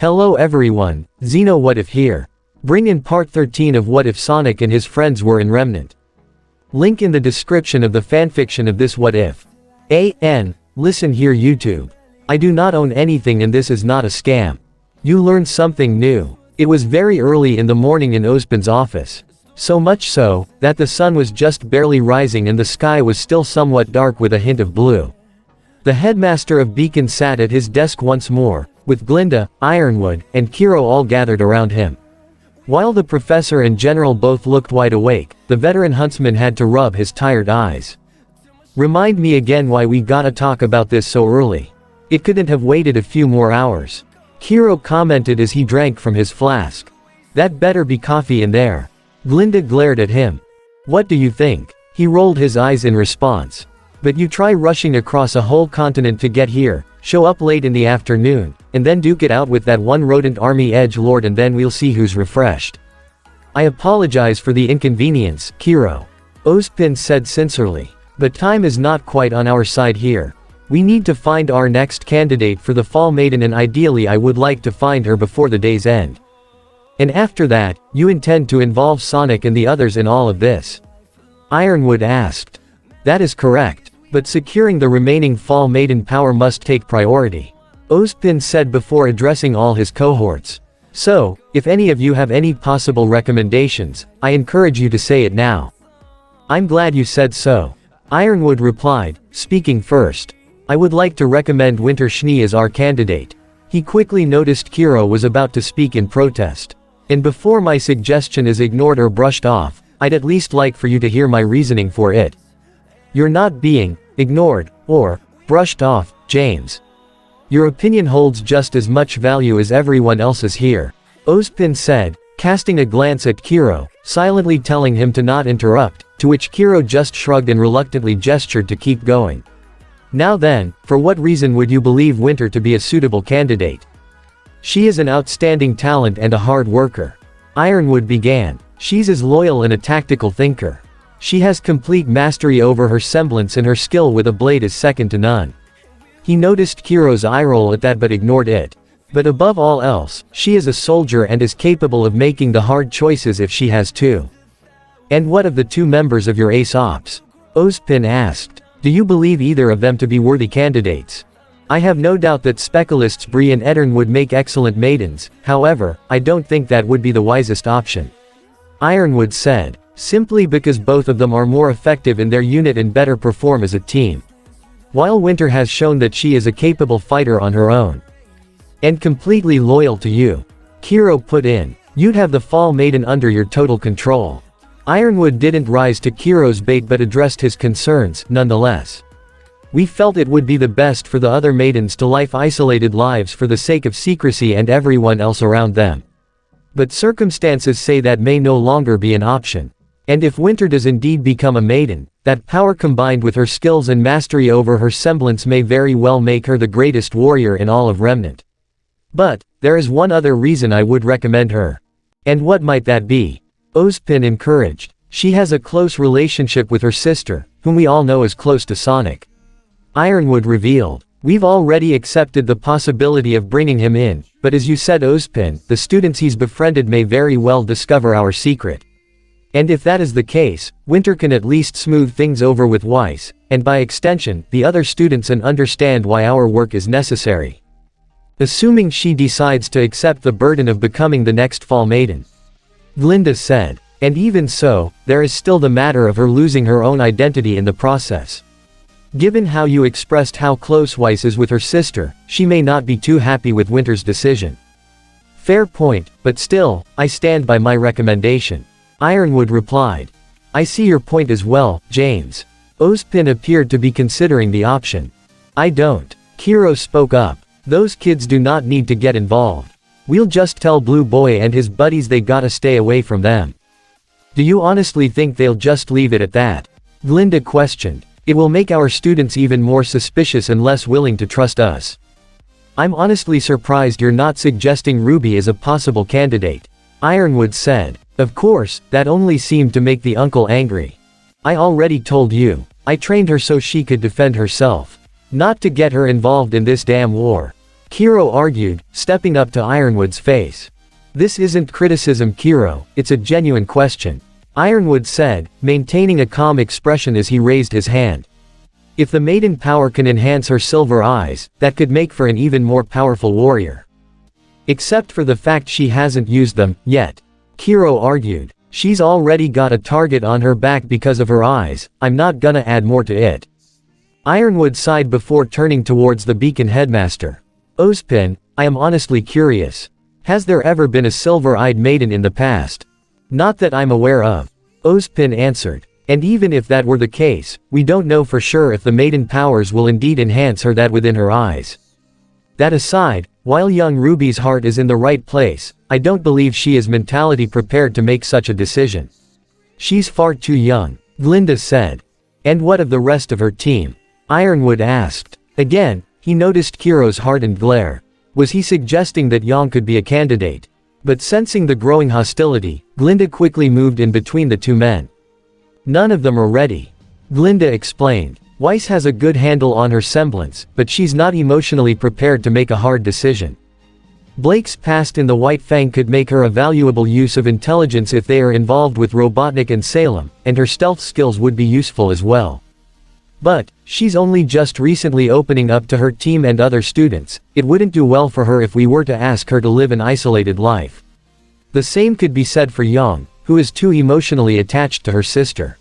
Hello everyone, Xeno What If here. Bring in part 13 of What If Sonic and his friends were in Remnant. Link in the description of the fanfiction of this What If. Listen here YouTube. I do not own anything and this is not a scam. You learned something new. It was very early in the morning in Ozpin's office. So much so, that the sun was just barely rising and the sky was still somewhat dark with a hint of blue. The headmaster of Beacon sat at his desk once more, with Glinda, Ironwood, and Qrow all gathered around him. While the professor and general both looked wide awake, the veteran huntsman had to rub his tired eyes. Remind me again why we gotta talk about this so early. It couldn't have waited a few more hours. Qrow commented as he drank from his flask. That better be coffee in there. Glinda glared at him. What do you think? He rolled his eyes in response. But you try rushing across a whole continent to get here, show up late in the afternoon, and then duke it out with that one rodent army edgelord and then we'll see who's refreshed. I apologize for the inconvenience, Qrow. Ozpin said sincerely. But time is not quite on our side here. We need to find our next candidate for the Fall Maiden and ideally I would like to find her before the day's end. And after that, you intend to involve Sonic and the others in all of this? Ironwood asked. That is correct. But securing the remaining Fall Maiden power must take priority. Ozpin said before addressing all his cohorts. So, if any of you have any possible recommendations, I encourage you to say it now. I'm glad you said so. Ironwood replied, speaking first. I would like to recommend Winter Schnee as our candidate. He quickly noticed Qrow was about to speak in protest. And before my suggestion is ignored or brushed off, I'd at least like for you to hear my reasoning for it. You're not being ignored or brushed off, James. Your opinion holds just as much value as everyone else's here, Ozpin said, casting a glance at Qrow, silently telling him to not interrupt, to which Qrow just shrugged and reluctantly gestured to keep going. Now then, for what reason would you believe Winter to be a suitable candidate? She is an outstanding talent and a hard worker. Ironwood began. She's as loyal and a tactical thinker. She has complete mastery over her semblance and her skill with a blade is second to none. He noticed Qrow's eye roll at that but ignored it. But above all else, she is a soldier and is capable of making the hard choices if she has to. And what of the two members of your ace ops? Ozpin asked. Do you believe either of them to be worthy candidates? I have no doubt that specialists Bree and Eddern would make excellent maidens, however, I don't think that would be the wisest option. Ironwood said. Simply because both of them are more effective in their unit and better perform as a team. While Winter has shown that she is a capable fighter on her own. And completely loyal to you. Qrow put in. You'd have the Fall Maiden under your total control. Ironwood didn't rise to Qrow's bait but addressed his concerns, nonetheless. We felt it would be the best for the other maidens to live isolated lives for the sake of secrecy and everyone else around them. But circumstances say that may no longer be an option. And if Winter does indeed become a maiden, that power combined with her skills and mastery over her semblance may very well make her the greatest warrior in all of Remnant. But, there is one other reason I would recommend her. And what might that be? Ozpin encouraged. She has a close relationship with her sister, whom we all know is close to Sonic. Ironwood revealed. We've already accepted the possibility of bringing him in, but as you said Ozpin, the students he's befriended may very well discover our secret. And if that is the case, Winter can at least smooth things over with Weiss, and by extension, the other students and understand why our work is necessary. Assuming she decides to accept the burden of becoming the next Fall Maiden. Glinda said. And even so, there is still the matter of her losing her own identity in the process. Given how you expressed how close Weiss is with her sister, she may not be too happy with Winter's decision. Fair point, but still, I stand by my recommendation. Ironwood replied. I see your point as well, James. Ozpin appeared to be considering the option. I don't. Qrow spoke up. Those kids do not need to get involved. We'll just tell Blue Boy and his buddies they gotta stay away from them. Do you honestly think they'll just leave it at that? Glinda questioned. It will make our students even more suspicious and less willing to trust us. I'm honestly surprised you're not suggesting Ruby as a possible candidate. Ironwood said. Of course, that only seemed to make the uncle angry. I already told you. I trained her so she could defend herself. Not to get her involved in this damn war. Qrow argued, stepping up to Ironwood's face. This isn't criticism, Qrow, it's a genuine question. Ironwood said, maintaining a calm expression as he raised his hand. If the maiden power can enhance her silver eyes, that could make for an even more powerful warrior. Except for the fact she hasn't used them, yet. Qrow argued. She's already got a target on her back because of her eyes, I'm not gonna add more to it. Ironwood sighed before turning towards the beacon headmaster. Ozpin, I am honestly curious. Has there ever been a silver-eyed maiden in the past? Not that I'm aware of. Ozpin answered. And even if that were the case, we don't know for sure if the maiden powers will indeed enhance her that within her eyes. That aside, while young Ruby's heart is in the right place, I don't believe she is mentally prepared to make such a decision. She's far too young, Glinda said. And what of the rest of her team? Ironwood asked. Again, he noticed Qrow's hardened glare. Was he suggesting that Yang could be a candidate? But sensing the growing hostility, Glinda quickly moved in between the two men. None of them are ready. Glinda explained. Weiss has a good handle on her semblance, but she's not emotionally prepared to make a hard decision. Blake's past in the White Fang could make her a valuable use of intelligence if they are involved with Robotnik and Salem, and her stealth skills would be useful as well. But, she's only just recently opening up to her team and other students, it wouldn't do well for her if we were to ask her to live an isolated life. The same could be said for Yang, who is too emotionally attached to her sister.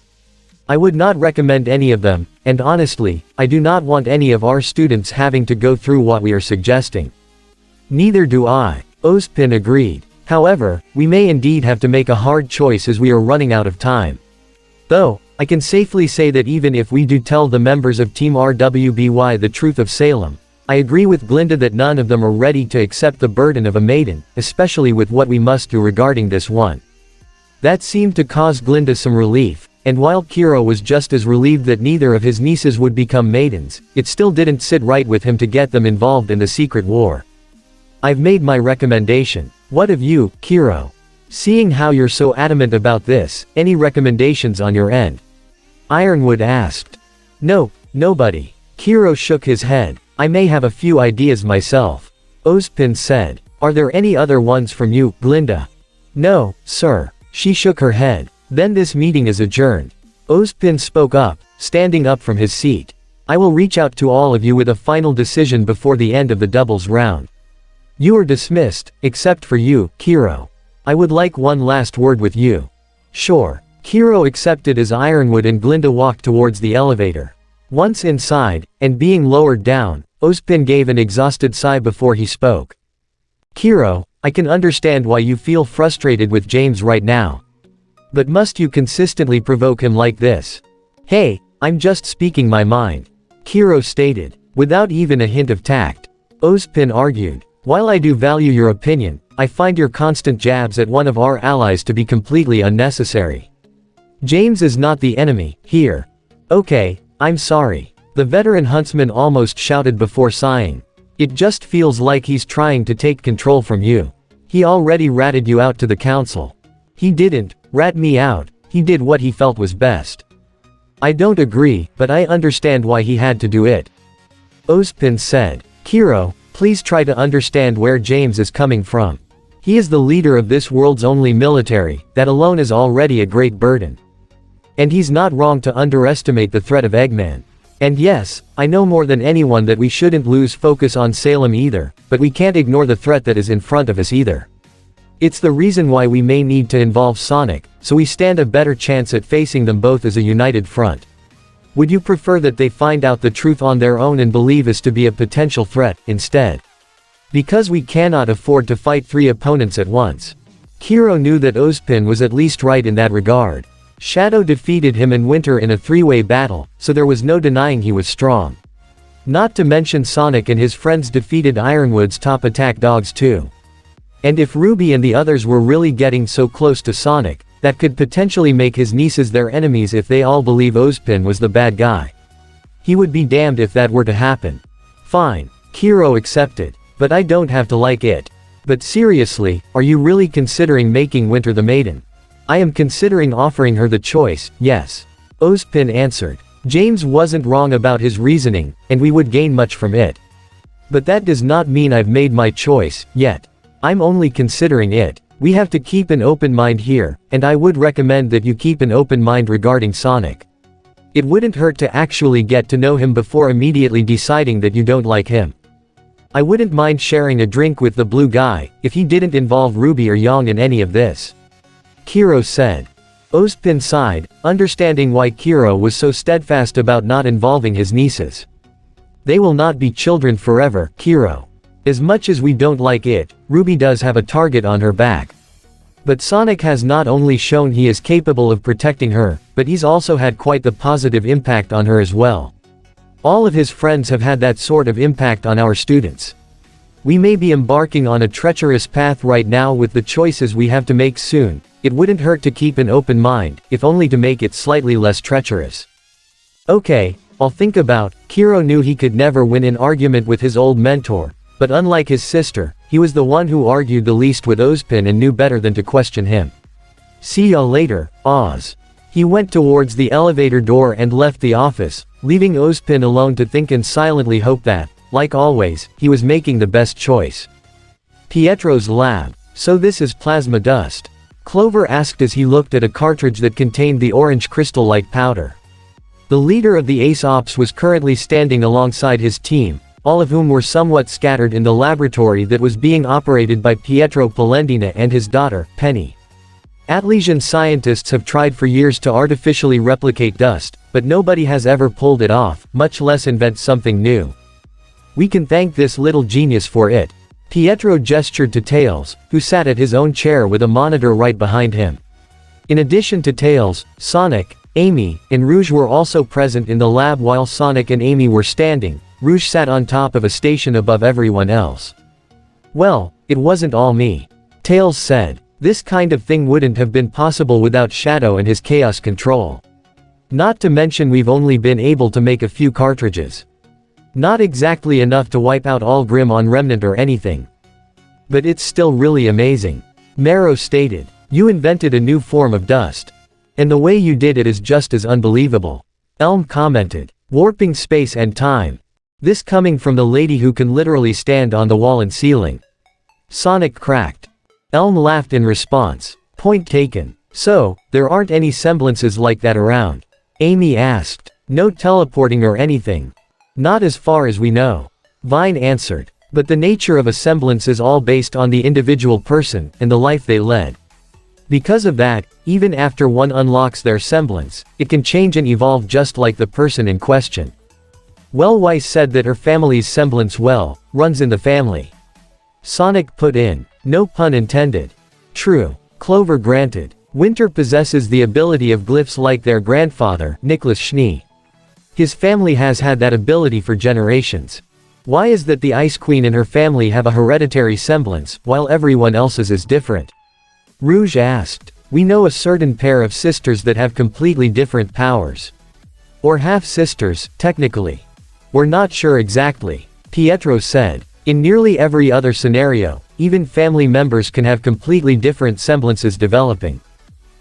I would not recommend any of them, and honestly, I do not want any of our students having to go through what we are suggesting. Neither do I, Ozpin agreed. However, we may indeed have to make a hard choice as we are running out of time. Though, I can safely say that even if we do tell the members of Team RWBY the truth of Salem, I agree with Glinda that none of them are ready to accept the burden of a maiden, especially with what we must do regarding this one. That seemed to cause Glinda some relief, and while Qrow was just as relieved that neither of his nieces would become maidens, it still didn't sit right with him to get them involved in the secret war. I've made my recommendation. What of you, Qrow? Seeing how you're so adamant about this, any recommendations on your end? Ironwood asked. No, nobody. Qrow shook his head. I may have a few ideas myself. Ozpin said. Are there any other ones from you, Glinda? No, sir. She shook her head. Then this meeting is adjourned. Ozpin spoke up, standing up from his seat. I will reach out to all of you with a final decision before the end of the doubles round. You are dismissed, except for you, Qrow. I would like one last word with you. Sure. Qrow accepted as Ironwood and Glinda walked towards the elevator. Once inside, and being lowered down, Ozpin gave an exhausted sigh before he spoke. Qrow, I can understand why you feel frustrated with James right now. But must you consistently provoke him like this? Hey, I'm just speaking my mind. Qrow stated, without even a hint of tact. Ozpin argued, while I do value your opinion, I find your constant jabs at one of our allies to be completely unnecessary. James is not the enemy, here. Okay, I'm sorry. The veteran huntsman almost shouted before sighing. It just feels like he's trying to take control from you. He already ratted you out to the council. He didn't rat me out, he did what he felt was best. I don't agree, but I understand why he had to do it. Ozpin said. Qrow, please try to understand where James is coming from. He is the leader of this world's only military, that alone is already a great burden. And he's not wrong to underestimate the threat of Eggman. And yes, I know more than anyone that we shouldn't lose focus on Salem either, but we can't ignore the threat that is in front of us either. It's the reason why we may need to involve Sonic, so we stand a better chance at facing them both as a united front. Would you prefer that they find out the truth on their own and believe us to be a potential threat, instead? Because we cannot afford to fight 3 opponents at once. Qrow knew that Ozpin was at least right in that regard. Shadow defeated him and Winter in a 3-way battle, so there was no denying he was strong. Not to mention Sonic and his friends defeated Ironwood's top attack dogs too. And if Ruby and the others were really getting so close to Sonic, that could potentially make his nieces their enemies if they all believe Ozpin was the bad guy. He would be damned if that were to happen. Fine, Qrow accepted, but I don't have to like it. But seriously, are you really considering making Winter the maiden? I am considering offering her the choice, yes. Ozpin answered. James wasn't wrong about his reasoning, and we would gain much from it. But that does not mean I've made my choice, yet. I'm only considering it. We have to keep an open mind here, and I would recommend that you keep an open mind regarding Sonic. It wouldn't hurt to actually get to know him before immediately deciding that you don't like him. I wouldn't mind sharing a drink with the blue guy, if he didn't involve Ruby or Yang in any of this. Qrow said. Ozpin sighed, understanding why Qrow was so steadfast about not involving his nieces. They will not be children forever, Qrow. As much as we don't like it, Ruby does have a target on her back. But Sonic has not only shown he is capable of protecting her, but he's also had quite the positive impact on her as well. All of his friends have had that sort of impact on our students. We may be embarking on a treacherous path right now with the choices we have to make soon. It wouldn't hurt to keep an open mind, if only to make it slightly less treacherous. Okay, I'll think about. Qrow knew he could never win an argument with his old mentor, but unlike his sister, he was the one who argued the least with Ozpin and knew better than to question him. See ya later, Oz. He went towards the elevator door and left the office, leaving Ozpin alone to think and silently hope that, like always, he was making the best choice. Pietro's lab. So this is plasma dust? Clover asked as he looked at a cartridge that contained the orange crystal-like powder. The leader of the Ace Ops was currently standing alongside his team, all of whom were somewhat scattered in the laboratory that was being operated by Pietro Polendina and his daughter, Penny. Atlesian scientists have tried for years to artificially replicate dust, but nobody has ever pulled it off, much less invent something new. We can thank this little genius for it. Pietro gestured to Tails, who sat at his own chair with a monitor right behind him. In addition to Tails, Sonic, Amy, and Rouge were also present in the lab. While Sonic and Amy were standing, Rouge sat on top of a station above everyone else. Well, it wasn't all me. Tails said. This kind of thing wouldn't have been possible without Shadow and his chaos control. Not to mention we've only been able to make a few cartridges. Not exactly enough to wipe out all Grimm on Remnant or anything. But it's still really amazing. Marrow stated. You invented a new form of dust. And the way you did it is just as unbelievable. Elm commented. Warping space and time. This coming from the lady who can literally stand on the wall and ceiling. Sonic cracked. Elm laughed in response. Point taken. So, there aren't any semblances like that around? Amy asked. No teleporting or anything. Not as far as we know. Vine answered. But the nature of a semblance is all based on the individual person and the life they led. Because of that, even after one unlocks their semblance, it can change and evolve just like the person in question. Well, Weiss said that her family's semblance runs in the family. Sonic put in. No pun intended. True. Clover granted. Winter possesses the ability of glyphs like their grandfather, Nicholas Schnee. His family has had that ability for generations. Why is that the Ice Queen and her family have a hereditary semblance, while everyone else's is different? Rouge asked. We know a certain pair of sisters that have completely different powers. Or half-sisters, technically. We're not sure exactly. Pietro said. In nearly every other scenario, even family members can have completely different semblances developing.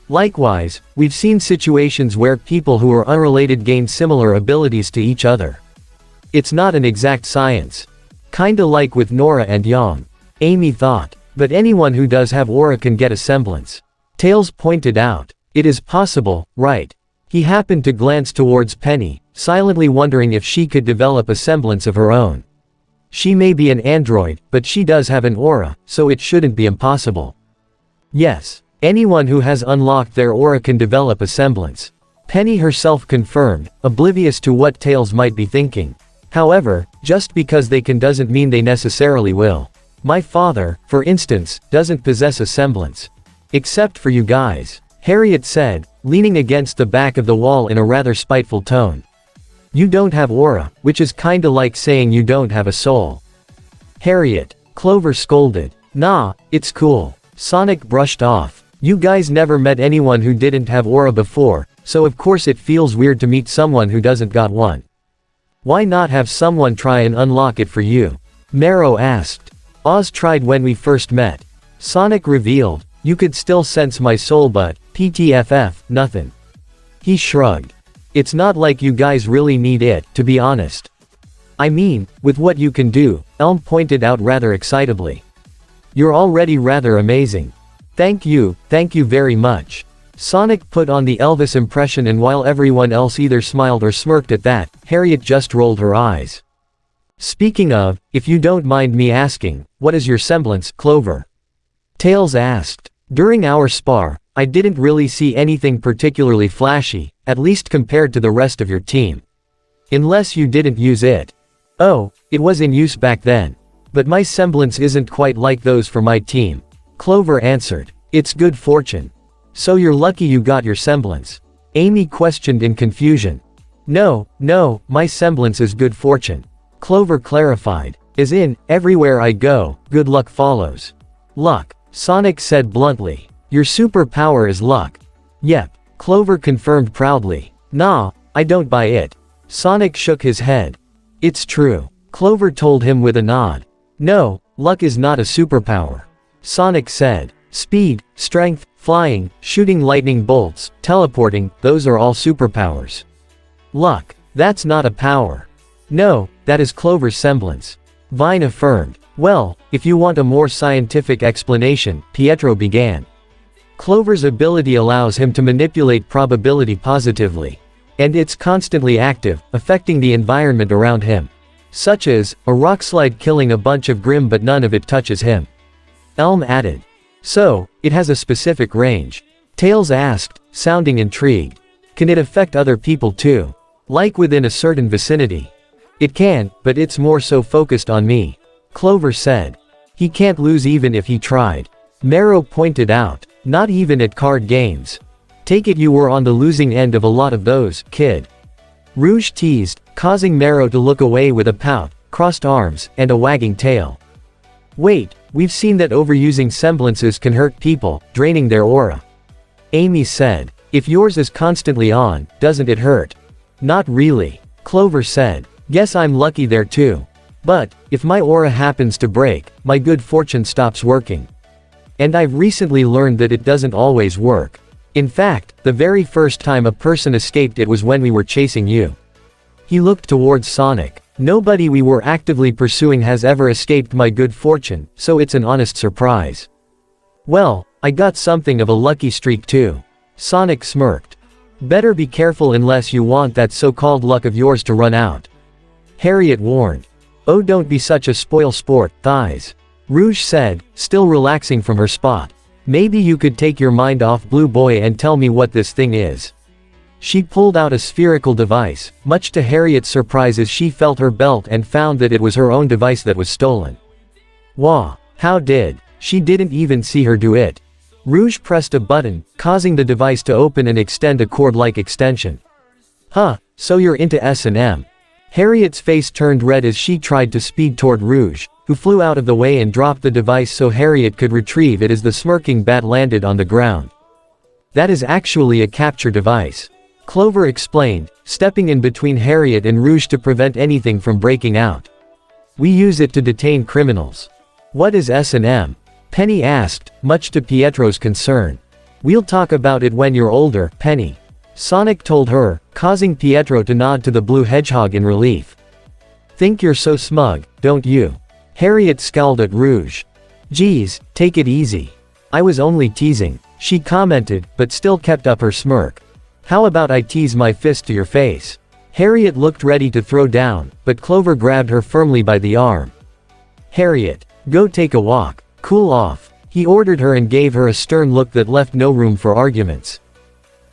Likewise, we've seen situations where people who are unrelated gain similar abilities to each other. It's not an exact science. Kinda like with Nora and Yang. Amy thought. But anyone who does have aura can get a semblance. Tails pointed out. It is possible, right? He happened to glance towards Penny, silently wondering if she could develop a semblance of her own. She may be an android, but she does have an aura, so it shouldn't be impossible. Yes. Anyone who has unlocked their aura can develop a semblance. Penny herself confirmed, oblivious to what Tails might be thinking. However, just because they can doesn't mean they necessarily will. My father, for instance, doesn't possess a semblance. Except for you guys. Harriet said, leaning against the back of the wall in a rather spiteful tone. You don't have aura, which is kinda like saying you don't have a soul. Harriet. Clover scolded. Nah, it's cool. Sonic brushed off. You guys never met anyone who didn't have aura before, so of course it feels weird to meet someone who doesn't got one. Why not have someone try and unlock it for you? Marrow asked. Oz tried when we first met. Sonic revealed. You could still sense my soul but, PTFF, nothing. He shrugged. It's not like you guys really need it, to be honest. I mean, with what you can do, Elm pointed out rather excitably. You're already rather amazing. Thank you very much. Sonic put on the Elvis impression, and while everyone else either smiled or smirked at that, Harriet just rolled her eyes. Speaking of, if you don't mind me asking, what is your semblance, Clover? Tails asked. During our spar, I didn't really see anything particularly flashy, at least compared to the rest of your team. Unless you didn't use it. Oh, it was in use back then. But my semblance isn't quite like those for my team. Clover answered. It's good fortune. So you're lucky you got your semblance? Amy questioned in confusion. No, my semblance is good fortune. Clover clarified. As in, everywhere I go, good luck follows. Luck, Sonic said bluntly. Your superpower is luck. Yep, Clover confirmed proudly. Nah, I don't buy it. Sonic shook his head. It's true. Clover told him with a nod. No, luck is not a superpower. Sonic said. Speed, strength, flying, shooting lightning bolts, teleporting, those are all superpowers. Luck, that's not a power. No, that is Clover's semblance. Vine affirmed. Well, if you want a more scientific explanation, Pietro began. Clover's ability allows him to manipulate probability positively. And it's constantly active, affecting the environment around him. Such as, a rockslide killing a bunch of Grimm but none of it touches him. Elm added. So, it has a specific range. Tails asked, sounding intrigued. Can it affect other people too? Like within a certain vicinity? It can, but it's more so focused on me. Clover said. He can't lose even if he tried. Marrow pointed out. Not even at card games. Take it you were on the losing end of a lot of those, kid. Rouge teased, causing Marrow to look away with a pout, crossed arms, and a wagging tail. Wait, we've seen that overusing semblances can hurt people, draining their aura. Amy said. If yours is constantly on, doesn't it hurt? Not really. Clover said. Guess I'm lucky there too. But, if my aura happens to break, my good fortune stops working. And I've recently learned that it doesn't always work. In fact, the very first time a person escaped it was when we were chasing you. He looked towards Sonic. Nobody we were actively pursuing has ever escaped my good fortune, so it's an honest surprise. Well, I got something of a lucky streak too. Sonic smirked. Better be careful unless you want that so-called luck of yours to run out. Harriet warned. Oh, don't be such a spoil sport, thighs. Rouge said, still relaxing from her spot. Maybe you could take your mind off Blue Boy and tell me what this thing is. She pulled out a spherical device, much to Harriet's surprise as she felt her belt and found that it was her own device that was stolen. Wah, how did? She didn't even see her do it. Rouge pressed a button, causing the device to open and extend a cord-like extension. Huh, so you're into S&M. Harriet's face turned red as she tried to speed toward Rouge, who flew out of the way and dropped the device so Harriet could retrieve it as the smirking bat landed on the ground. That is actually a capture device. Clover explained, stepping in between Harriet and Rouge to prevent anything from breaking out. We use it to detain criminals. What is S&M? Penny asked, much to Pietro's concern. We'll talk about it when you're older, Penny. Sonic told her, causing Pietro to nod to the blue hedgehog in relief. Think you're so smug, don't you? Harriet scowled at Rouge. Geez, take it easy. I was only teasing, she commented, but still kept up her smirk. How about I tease my fist to your face? Harriet looked ready to throw down, but Clover grabbed her firmly by the arm. Harriet, go take a walk, cool off, he ordered her and gave her a stern look that left no room for arguments.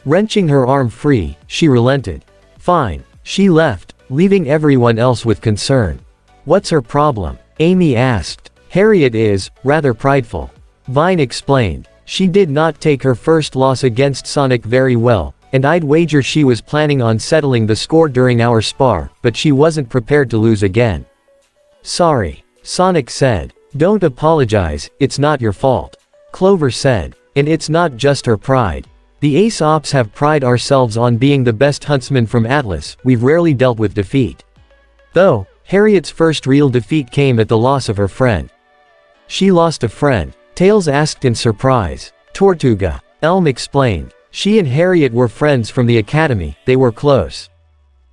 Wrenching her arm free, she relented. Fine, she left, leaving everyone else with concern. What's her problem? Amy asked. Harriet is, rather prideful. Vine explained. She did not take her first loss against Sonic very well, and I'd wager she was planning on settling the score during our spar, but she wasn't prepared to lose again. Sorry, Sonic said. Don't apologize, it's not your fault. Clover said. And it's not just her pride. The Ace Ops have pride ourselves on being the best huntsman from Atlas, we've rarely dealt with defeat. Though, Harriet's first real defeat came at the loss of her friend. She lost a friend? Tails asked in surprise. Tortuga. Elm explained. She and Harriet were friends from the academy, they were close.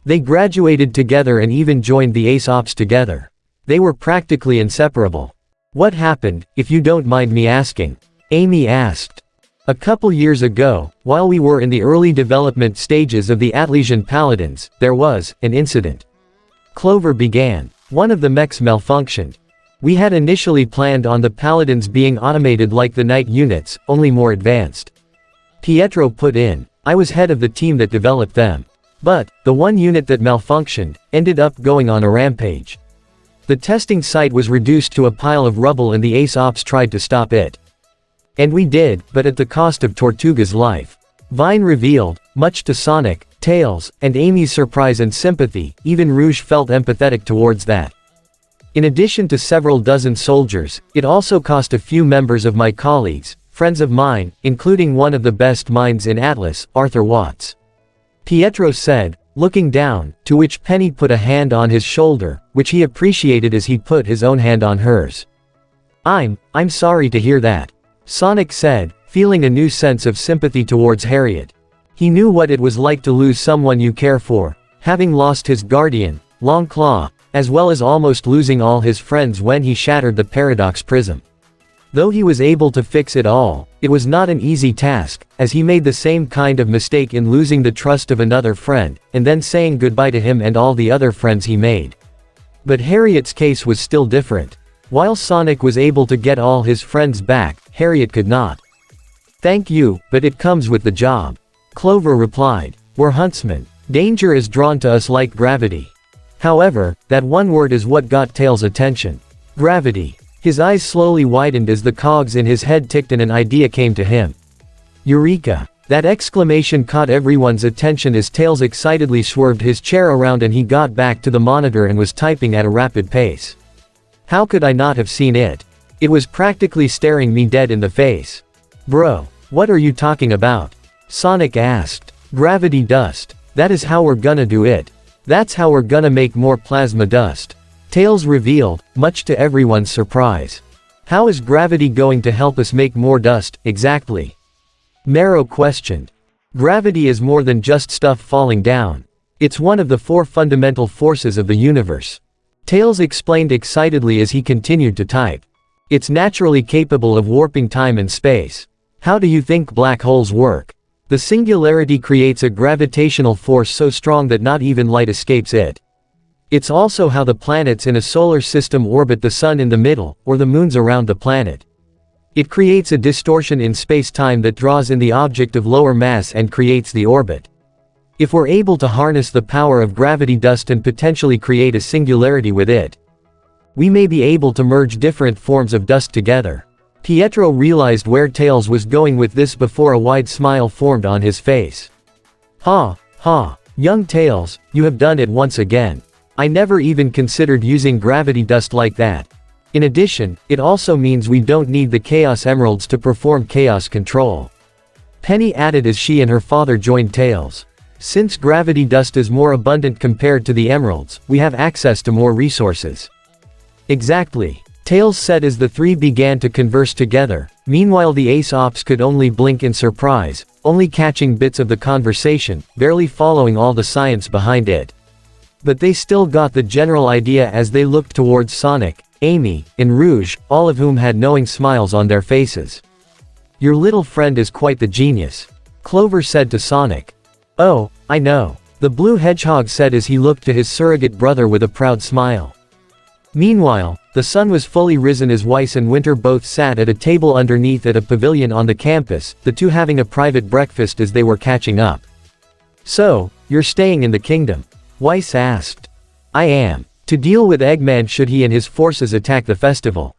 They graduated together and even joined the Ace Ops together. They were practically inseparable. What happened, if you don't mind me asking? Amy asked. A couple years ago, while we were in the early development stages of the Atlesian Paladins, there was an incident. Clover began. One of the mechs malfunctioned. We had initially planned on the Paladins being automated like the Knight units, only more advanced. Pietro put in. I was head of the team that developed them. But, the one unit that malfunctioned, ended up going on a rampage. The testing site was reduced to a pile of rubble and the Ace Ops tried to stop it. And we did, but at the cost of Tortuga's life. Vine revealed, much to Sonic, Tails, and Amy's surprise and sympathy, even Rouge felt empathetic towards that. In addition to several dozen soldiers, it also cost a few members of my colleagues, friends of mine, including one of the best minds in Atlas, Arthur Watts. Pietro said, looking down, to which Penny put a hand on his shoulder, which he appreciated as he put his own hand on hers. I'm sorry to hear that. Sonic said, feeling a new sense of sympathy towards Harriet. He knew what it was like to lose someone you care for, having lost his guardian, Longclaw, as well as almost losing all his friends when he shattered the Paradox Prism. Though he was able to fix it all, it was not an easy task, as he made the same kind of mistake in losing the trust of another friend, and then saying goodbye to him and all the other friends he made. But Harriet's case was still different. While Sonic was able to get all his friends back, Harriet could not. Thank you, but it comes with the job. Clover replied. We're huntsmen. Danger is drawn to us like gravity. However, that one word is what got Tails' attention. Gravity. His eyes slowly widened as the cogs in his head ticked and an idea came to him. Eureka! That exclamation caught everyone's attention as Tails excitedly swerved his chair around and he got back to the monitor and was typing at a rapid pace. How could I not have seen it? It was practically staring me dead in the face. Bro, what are you talking about? Sonic asked. Gravity dust. That is how we're gonna do it. That's how we're gonna make more plasma dust. Tails revealed, much to everyone's surprise. How is gravity going to help us make more dust, exactly? Marrow questioned. Gravity is more than just stuff falling down. It's one of the 4 fundamental forces of the universe. Tails explained excitedly as he continued to type. It's naturally capable of warping time and space. How do you think black holes work? The singularity creates a gravitational force so strong that not even light escapes it. It's also how the planets in a solar system orbit the sun in the middle, or the moons around the planet. It creates a distortion in space-time that draws in the object of lower mass and creates the orbit. If we're able to harness the power of gravity dust and potentially create a singularity with it, we may be able to merge different forms of dust together. Pietro realized where Tails was going with this before a wide smile formed on his face. Ha, ha, young Tails, you have done it once again. I never even considered using gravity dust like that. In addition, it also means we don't need the Chaos Emeralds to perform chaos control. Penny added as she and her father joined Tails. Since gravity dust is more abundant compared to the emeralds, we have access to more resources. Exactly. Tails said as the 3 began to converse together. Meanwhile the Ace Ops could only blink in surprise, only catching bits of the conversation, barely following all the science behind it. But they still got the general idea as they looked towards Sonic, Amy, and Rouge, all of whom had knowing smiles on their faces. Your little friend is quite the genius. Clover said to Sonic. Oh, I know. The blue hedgehog said as he looked to his surrogate brother with a proud smile. Meanwhile, the sun was fully risen as Weiss and Winter both sat at a table underneath at a pavilion on the campus, the two having a private breakfast as they were catching up. So, you're staying in the kingdom? Weiss asked. I am. To deal with Eggman should he and his forces attack the festival.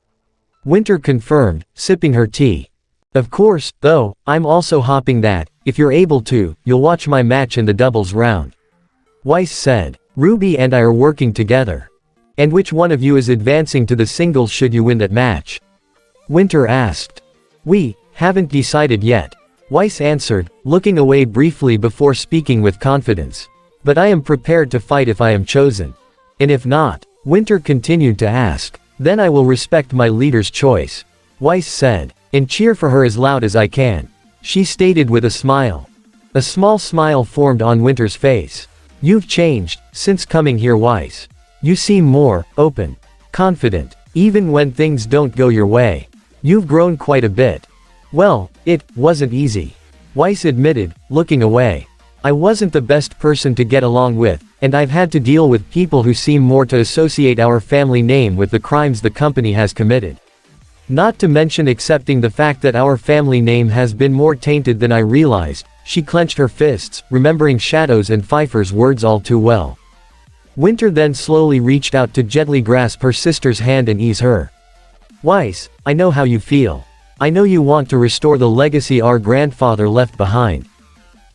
Winter confirmed, sipping her tea. Of course, though, I'm also hopping that, if you're able to, you'll watch my match in the doubles round. Weiss said. Ruby and I are working together. And which one of you is advancing to the singles should you win that match? Winter asked. We haven't decided yet. Weiss answered, looking away briefly before speaking with confidence. But I am prepared to fight if I am chosen. And if not, Winter continued to ask, then I will respect my leader's choice. Weiss said, and cheer for her as loud as I can. She stated with a smile. A small smile formed on Winter's face. You've changed, since coming here, Weiss. You seem more open, confident, even when things don't go your way. You've grown quite a bit. Well, it wasn't easy, Weiss admitted, looking away. I wasn't the best person to get along with, and I've had to deal with people who seem more to associate our family name with the crimes the company has committed. Not to mention accepting the fact that our family name has been more tainted than I realized. She clenched her fists, remembering Shadow's and Pfeiffer's words all too well. Winter then slowly reached out to gently grasp her sister's hand and ease her. Weiss, I know how you feel. I know you want to restore the legacy our grandfather left behind.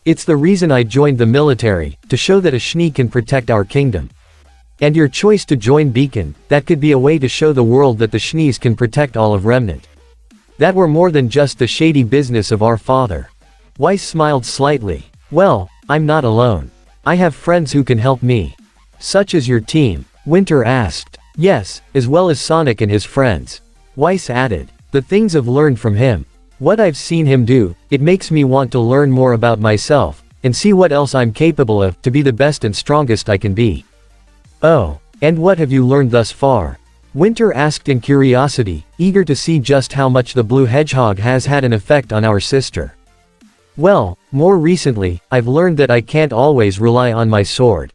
It's the reason I joined the military, to show that a Schnee can protect our kingdom. And your choice to join Beacon, that could be a way to show the world that the Schnees can protect all of Remnant. That we're more than just the shady business of our father. Weiss smiled slightly. Well, I'm not alone. I have friends who can help me. Such as your team? Winter asked. Yes, as well as Sonic and his friends. Weiss added. The things I've learned from him. What I've seen him do, it makes me want to learn more about myself, and see what else I'm capable of, to be the best and strongest I can be. Oh, and what have you learned thus far? Winter asked in curiosity, eager to see just how much the blue hedgehog has had an effect on our sister. Well, more recently, I've learned that I can't always rely on my sword.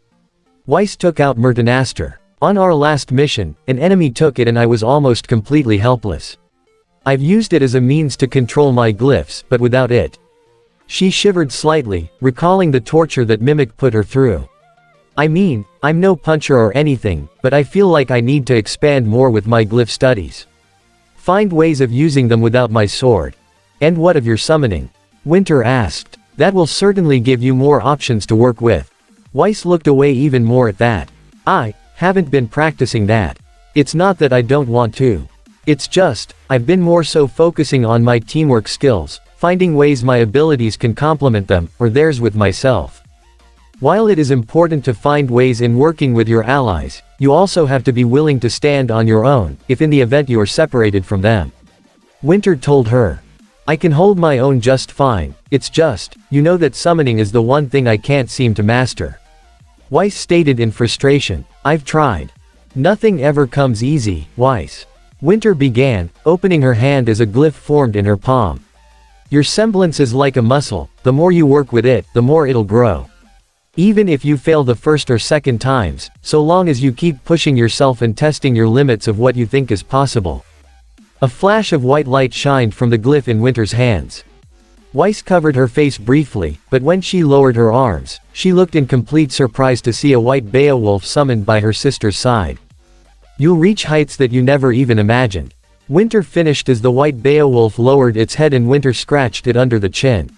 Weiss took out Maternal. On our last mission, an enemy took it and I was almost completely helpless. I've used it as a means to control my glyphs, but without it. She shivered slightly, recalling the torture that Mimic put her through. I mean, I'm no puncher or anything, but I feel like I need to expand more with my glyph studies. Find ways of using them without my sword. And what of your summoning? Winter asked. That will certainly give you more options to work with. Weiss looked away even more at that. I haven't been practicing that. It's not that I don't want to. It's just, I've been more so focusing on my teamwork skills, finding ways my abilities can complement them, or theirs with myself. While it is important to find ways in working with your allies, you also have to be willing to stand on your own, if in the event you are separated from them. Winter told her. I can hold my own just fine, it's just, you know that summoning is the one thing I can't seem to master. Weiss stated in frustration. I've tried. Nothing ever comes easy, Weiss. Winter began, opening her hand as a glyph formed in her palm. Your semblance is like a muscle, the more you work with it, the more it'll grow. Even if you fail the first or second times, so long as you keep pushing yourself and testing your limits of what you think is possible. A flash of white light shined from the glyph in Winter's hands. Weiss covered her face briefly, but when she lowered her arms, she looked in complete surprise to see a white Beowulf summoned by her sister's side. You'll reach heights that you never even imagined. Winter finished as the white Beowulf lowered its head and Winter scratched it under the chin.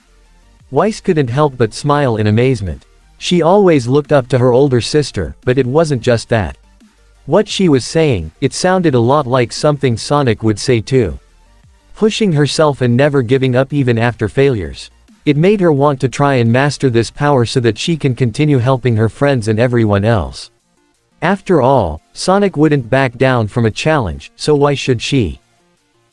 Weiss couldn't help but smile in amazement. She always looked up to her older sister, but it wasn't just that. What she was saying, it sounded a lot like something Sonic would say too. Pushing herself and never giving up even after failures. It made her want to try and master this power so that she can continue helping her friends and everyone else. After all, Sonic wouldn't back down from a challenge, so why should she?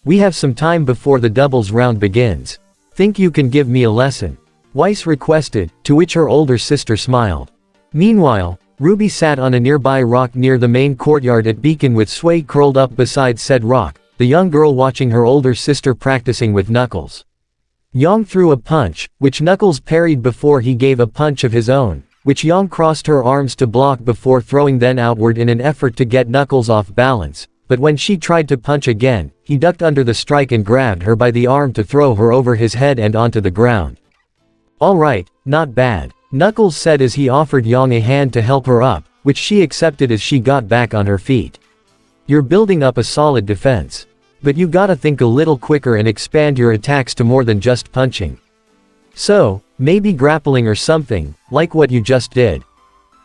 We have some time before the doubles round begins. Think you can give me a lesson? Weiss requested, to which her older sister smiled. Meanwhile, Ruby sat on a nearby rock near the main courtyard at Beacon with Sway curled up beside said rock, the young girl watching her older sister practicing with Knuckles. Yang threw a punch, which Knuckles parried before he gave a punch of his own, which Yang crossed her arms to block before throwing then outward in an effort to get Knuckles off balance, but when she tried to punch again, he ducked under the strike and grabbed her by the arm to throw her over his head and onto the ground. Alright, not bad, Knuckles said as he offered Yang a hand to help her up, which she accepted as she got back on her feet. You're building up a solid defense. But you gotta think a little quicker and expand your attacks to more than just punching. So, maybe grappling or something, like what you just did?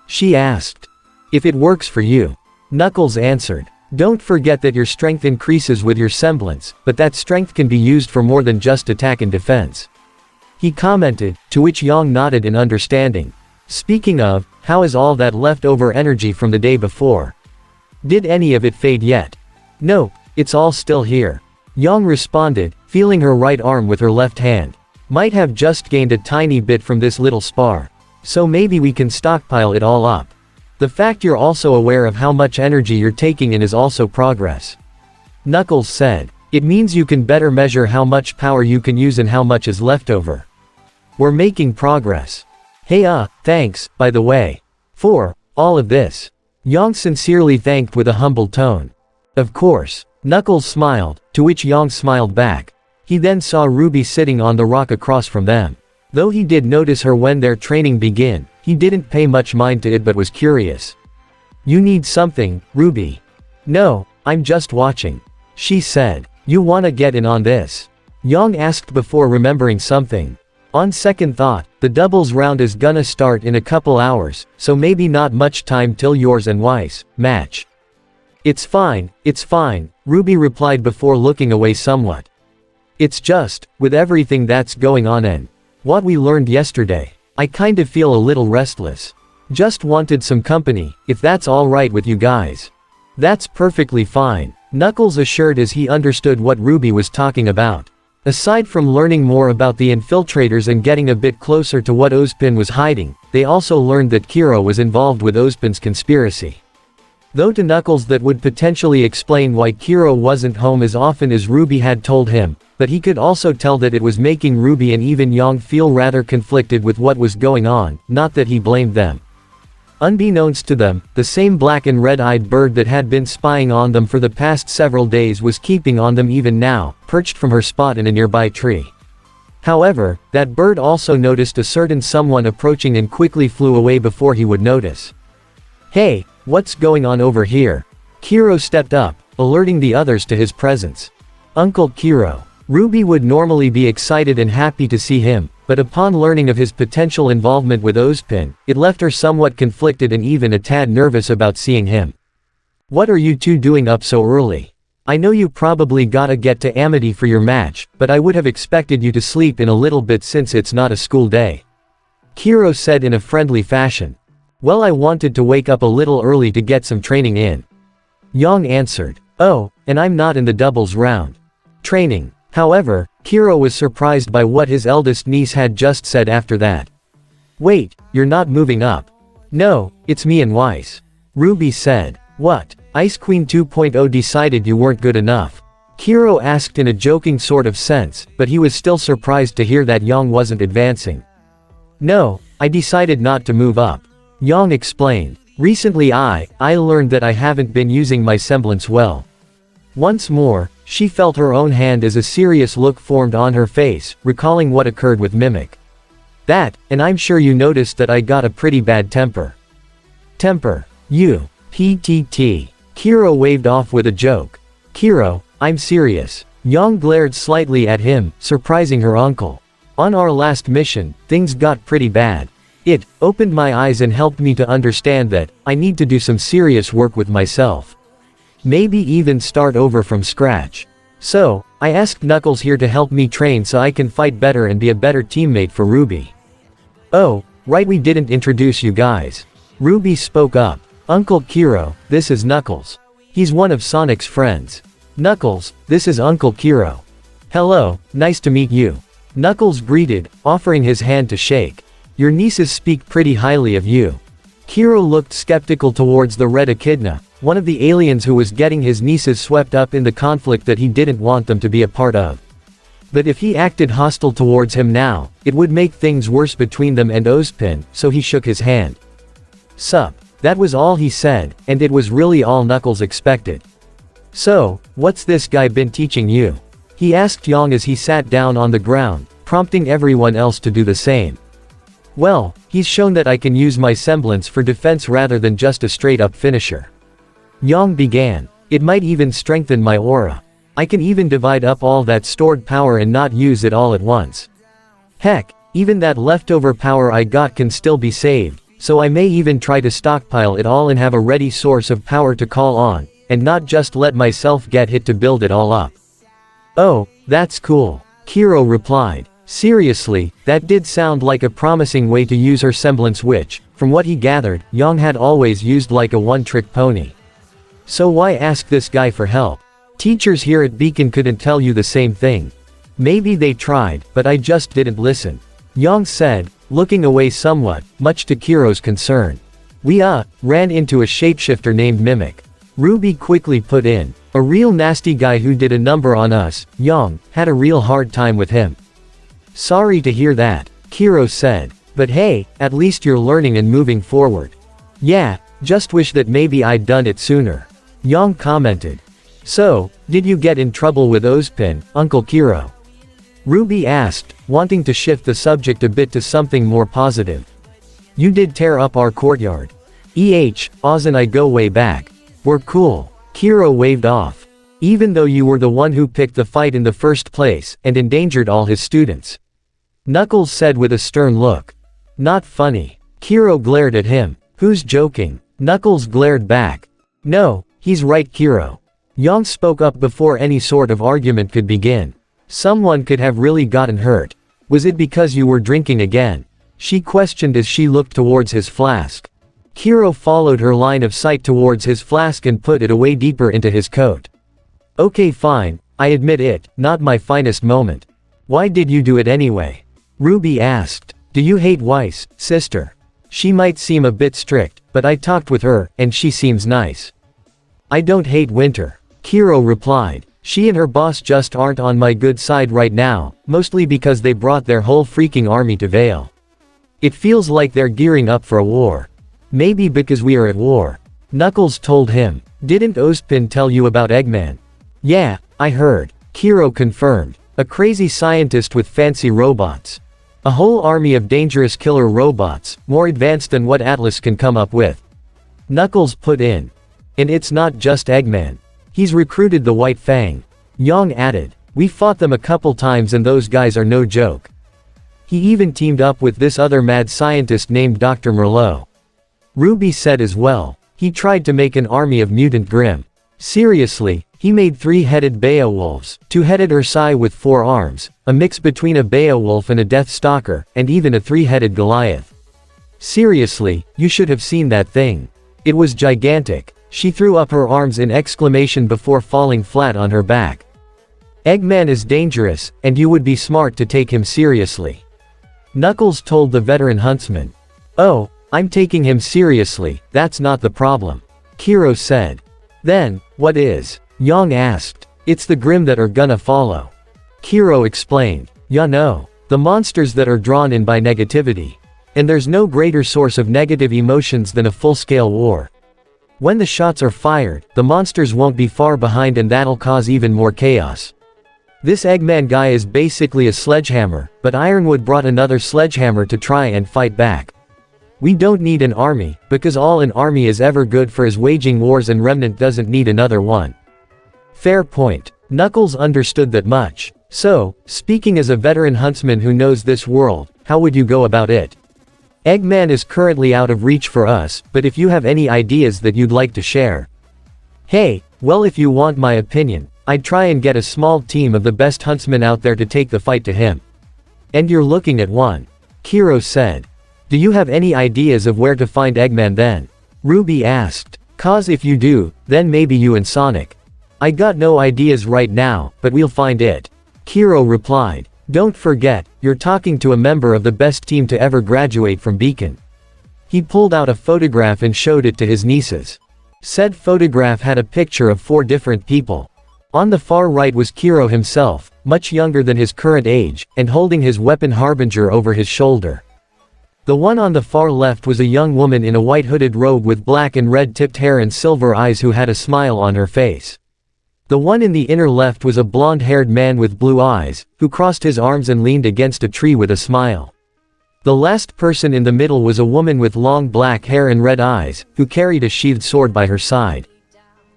She asked. If it works for you. Knuckles answered. Don't forget that your strength increases with your semblance, but that strength can be used for more than just attack and defense. He commented, to which Yang nodded in understanding. Speaking of, how is all that leftover energy from the day before? Did any of it fade yet? Nope, it's all still here. Yang responded, feeling her right arm with her left hand. Might have just gained a tiny bit from this little spar. So maybe we can stockpile it all up. The fact you're also aware of how much energy you're taking in is also progress. Knuckles said. It means you can better measure how much power you can use and how much is left over. We're making progress. Hey thanks, by the way. For all of this. Yang sincerely thanked with a humble tone. Of course. Knuckles smiled, to which Yang smiled back. He then saw Ruby sitting on the rock across from them. Though he did notice her when their training began, he didn't pay much mind to it but was curious. You need something, Ruby? No, I'm just watching. She said. You wanna get in on this? Yang asked before remembering something. On second thought, the doubles round is gonna start in a couple hours, so maybe not much time till yours and Weiss match. It's fine, Ruby replied before looking away somewhat. It's just, with everything that's going on and what we learned yesterday, I kind of feel a little restless. Just wanted some company, if that's alright with you guys. That's perfectly fine, Knuckles assured as he understood what Ruby was talking about. Aside from learning more about the infiltrators and getting a bit closer to what Ozpin was hiding, they also learned that Qrow was involved with Ozpin's conspiracy. Though to Knuckles that would potentially explain why Qrow wasn't home as often as Ruby had told him, but he could also tell that it was making Ruby and even Yang feel rather conflicted with what was going on, not that he blamed them. Unbeknownst to them, the same black and red-eyed bird that had been spying on them for the past several days was keeping on them even now, perched from her spot in a nearby tree. However, that bird also noticed a certain someone approaching and quickly flew away before he would notice. Hey, what's going on over here? Qrow stepped up, alerting the others to his presence. Uncle Qrow. Ruby would normally be excited and happy to see him, but upon learning of his potential involvement with Ozpin, it left her somewhat conflicted and even a tad nervous about seeing him. What are you two doing up so early? I know you probably gotta get to Amity for your match, but I would have expected you to sleep in a little bit since it's not a school day. Qrow said in a friendly fashion. Well, I wanted to wake up a little early to get some training in. Yang answered. Oh, and I'm not in the doubles round. Training. However, Qrow was surprised by what his eldest niece had just said after that. Wait, you're not moving up? No, it's me and Weiss. Ruby said. What? Ice Queen 2.0 decided you weren't good enough? Qrow asked in a joking sort of sense, but he was still surprised to hear that Yang wasn't advancing. No, I decided not to move up. Yang explained. Recently I learned that I haven't been using my semblance well. Once more, she felt her own hand as a serious look formed on her face, recalling what occurred with Mimic. That, and I'm sure you noticed that I got a pretty bad temper. Temper. You. PTT. Qrow waved off with a joke. Qrow, I'm serious. Yang glared slightly at him, surprising her uncle. On our last mission, things got pretty bad. It opened my eyes and helped me to understand that I need to do some serious work with myself. Maybe even start over from scratch. So, I asked Knuckles here to help me train so I can fight better and be a better teammate for Ruby. Oh, right, we didn't introduce you guys. Ruby spoke up. Uncle Qrow, this is Knuckles. He's one of Sonic's friends. Knuckles, this is Uncle Qrow. Hello, nice to meet you. Knuckles greeted, offering his hand to shake. Your nieces speak pretty highly of you. Qrow looked skeptical towards the Red Echidna, one of the aliens who was getting his nieces swept up in the conflict that he didn't want them to be a part of. But if he acted hostile towards him now, it would make things worse between them and Ozpin, so he shook his hand. Sup. That was all he said, and it was really all Knuckles expected. So, what's this guy been teaching you? He asked Yang as he sat down on the ground, prompting everyone else to do the same. Well, he's shown that I can use my semblance for defense rather than just a straight-up finisher. Yang began. It might even strengthen my aura. I can even divide up all that stored power and not use it all at once. Heck, even that leftover power I got can still be saved, so I may even try to stockpile it all and have a ready source of power to call on, and not just let myself get hit to build it all up. Oh, that's cool. Qrow replied. Seriously, that did sound like a promising way to use her semblance which, from what he gathered, Yang had always used like a one-trick pony. So why ask this guy for help? Teachers here at Beacon couldn't tell you the same thing. Maybe they tried, but I just didn't listen. Yang said, looking away somewhat, much to Qrow's concern. We ran into a shapeshifter named Mimic. Ruby quickly put in. A real nasty guy who did a number on us. Yang had a real hard time with him. Sorry to hear that, Qrow said. But hey, at least you're learning and moving forward. Yeah, just wish that maybe I'd done it sooner. Yang commented. So, did you get in trouble with Ozpin, Uncle Qrow? Ruby asked, wanting to shift the subject a bit to something more positive. You did tear up our courtyard. Oz and I go way back. We're cool. Qrow waved off. Even though you were the one who picked the fight in the first place, and endangered all his students. Knuckles said with a stern look. Not funny. Qrow glared at him. Who's joking? Knuckles glared back. No, he's right, Qrow. Yang spoke up before any sort of argument could begin. Someone could have really gotten hurt. Was it because you were drinking again? She questioned as she looked towards his flask. Qrow followed her line of sight towards his flask and put it away deeper into his coat. Okay fine, I admit it, not my finest moment. Why did you do it anyway? Ruby asked. Do you hate Weiss, sister? She might seem a bit strict, but I talked with her, and she seems nice. I don't hate Winter. Qrow replied. She and her boss just aren't on my good side right now, mostly because they brought their whole freaking army to Vale. It feels like they're gearing up for a war. Maybe because we are at war. Knuckles told him. Didn't Ozpin tell you about Eggman? Yeah, I heard. Qrow confirmed. A crazy scientist with fancy robots. A whole army of dangerous killer robots, more advanced than what Atlas can come up with. Knuckles put in. And it's not just Eggman. He's recruited the White Fang. Yang added. We fought them a couple times and those guys are no joke. He even teamed up with this other mad scientist named Dr. Merlot. Ruby said as well. He tried to make an army of mutant Grimm. Seriously, he made 3-headed Beowulfs, 2-headed Ursai with 4 arms, a mix between a Beowulf and a Deathstalker, and even a 3-headed Goliath. Seriously, you should have seen that thing. It was gigantic. She threw up her arms in exclamation before falling flat on her back. Eggman is dangerous, and you would be smart to take him seriously. Knuckles told the veteran huntsman. Oh, I'm taking him seriously, that's not the problem. Qrow said. Then, what is? Yang asked. It's the Grimm that are gonna follow. Qrow explained. Ya know. The monsters that are drawn in by negativity. And there's no greater source of negative emotions than a full-scale war. When the shots are fired, the monsters won't be far behind and that'll cause even more chaos. This Eggman guy is basically a sledgehammer, but Ironwood brought another sledgehammer to try and fight back. We don't need an army, because all an army is ever good for is waging wars and Remnant doesn't need another one. Fair point. Knuckles understood that much. So, speaking as a veteran huntsman who knows this world, how would you go about it? Eggman is currently out of reach for us, but if you have any ideas that you'd like to share. Hey, well if you want my opinion, I'd try and get a small team of the best huntsmen out there to take the fight to him. And you're looking at one. Qrow said. Do you have any ideas of where to find Eggman then? Ruby asked. Cause if you do, then maybe you and Sonic. I got no ideas right now, but we'll find it. Qrow replied. Don't forget, you're talking to a member of the best team to ever graduate from Beacon. He pulled out a photograph and showed it to his nieces. Said photograph had a picture of 4 different people. On the far right was Qrow himself, much younger than his current age, and holding his weapon Harbinger over his shoulder. The one on the far left was a young woman in a white hooded robe with black and red tipped hair and silver eyes who had a smile on her face. The one in the inner left was a blonde-haired man with blue eyes, who crossed his arms and leaned against a tree with a smile. The last person in the middle was a woman with long black hair and red eyes, who carried a sheathed sword by her side.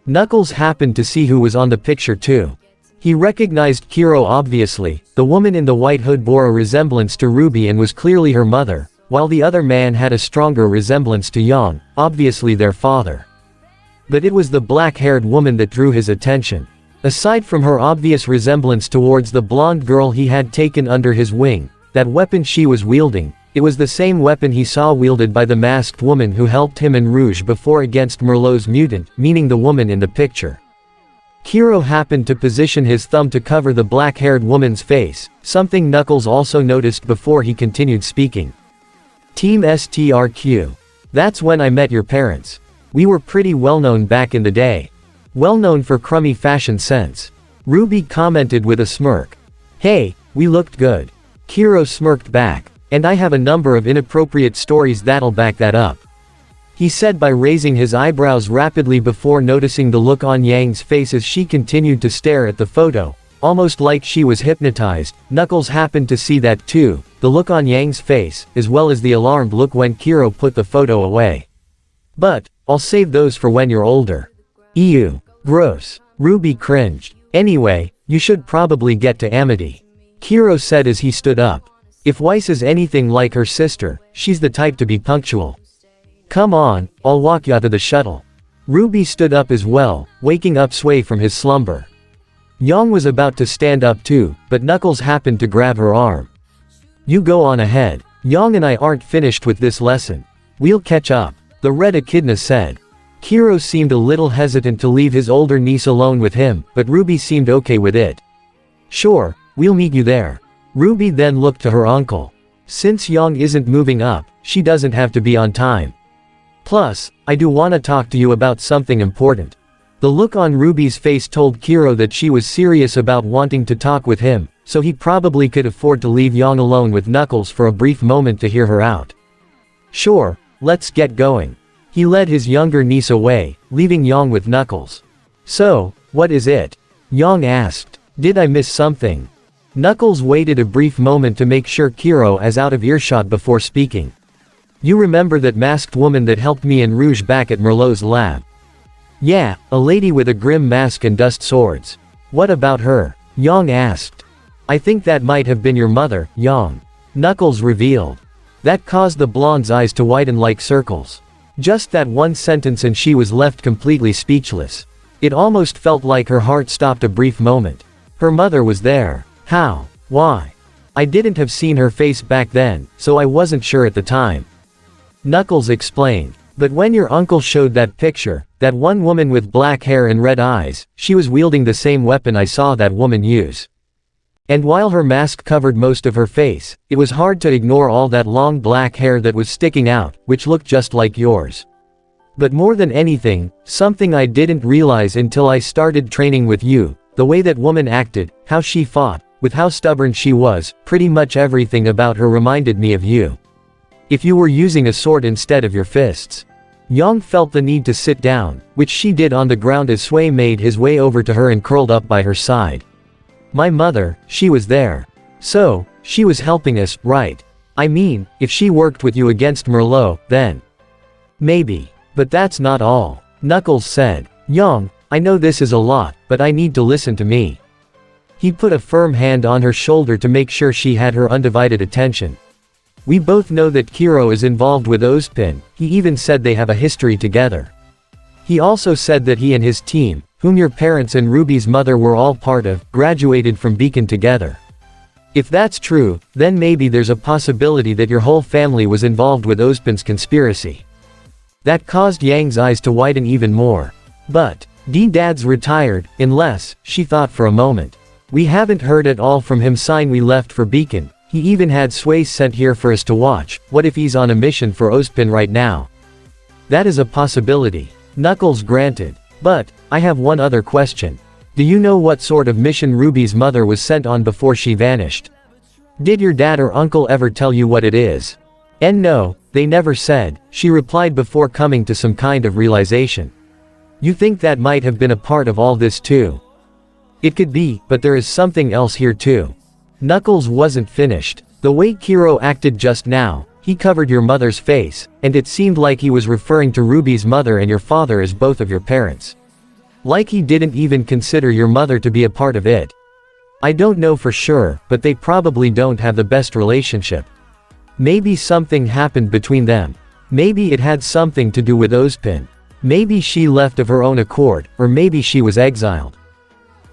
Knuckles happened to see who was on the picture too. He recognized Qrow obviously. The woman in the white hood bore a resemblance to Ruby and was clearly her mother, while the other man had a stronger resemblance to Yang, obviously their father. But it was the black-haired woman that drew his attention. Aside from her obvious resemblance towards the blonde girl he had taken under his wing, that weapon she was wielding, it was the same weapon he saw wielded by the masked woman who helped him and Rouge before against Merlot's mutant, meaning the woman in the picture. Qrow happened to position his thumb to cover the black-haired woman's face, something Knuckles also noticed before he continued speaking. Team STRQ. That's when I met your parents. We were pretty well known back in the day. Well known for crummy fashion sense. Ruby commented with a smirk. Hey, we looked good. Qrow smirked back. And I have a number of inappropriate stories that'll back that up. He said by raising his eyebrows rapidly before noticing the look on Yang's face as she continued to stare at the photo, almost like she was hypnotized. Knuckles happened to see that too, the look on Yang's face, as well as the alarmed look when Qrow put the photo away. But, I'll save those for when you're older. Ew. Gross. Ruby cringed. Anyway, you should probably get to Amity. Qrow said as he stood up. If Weiss is anything like her sister, she's the type to be punctual. Come on, I'll walk ya to the shuttle. Ruby stood up as well, waking up Sway from his slumber. Yang was about to stand up too, but Knuckles happened to grab her arm. You go on ahead. Yang and I aren't finished with this lesson. We'll catch up, the red echidna said. Qrow seemed a little hesitant to leave his older niece alone with him, but Ruby seemed okay with it. Sure, we'll meet you there. Ruby then looked to her uncle. Since Yang isn't moving up, she doesn't have to be on time. Plus, I do wanna talk to you about something important. The look on Ruby's face told Qrow that she was serious about wanting to talk with him, so he probably could afford to leave Yang alone with Knuckles for a brief moment to hear her out. Sure, let's get going. He led his younger niece away, leaving Yang with Knuckles. So, what is it? Yang asked. Did I miss something? Knuckles waited a brief moment to make sure Qrow is out of earshot before speaking. You remember that masked woman that helped me and Rouge back at Merlot's lab? Yeah, a lady with a grim mask and dust swords. What about her? Yang asked. I think that might have been your mother, Yang. Knuckles revealed. That caused the blonde's eyes to widen like circles. Just that one sentence and she was left completely speechless. It almost felt like her heart stopped a brief moment. Her mother was there. How? Why? I didn't have seen her face back then, so I wasn't sure at the time. Knuckles explained. But when your uncle showed that picture, that one woman with black hair and red eyes, she was wielding the same weapon I saw that woman use. And while her mask covered most of her face, it was hard to ignore all that long black hair that was sticking out, which looked just like yours. But more than anything, something I didn't realize until I started training with you, the way that woman acted, how she fought, with how stubborn she was, pretty much everything about her reminded me of you. If you were using a sword instead of your fists. Yang felt the need to sit down, which she did on the ground as Sway made his way over to her and curled up by her side. My mother, she was there. So, she was helping us, right? I mean, if she worked with you against Merlot, then. Maybe. But that's not all. Knuckles said. Yang, I know this is a lot, but I need to listen to me. He put a firm hand on her shoulder to make sure she had her undivided attention. We both know that Qrow is involved with Ozpin, he even said they have a history together. He also said that he and his team, whom your parents and Ruby's mother were all part of, graduated from Beacon together. If that's true, then maybe there's a possibility that your whole family was involved with Ozpin's conspiracy. That caused Yang's eyes to widen even more. But, D-Dad's retired, unless, she thought for a moment. We haven't heard at all from him since we left for Beacon. He even had Sway sent here for us to watch. What if he's on a mission for Ozpin right now? That is a possibility. Knuckles granted. But, I have one other question. Do you know what sort of mission Ruby's mother was sent on before she vanished? Did your dad or uncle ever tell you what it is? And no, they never said, she replied before coming to some kind of realization. You think that might have been a part of all this too? It could be, but there is something else here too. Knuckles wasn't finished. The way Qrow acted just now, he covered your mother's face, and it seemed like he was referring to Ruby's mother and your father as both of your parents. Like he didn't even consider your mother to be a part of it. I don't know for sure, but they probably don't have the best relationship. Maybe something happened between them. Maybe it had something to do with Ozpin. Maybe she left of her own accord, or maybe she was exiled.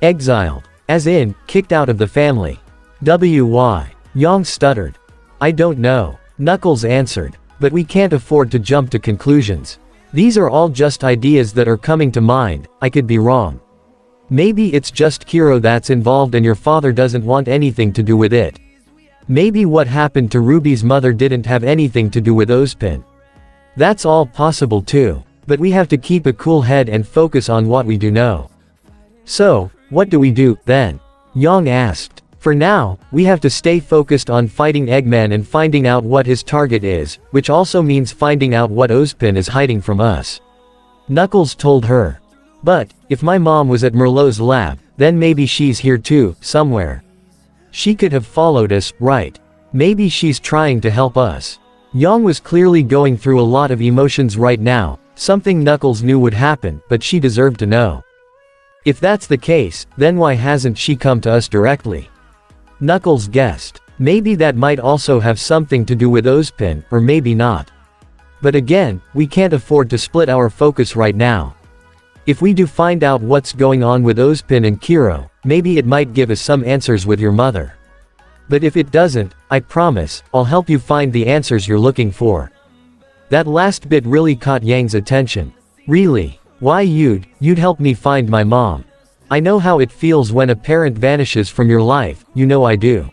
Exiled. As in, kicked out of the family. Why? Yang stuttered. I don't know. Knuckles answered. But we can't afford to jump to conclusions. These are all just ideas that are coming to mind, I could be wrong. Maybe it's just Qrow that's involved and your father doesn't want anything to do with it. Maybe what happened to Ruby's mother didn't have anything to do with Ozpin. That's all possible too, but we have to keep a cool head and focus on what we do know. So, what do we do, then? Yang asked. For now, we have to stay focused on fighting Eggman and finding out what his target is, which also means finding out what Ozpin is hiding from us. Knuckles told her. But, if my mom was at Merlot's lab, then maybe she's here too, somewhere. She could have followed us, right? Maybe she's trying to help us. Yang was clearly going through a lot of emotions right now, something Knuckles knew would happen, but she deserved to know. If that's the case, then why hasn't she come to us directly? Knuckles guessed. Maybe that might also have something to do with Ozpin, or maybe not. But again, we can't afford to split our focus right now. If we do find out what's going on with Ozpin and Qrow, maybe it might give us some answers with your mother. But if it doesn't, I promise, I'll help you find the answers you're looking for. That last bit really caught Yang's attention. Really? Why you'd help me find my mom? I know how it feels when a parent vanishes from your life, you know I do.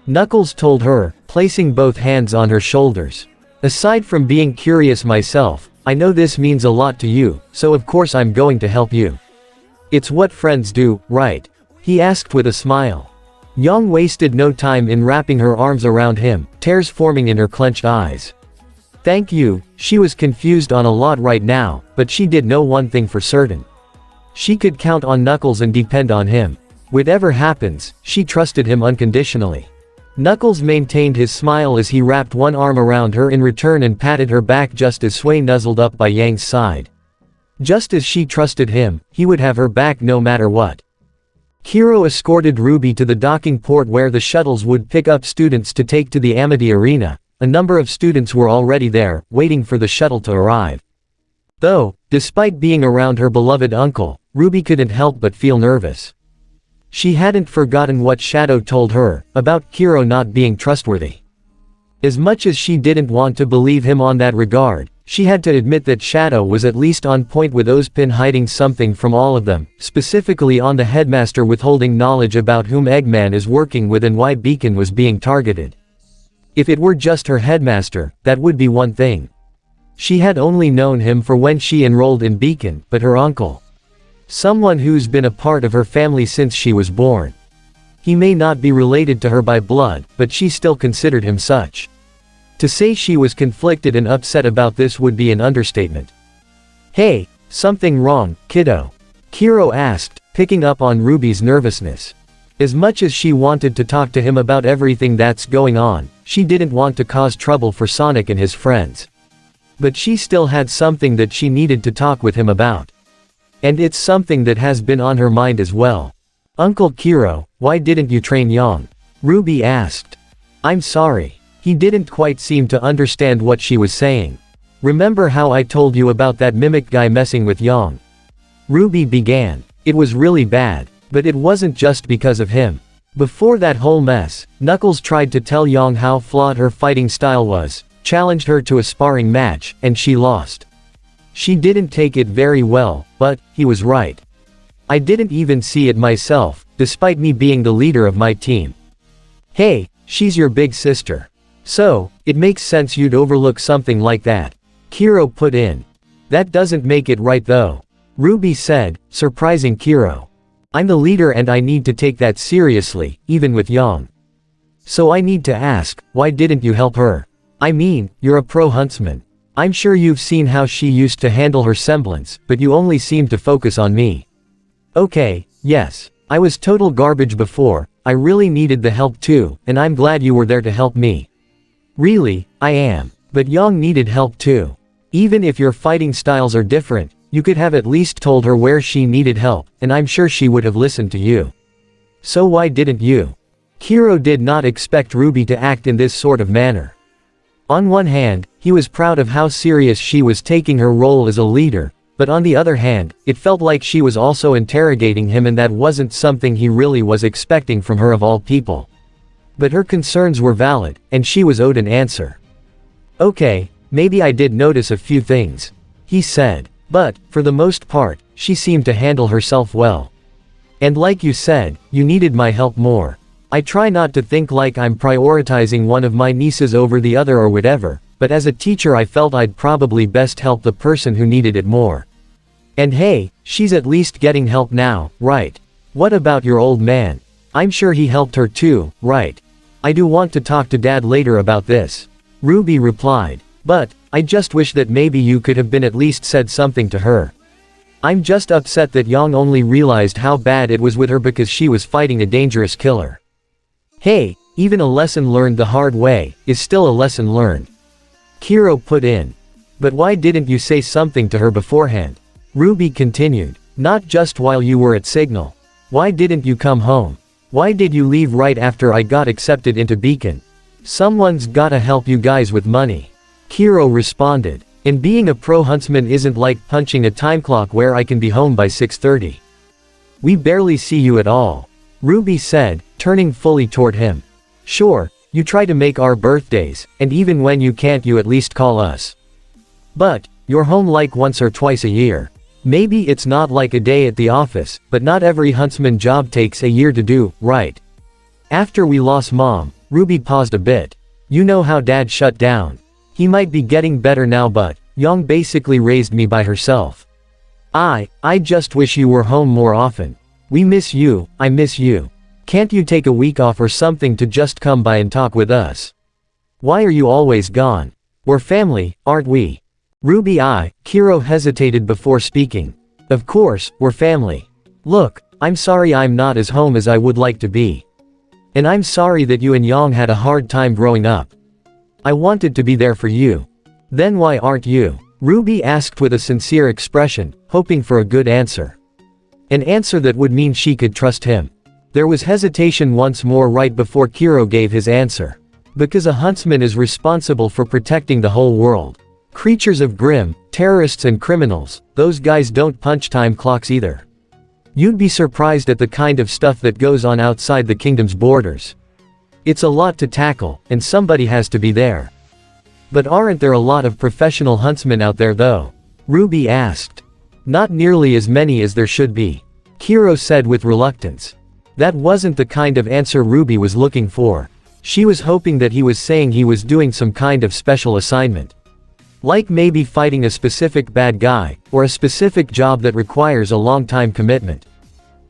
Knuckles told her, placing both hands on her shoulders. Aside from being curious myself, I know this means a lot to you, so of course I'm going to help you. It's what friends do, right? He asked with a smile. Yang wasted no time in wrapping her arms around him, tears forming in her clenched eyes. Thank you. She was confused on a lot right now, but she did know one thing for certain. She could count on Knuckles and depend on him. Whatever happens, she trusted him unconditionally. Knuckles maintained his smile as he wrapped one arm around her in return and patted her back just as Sui nuzzled up by Yang's side. Just as she trusted him, he would have her back no matter what. Qrow escorted Ruby to the docking port where the shuttles would pick up students to take to the Amity Arena. A number of students were already there, waiting for the shuttle to arrive. Though, despite being around her beloved uncle, Ruby couldn't help but feel nervous. She hadn't forgotten what Shadow told her, about Qrow not being trustworthy. As much as she didn't want to believe him on that regard, she had to admit that Shadow was at least on point with Ozpin hiding something from all of them, specifically on the Headmaster withholding knowledge about whom Eggman is working with and why Beacon was being targeted. If it were just her Headmaster, that would be one thing. She had only known him for when she enrolled in Beacon, but her uncle. Someone who's been a part of her family since she was born. He may not be related to her by blood, but she still considered him such. To say she was conflicted and upset about this would be an understatement. Hey, something wrong, kiddo? Qrow asked, picking up on Ruby's nervousness. As much as she wanted to talk to him about everything that's going on, she didn't want to cause trouble for Sonic and his friends. But she still had something that she needed to talk with him about. And it's something that has been on her mind as well. Uncle Qrow, why didn't you train Yang? Ruby asked. I'm sorry. He didn't quite seem to understand what she was saying. Remember how I told you about that mimic guy messing with Yang? Ruby began. It was really bad, but it wasn't just because of him. Before that whole mess, Knuckles tried to tell Yang how flawed her fighting style was, challenged her to a sparring match, and she lost. She didn't take it very well, but he was right. I didn't even see it myself, despite me being the leader of my team. Hey, she's your big sister. So, it makes sense you'd overlook something like that. Qrow put in. That doesn't make it right though. Ruby said, surprising Qrow. I'm the leader and I need to take that seriously, even with Yang. So I need to ask, why didn't you help her? I mean, you're a pro huntsman. I'm sure you've seen how she used to handle her semblance, but you only seem to focus on me. Okay, yes. I was total garbage before, I really needed the help too, and I'm glad you were there to help me. Really, I am. But Yang needed help too. Even if your fighting styles are different, you could have at least told her where she needed help, and I'm sure she would have listened to you. So why didn't you? Qrow did not expect Ruby to act in this sort of manner. On one hand, he was proud of how serious she was taking her role as a leader, but on the other hand, it felt like she was also interrogating him and that wasn't something he really was expecting from her of all people. But her concerns were valid, and she was owed an answer. Okay, maybe I did notice a few things, he said, but, for the most part, she seemed to handle herself well. And like you said, you needed my help more. I try not to think like I'm prioritizing one of my nieces over the other or whatever, but as a teacher I felt I'd probably best help the person who needed it more. And hey, she's at least getting help now, right? What about your old man? I'm sure he helped her too, right? I do want to talk to Dad later about this. Ruby replied. But, I just wish that maybe you could have been at least said something to her. I'm just upset that Yang only realized how bad it was with her because she was fighting a dangerous killer. Hey, even a lesson learned the hard way is still a lesson learned. Qrow put in. But why didn't you say something to her beforehand? Ruby continued. Not just while you were at Signal. Why didn't you come home? Why did you leave right after I got accepted into Beacon? Someone's gotta help you guys with money. Qrow responded. And being a pro huntsman isn't like punching a time clock where I can be home by 6:30. We barely see you at all. Ruby said, turning fully toward him. Sure, you try to make our birthdays, and even when you can't you at least call us. But, you're home like once or twice a year. Maybe it's not like a day at the office, but not every huntsman job takes a year to do, right? After we lost Mom, Ruby paused a bit. You know how Dad shut down. He might be getting better now but, Yang basically raised me by herself. I just wish you were home more often. We miss you, I miss you. Can't you take a week off or something to just come by and talk with us? Why are you always gone? We're family, aren't we? Ruby Qrow hesitated before speaking. Of course, we're family. Look, I'm sorry I'm not as home as I would like to be. And I'm sorry that you and Yang had a hard time growing up. I wanted to be there for you. Then why aren't you? Ruby asked with a sincere expression, hoping for a good answer. An answer that would mean she could trust him. There was hesitation once more right before Qrow gave his answer. Because a huntsman is responsible for protecting the whole world. Creatures of Grimm, terrorists and criminals, those guys don't punch time clocks either. You'd be surprised at the kind of stuff that goes on outside the kingdom's borders. It's a lot to tackle, and somebody has to be there. But aren't there a lot of professional huntsmen out there though? Ruby asked. Not nearly as many as there should be. Qrow said with reluctance. That wasn't the kind of answer Ruby was looking for. She was hoping that he was saying he was doing some kind of special assignment. Like maybe fighting a specific bad guy, or a specific job that requires a long time commitment.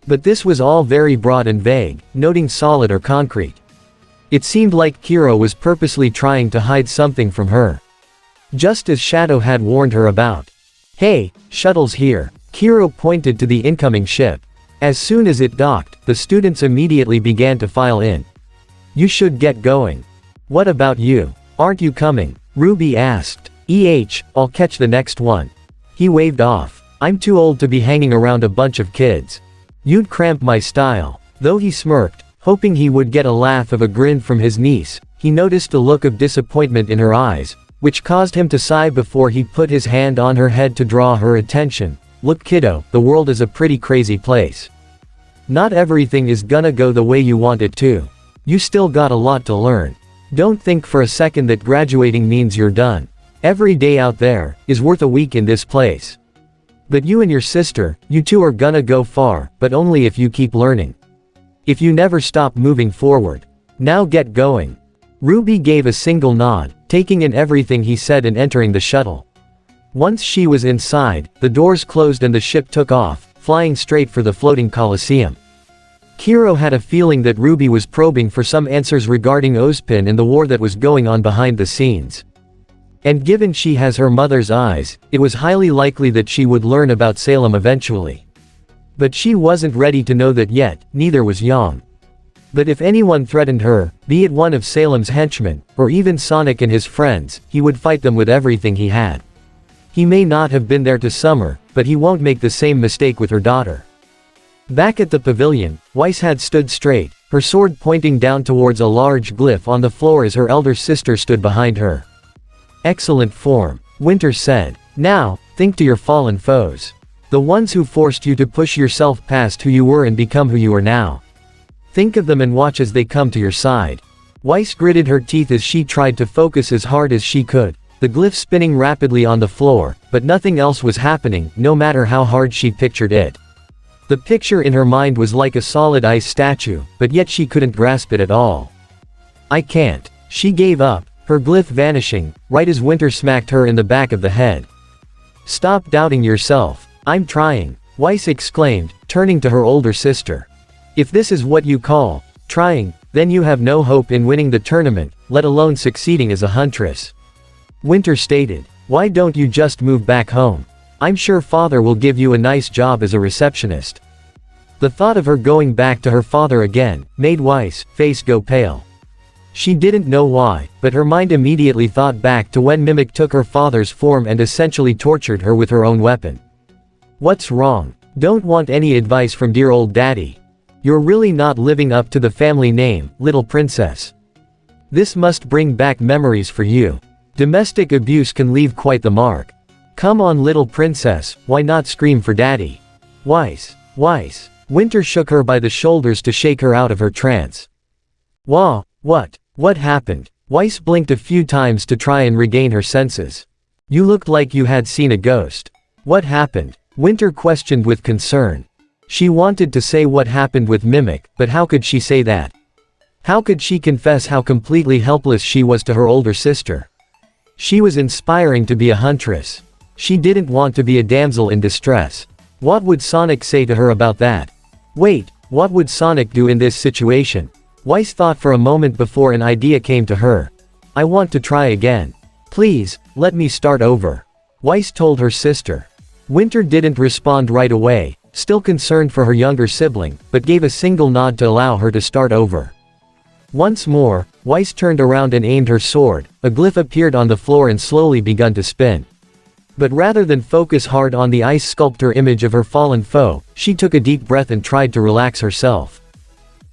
But this was all very broad and vague, noting solid or concrete. It seemed like Qrow was purposely trying to hide something from her. Just as Shadow had warned her about. Hey, shuttle's here. Qrow pointed to the incoming ship. As soon as it docked, the students immediately began to file in. You should get going. What about you? Aren't you coming? Ruby asked. I'll catch the next one. He waved off. I'm too old to be hanging around a bunch of kids. You'd cramp my style. Though he smirked, hoping he would get a laugh of a grin from his niece, he noticed a look of disappointment in her eyes, which caused him to sigh before he put his hand on her head to draw her attention. Look kiddo, the world is a pretty crazy place. Not everything is gonna go the way you want it to. You still got a lot to learn. Don't think for a second that graduating means you're done. Every day out there is worth a week in this place. But you and your sister, you two are gonna go far, but only if you keep learning. If you never stop moving forward. Now get going. Ruby gave a single nod, taking in everything he said and entering the shuttle. Once she was inside, the doors closed and the ship took off, flying straight for the floating coliseum. Qrow had a feeling that Ruby was probing for some answers regarding Ozpin and the war that was going on behind the scenes. And given she has her mother's eyes, it was highly likely that she would learn about Salem eventually. But she wasn't ready to know that yet, neither was Yang. But if anyone threatened her, be it one of Salem's henchmen, or even Sonic and his friends, he would fight them with everything he had. He may not have been there to Summer, but he won't make the same mistake with her daughter. Back at the pavilion, Weiss had stood straight, her sword pointing down towards a large glyph on the floor as her elder sister stood behind her. Excellent form, Winter said. Now, think to your fallen foes. The ones who forced you to push yourself past who you were and become who you are now. Think of them and watch as they come to your side. Weiss gritted her teeth as she tried to focus as hard as she could, the glyph spinning rapidly on the floor, but nothing else was happening, no matter how hard she pictured it. The picture in her mind was like a solid ice statue, but yet she couldn't grasp it at all. I can't. She gave up, her glyph vanishing, right as Winter smacked her in the back of the head. Stop doubting yourself. I'm trying, Weiss exclaimed, turning to her older sister. If this is what you call trying, then you have no hope in winning the tournament, let alone succeeding as a huntress. Winter stated. Why don't you just move back home? I'm sure father will give you a nice job as a receptionist. The thought of her going back to her father again made Weiss' face go pale. She didn't know why, but her mind immediately thought back to when Mimic took her father's form and essentially tortured her with her own weapon. What's wrong? Don't want any advice from dear old daddy. You're really not living up to the family name, little princess. This must bring back memories for you. Domestic abuse can leave quite the mark. Come on little princess, why not scream for daddy? Weiss. Winter shook her by the shoulders to shake her out of her trance. Wah, what happened? Weiss blinked a few times to try and regain her senses. You looked like you had seen a ghost. What happened? Winter questioned with concern. She wanted to say what happened with Mimic, but how could she say that? How could she confess how completely helpless she was to her older sister? She was inspiring to be a huntress. She didn't want to be a damsel in distress. What would Sonic say to her about that? Wait, what would Sonic do in this situation? Weiss thought for a moment before an idea came to her. I want to try again. Please, let me start over. Weiss told her sister. Winter didn't respond right away, still concerned for her younger sibling, but gave a single nod to allow her to start over. Once more, Weiss turned around and aimed her sword, a glyph appeared on the floor and slowly begun to spin. But rather than focus hard on the ice sculptor image of her fallen foe, she took a deep breath and tried to relax herself.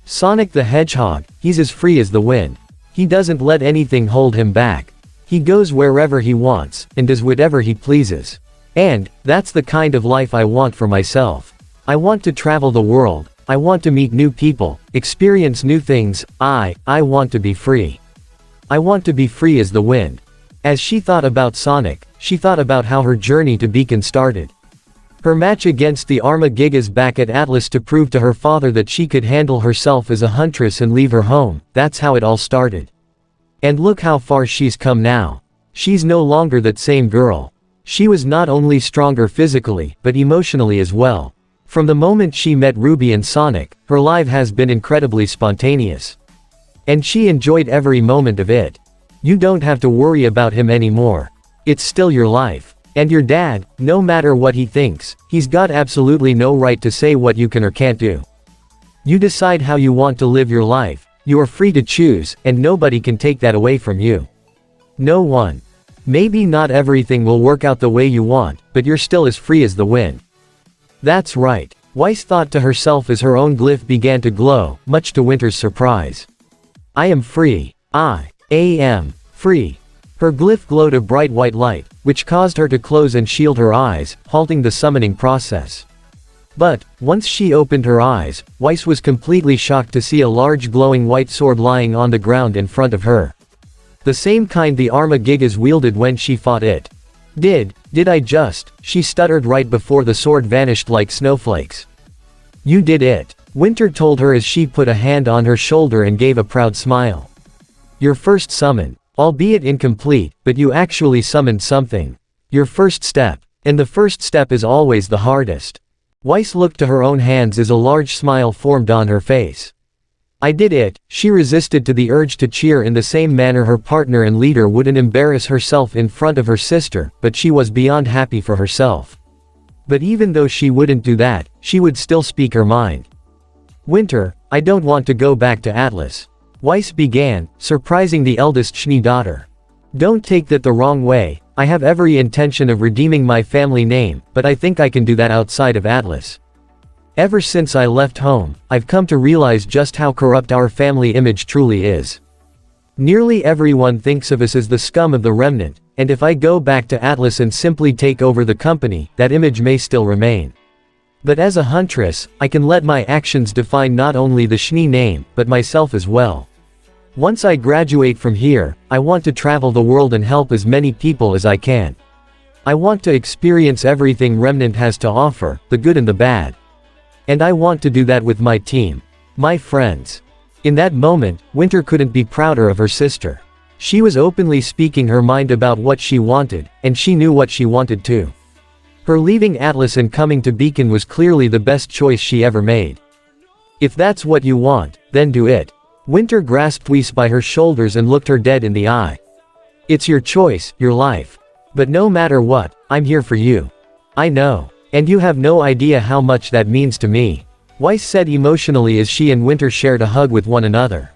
Sonic the Hedgehog, he's as free as the wind. He doesn't let anything hold him back. He goes wherever he wants, and does whatever he pleases. And, that's the kind of life I want for myself. I want to travel the world, I want to meet new people, experience new things, I want to be free. I want to be free as the wind. As she thought about Sonic, she thought about how her journey to Beacon started. Her match against the Arma-Gigas back at Atlas to prove to her father that she could handle herself as a huntress and leave her home, that's how it all started. And look how far she's come now. She's no longer that same girl. She was not only stronger physically, but emotionally as well. From the moment she met Ruby and Sonic, her life has been incredibly spontaneous. And she enjoyed every moment of it. You don't have to worry about him anymore. It's still your life. And your dad, no matter what he thinks, he's got absolutely no right to say what you can or can't do. You decide how you want to live your life, you are free to choose, and nobody can take that away from you. No one. Maybe not everything will work out the way you want, but you're still as free as the wind. That's right, Weiss thought to herself as her own glyph began to glow, much to Winter's surprise. I am free. I am free. Her glyph glowed a bright white light, which caused her to close and shield her eyes, halting the summoning process. But, once she opened her eyes, Weiss was completely shocked to see a large glowing white sword lying on the ground in front of her. The same kind the Arma-Gigas wielded when she fought it. Did I just, she stuttered right before the sword vanished like snowflakes. You did it, Winter told her as she put a hand on her shoulder and gave a proud smile. Your first summon. Albeit incomplete, but you actually summoned something. Your first step. And the first step is always the hardest. Weiss looked to her own hands as a large smile formed on her face. I did it. She resisted to the urge to cheer in the same manner her partner and leader wouldn't embarrass herself in front of her sister, but she was beyond happy for herself. But even though she wouldn't do that, she would still speak her mind. Winter, I don't want to go back to Atlas. Weiss began, surprising the eldest Schnee daughter. Don't take that the wrong way, I have every intention of redeeming my family name, but I think I can do that outside of Atlas. Ever since I left home, I've come to realize just how corrupt our family image truly is. Nearly everyone thinks of us as the scum of the Remnant, and if I go back to Atlas and simply take over the company, that image may still remain. But as a huntress, I can let my actions define not only the Schnee name, but myself as well. Once I graduate from here, I want to travel the world and help as many people as I can. I want to experience everything Remnant has to offer, the good and the bad. And I want to do that with my team. My friends. In that moment, Winter couldn't be prouder of her sister. She was openly speaking her mind about what she wanted, and she knew what she wanted too. Her leaving Atlas and coming to Beacon was clearly the best choice she ever made. If that's what you want, then do it. Winter grasped Weiss by her shoulders and looked her dead in the eye. It's your choice, your life. But no matter what, I'm here for you. I know. And you have no idea how much that means to me. Weiss said emotionally as she and Winter shared a hug with one another.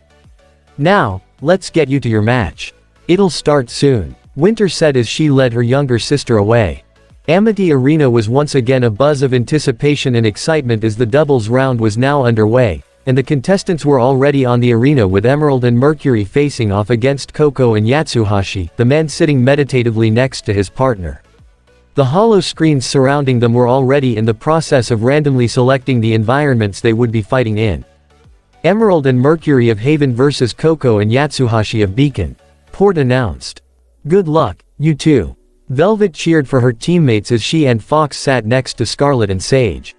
Now, let's get you to your match. It'll start soon, Winter said as she led her younger sister away. Amity Arena was once again a buzz of anticipation and excitement as the doubles round was now underway, and the contestants were already on the arena with Emerald and Mercury facing off against Qrow and Yatsuhashi, the man sitting meditatively next to his partner. The hollow screens surrounding them were already in the process of randomly selecting the environments they would be fighting in. Emerald and Mercury of Haven vs Qrow and Yatsuhashi of Beacon. Port announced. Good luck, you two. Velvet cheered for her teammates as she and Fox sat next to Scarlet and Sage.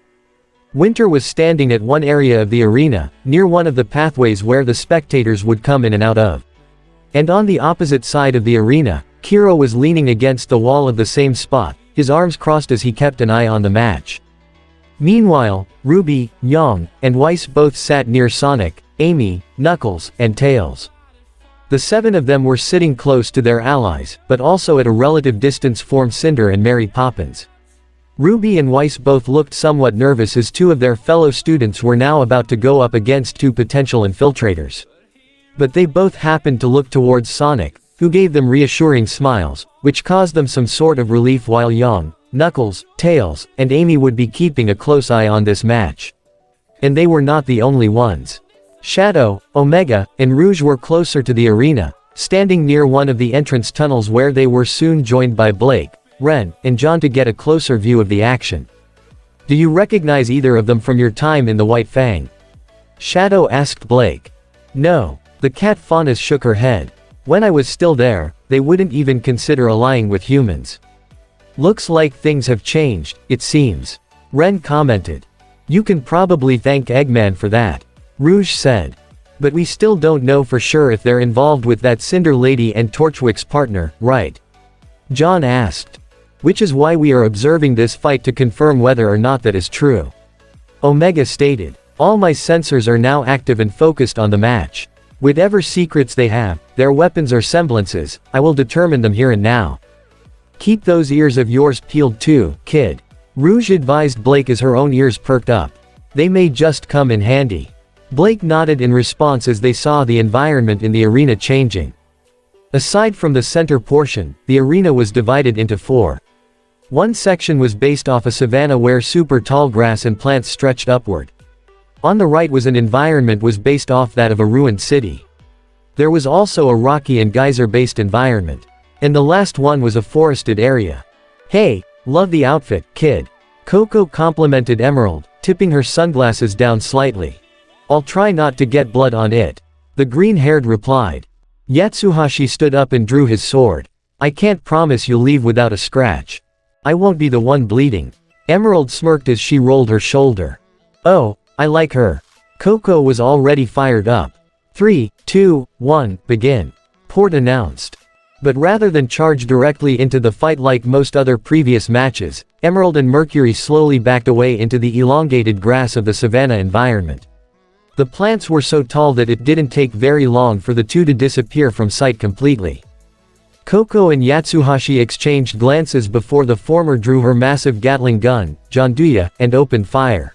Winter was standing at one area of the arena, near one of the pathways where the spectators would come in and out of. And on the opposite side of the arena, Qrow was leaning against the wall of the same spot, his arms crossed as he kept an eye on the match. Meanwhile, Ruby, Yang, and Weiss both sat near Sonic, Amy, Knuckles, and Tails. The seven of them were sitting close to their allies, but also at a relative distance from Cinder and Mary Poppins. Ruby and Weiss both looked somewhat nervous as two of their fellow students were now about to go up against two potential infiltrators. But they both happened to look towards Sonic, who gave them reassuring smiles, which caused them some sort of relief while Yang, Knuckles, Tails, and Amy would be keeping a close eye on this match. And they were not the only ones. Shadow, Omega, and Rouge were closer to the arena, standing near one of the entrance tunnels where they were soon joined by Blake, Ren, and John to get a closer view of the action. Do you recognize either of them from your time in the White Fang? Shadow asked Blake. No, the cat Faunus shook her head. When I was still there, they wouldn't even consider allying with humans. Looks like things have changed, it seems. Ren commented. You can probably thank Eggman for that, Rouge said. But we still don't know for sure if they're involved with that Cinder Lady and Torchwick's partner, right? John asked. Which is why we are observing this fight to confirm whether or not that is true. Omega stated. All my sensors are now active and focused on the match. Whatever secrets they have, their weapons or semblances, I will determine them here and now. Keep those ears of yours peeled too, kid. Rouge advised Blake as her own ears perked up. They may just come in handy. Blake nodded in response as they saw the environment in the arena changing. Aside from the center portion, the arena was divided into four. One section was based off a savanna where super tall grass and plants stretched upward. On the right was an environment was based off that of a ruined city. There was also a rocky and geyser-based environment. And the last one was a forested area. Hey, love the outfit, kid. Qrow complimented Emerald, tipping her sunglasses down slightly. I'll try not to get blood on it. The green-haired replied. Yatsuhashi stood up and drew his sword. I can't promise you'll leave without a scratch. I won't be the one bleeding. Emerald smirked as she rolled her shoulder. Oh, I like her. Qrow was already fired up. 3, 2, 1, begin. Port announced. But rather than charge directly into the fight like most other previous matches, Emerald and Mercury slowly backed away into the elongated grass of the savanna environment. The plants were so tall that it didn't take very long for the two to disappear from sight completely. Qrow and Yatsuhashi exchanged glances before the former drew her massive Gatling gun, Janduya, and opened fire.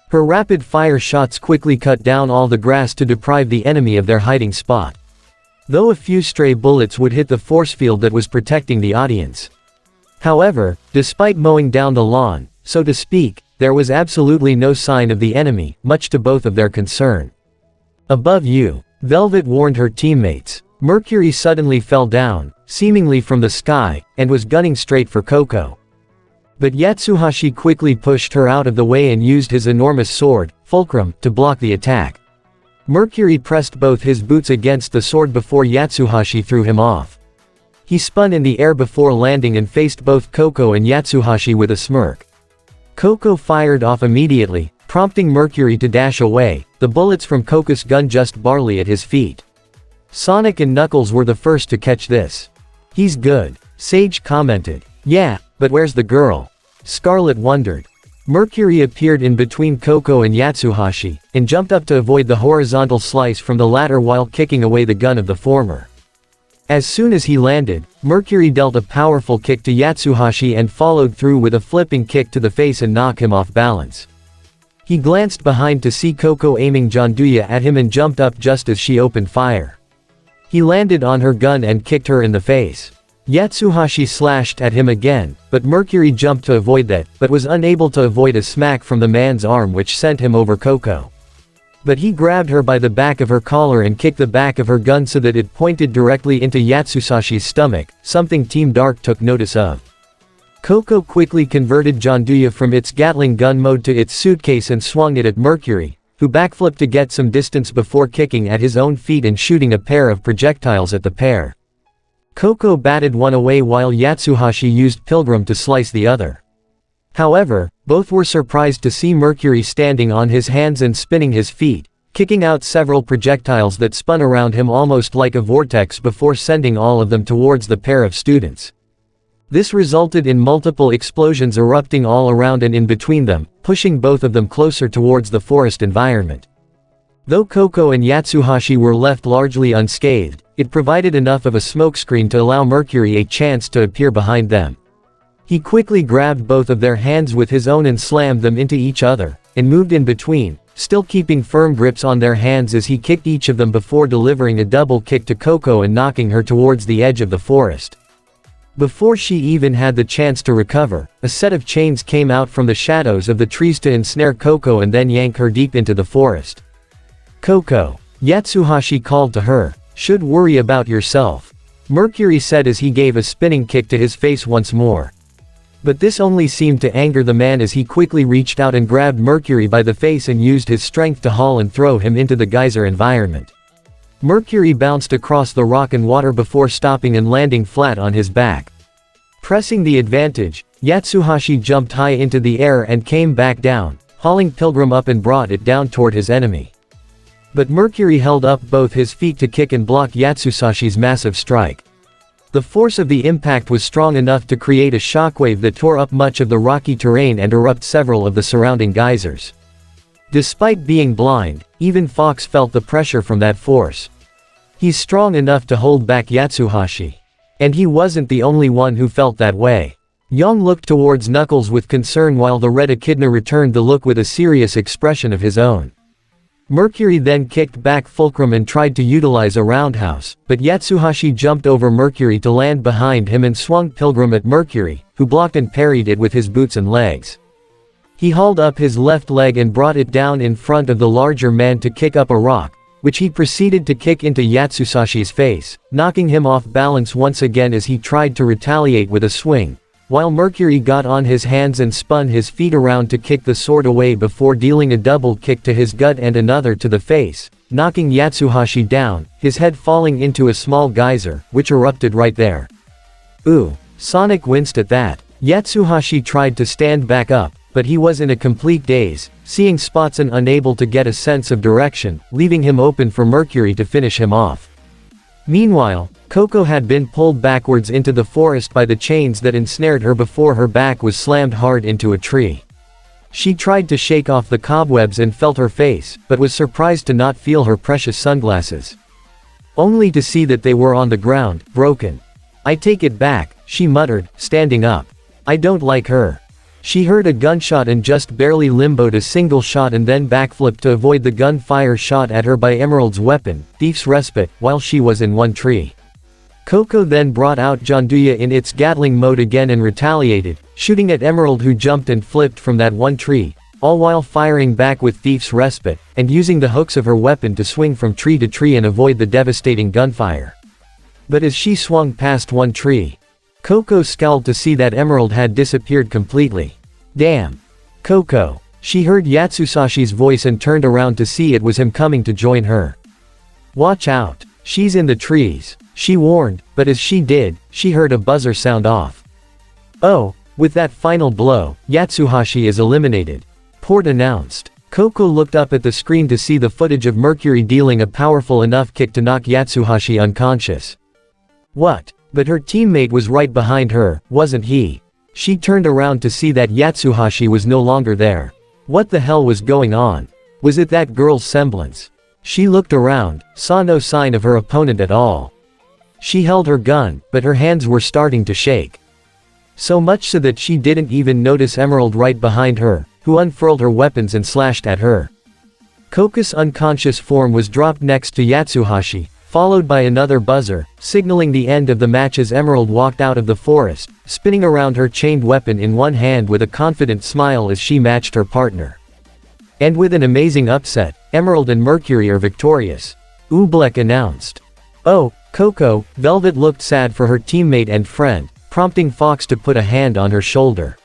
Her rapid-fire shots quickly cut down all the grass to deprive the enemy of their hiding spot. Though a few stray bullets would hit the force field that was protecting the audience. However, despite mowing down the lawn, so to speak, there was absolutely no sign of the enemy, much to both of their concern. Above you, Velvet warned her teammates. Mercury suddenly fell down, seemingly from the sky, and was gunning straight for Qrow. But Yatsuhashi quickly pushed her out of the way and used his enormous sword, Fulcrum, to block the attack. Mercury pressed both his boots against the sword before Yatsuhashi threw him off. He spun in the air before landing and faced both Qrow and Yatsuhashi with a smirk. Qrow fired off immediately, prompting Mercury to dash away. The bullets from Coco's gun just barely at his feet. Sonic and Knuckles were the first to catch this. "He's good," Sage commented. "Yeah, but where's the girl?" Scarlet wondered. Mercury appeared in between Coco and Yatsuhashi, and jumped up to avoid the horizontal slice from the latter while kicking away the gun of the former. As soon as he landed, Mercury dealt a powerful kick to Yatsuhashi and followed through with a flipping kick to the face and knock him off balance. He glanced behind to see Coco aiming Janduya at him and jumped up just as she opened fire. He landed on her gun and kicked her in the face. Yatsuhashi slashed at him again, but Mercury jumped to avoid that, but was unable to avoid a smack from the man's arm which sent him over Coco. But he grabbed her by the back of her collar and kicked the back of her gun so that it pointed directly into Yatsusashi's stomach, something Team Dark took notice of. Coco quickly converted Janduya from its Gatling gun mode to its suitcase and swung it at Mercury, who backflipped to get some distance before kicking at his own feet and shooting a pair of projectiles at the pair. Coco batted one away while Yatsuhashi used Pilgrim to slice the other. However, both were surprised to see Mercury standing on his hands and spinning his feet, kicking out several projectiles that spun around him almost like a vortex before sending all of them towards the pair of students. This resulted in multiple explosions erupting all around and in between them, pushing both of them closer towards the forest environment. Though Coco and Yatsuhashi were left largely unscathed, it provided enough of a smokescreen to allow Mercury a chance to appear behind them. He quickly grabbed both of their hands with his own and slammed them into each other, and moved in between, still keeping firm grips on their hands as he kicked each of them before delivering a double kick to Coco and knocking her towards the edge of the forest. Before she even had the chance to recover, a set of chains came out from the shadows of the trees to ensnare Coco and then yank her deep into the forest. "Coco," Yatsuhashi called to her, "should worry about yourself," Mercury said as he gave a spinning kick to his face once more. But this only seemed to anger the man as he quickly reached out and grabbed Mercury by the face and used his strength to haul and throw him into the geyser environment. Mercury bounced across the rock and water before stopping and landing flat on his back. Pressing the advantage, Yatsuhashi jumped high into the air and came back down, hauling Pilgrim up and brought it down toward his enemy. But Mercury held up both his feet to kick and block Yatsusashi's massive strike. The force of the impact was strong enough to create a shockwave that tore up much of the rocky terrain and erupt several of the surrounding geysers. Despite being blind, even Fox felt the pressure from that force. He's strong enough to hold back Yatsuhashi. And he wasn't the only one who felt that way. Young looked towards Knuckles with concern while the Red Echidna returned the look with a serious expression of his own. Mercury then kicked back Fulcrum and tried to utilize a roundhouse, but Yatsuhashi jumped over Mercury to land behind him and swung Pilgrim at Mercury, who blocked and parried it with his boots and legs. He hauled up his left leg and brought it down in front of the larger man to kick up a rock, which he proceeded to kick into Yatsusashi's face, knocking him off balance once again as he tried to retaliate with a swing, while Mercury got on his hands and spun his feet around to kick the sword away before dealing a double kick to his gut and another to the face, knocking Yatsuhashi down, his head falling into a small geyser, which erupted right there. Ooh, Sonic winced at that. Yatsuhashi tried to stand back up, but he was in a complete daze, seeing spots and unable to get a sense of direction, leaving him open for Mercury to finish him off. Meanwhile, Coco had been pulled backwards into the forest by the chains that ensnared her before her back was slammed hard into a tree. She tried to shake off the cobwebs and felt her face, but was surprised to not feel her precious sunglasses. Only to see that they were on the ground, broken. "I take it back," she muttered, standing up. "I don't like her." She heard a gunshot and just barely limboed a single shot and then backflipped to avoid the gunfire shot at her by Emerald's weapon, Thief's Respite, while she was in one tree. Coco then brought out Janduya in its Gatling mode again and retaliated, shooting at Emerald who jumped and flipped from that one tree, all while firing back with Thief's Respite, and using the hooks of her weapon to swing from tree to tree and avoid the devastating gunfire. But as she swung past one tree, Coco scowled to see that Emerald had disappeared completely. "Damn. Coco." She heard Yatsusashi's voice and turned around to see it was him coming to join her. "Watch out. She's in the trees," she warned, but as she did, she heard a buzzer sound off. "Oh, with that final blow, Yatsuhashi is eliminated," Port announced. Coco looked up at the screen to see the footage of Mercury dealing a powerful enough kick to knock Yatsuhashi unconscious. What? But her teammate was right behind her, wasn't he? She turned around to see that Yatsuhashi was no longer there. What the hell was going on? Was it that girl's semblance? She looked around, saw no sign of her opponent at all. She held her gun, but her hands were starting to shake. So much so that she didn't even notice Emerald right behind her, who unfurled her weapons and slashed at her. Coco's unconscious form was dropped next to Yatsuhashi, followed by another buzzer, signaling the end of the match as Emerald walked out of the forest, spinning around her chained weapon in one hand with a confident smile as she matched her partner. And with an amazing upset, Emerald and Mercury are victorious. Oobleck announced. Oh, Coco, Velvet looked sad for her teammate and friend, prompting Fox to put a hand on her shoulder.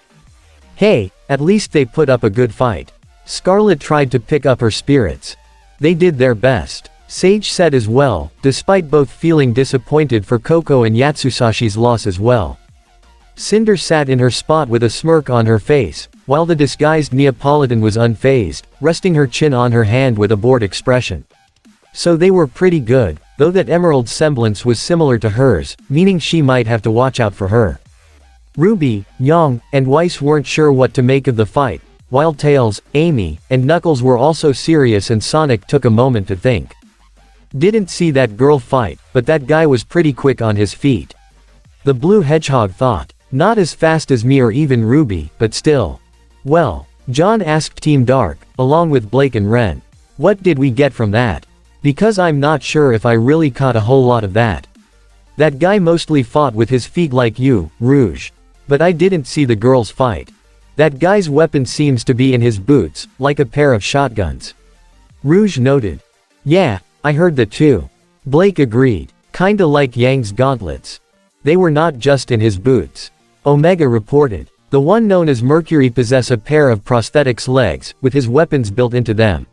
Hey, at least they put up a good fight. Scarlet tried to pick up her spirits. They did their best, Sage said as well, despite both feeling disappointed for Coco and Yatsusashi's loss as well. Cinder sat in her spot with a smirk on her face, while the disguised Neapolitan was unfazed, resting her chin on her hand with a bored expression. So they were pretty good, though that Emerald's semblance was similar to hers, meaning she might have to watch out for her. Ruby, Yang, and Weiss weren't sure what to make of the fight, while Tails, Amy, and Knuckles were also serious and Sonic took a moment to think. Didn't see that girl fight, but that guy was pretty quick on his feet. The blue hedgehog thought. Not as fast as me or even Ruby, but still. Well, John asked Team Dark, along with Blake and Ren. What did we get from that? Because I'm not sure if I really caught a whole lot of that. That guy mostly fought with his feet like you, Rouge. But I didn't see the girls fight. That guy's weapon seems to be in his boots, like a pair of shotguns. Rouge noted. Yeah, I heard that too. Blake agreed. Kinda like Yang's gauntlets. They were not just in his boots. Omega reported. The one known as Mercury possess a pair of prosthetics legs, with his weapons built into them.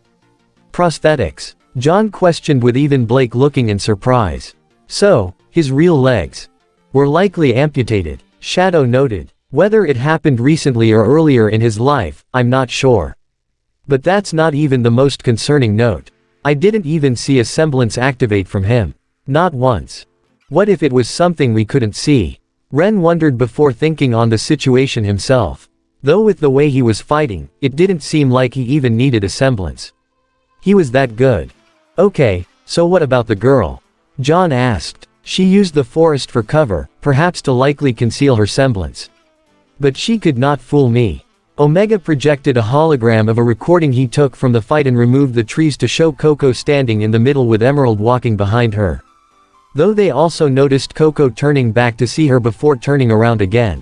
Prosthetics? John questioned with even Blake looking in surprise. So, his real legs were likely amputated, Shadow noted. Whether it happened recently or earlier in his life, I'm not sure. But that's not even the most concerning note. I didn't even see a semblance activate from him. Not once. What if it was something we couldn't see? Ren wondered before thinking on the situation himself. Though with the way he was fighting, it didn't seem like he even needed a semblance. He was that good. Okay, so what about the girl? John asked. She used the forest for cover, perhaps to likely conceal her semblance. But she could not fool me. Omega projected a hologram of a recording he took from the fight and removed the trees to show Coco standing in the middle with Emerald walking behind her. Though they also noticed Coco turning back to see her before turning around again.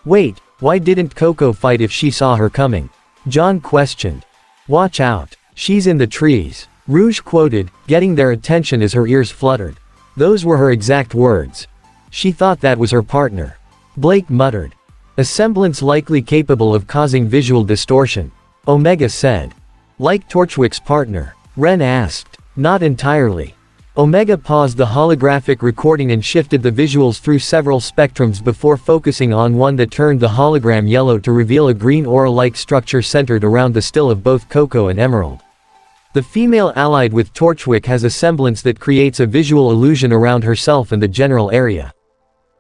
Wait, why didn't Coco fight if she saw her coming? John questioned. Watch out, she's in the trees. Rouge quoted, getting their attention as her ears fluttered. Those were her exact words. She thought that was her partner. Blake muttered. A semblance likely capable of causing visual distortion. Omega said. Like Torchwick's partner. Ren asked. Not entirely. Omega paused the holographic recording and shifted the visuals through several spectrums before focusing on one that turned the hologram yellow to reveal a green aura-like structure centered around the still of both Coco and Emerald. The female allied with Torchwick has a semblance that creates a visual illusion around herself and the general area.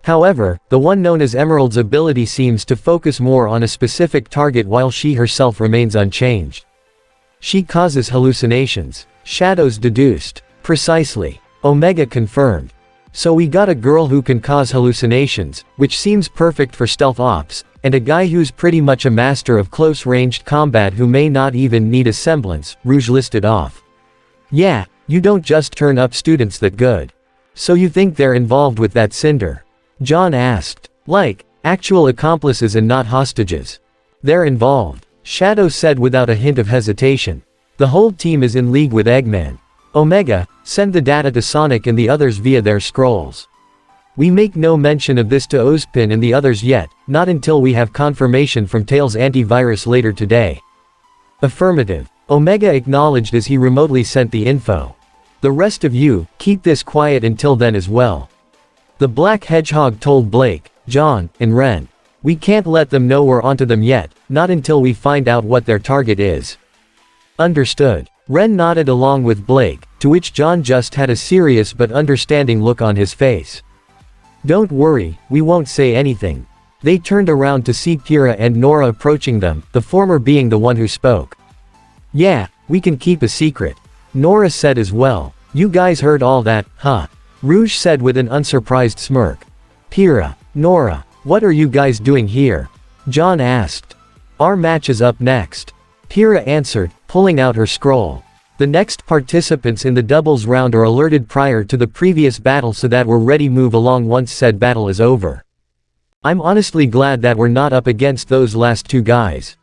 However, the one known as Emerald's ability seems to focus more on a specific target while she herself remains unchanged. She causes hallucinations. Shadows deduced. Precisely. Omega confirmed. So we got a girl who can cause hallucinations, which seems perfect for stealth ops, and a guy who's pretty much a master of close-ranged combat who may not even need a semblance, Rouge listed off. Yeah, you don't just turn up students that good. So you think they're involved with that Cinder? John asked. Like, actual accomplices and not hostages. They're involved, Shadow said without a hint of hesitation. The whole team is in league with Eggman. Omega, send the data to Sonic and the others via their scrolls. We make no mention of this to Ozpin and the others yet, not until we have confirmation from Tails' antivirus later today. Affirmative. Omega acknowledged as he remotely sent the info. The rest of you, keep this quiet until then as well. The Black Hedgehog told Blake, John, and Ren. We can't let them know we're onto them yet, not until we find out what their target is. Understood. Ren nodded along with Blake, to which John just had a serious but understanding look on his face. Don't worry, we won't say anything. They turned around to see Pyrrha and Nora approaching them, the former being the one who spoke. Yeah, we can keep a secret. Nora said as well. You guys heard all that, huh? Rouge said with an unsurprised smirk. Pyrrha, Nora, what are you guys doing here? John asked. Our match is up next. Pyrrha answered, pulling out her scroll. The next participants in the doubles round are alerted prior to the previous battle so that we're ready move along once said battle is over. I'm honestly glad that we're not up against those last two guys.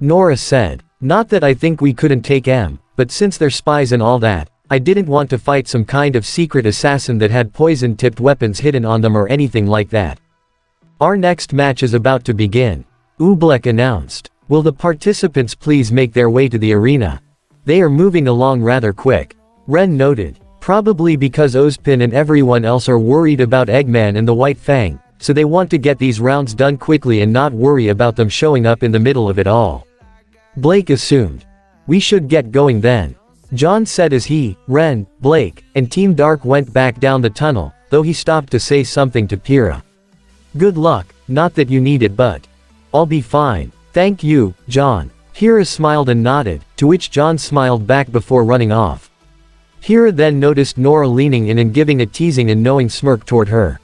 Nora said. Not that I think we couldn't take M, but since they're spies and all that, I didn't want to fight some kind of secret assassin that had poison-tipped weapons hidden on them or anything like that. Our next match is about to begin. Oobleck announced. Will the participants please make their way to the arena? They are moving along rather quick. Ren noted. Probably because Ozpin and everyone else are worried about Eggman and the White Fang, so they want to get these rounds done quickly and not worry about them showing up in the middle of it all. Blake assumed. We should get going then. John said as he, Ren, Blake, and Team Dark went back down the tunnel, though he stopped to say something to Pyrrha. Good luck, not that you need it but. I'll be fine. Thank you, John. Pyrrha smiled and nodded, to which John smiled back before running off. Pyrrha then noticed Nora leaning in and giving a teasing and knowing smirk toward her.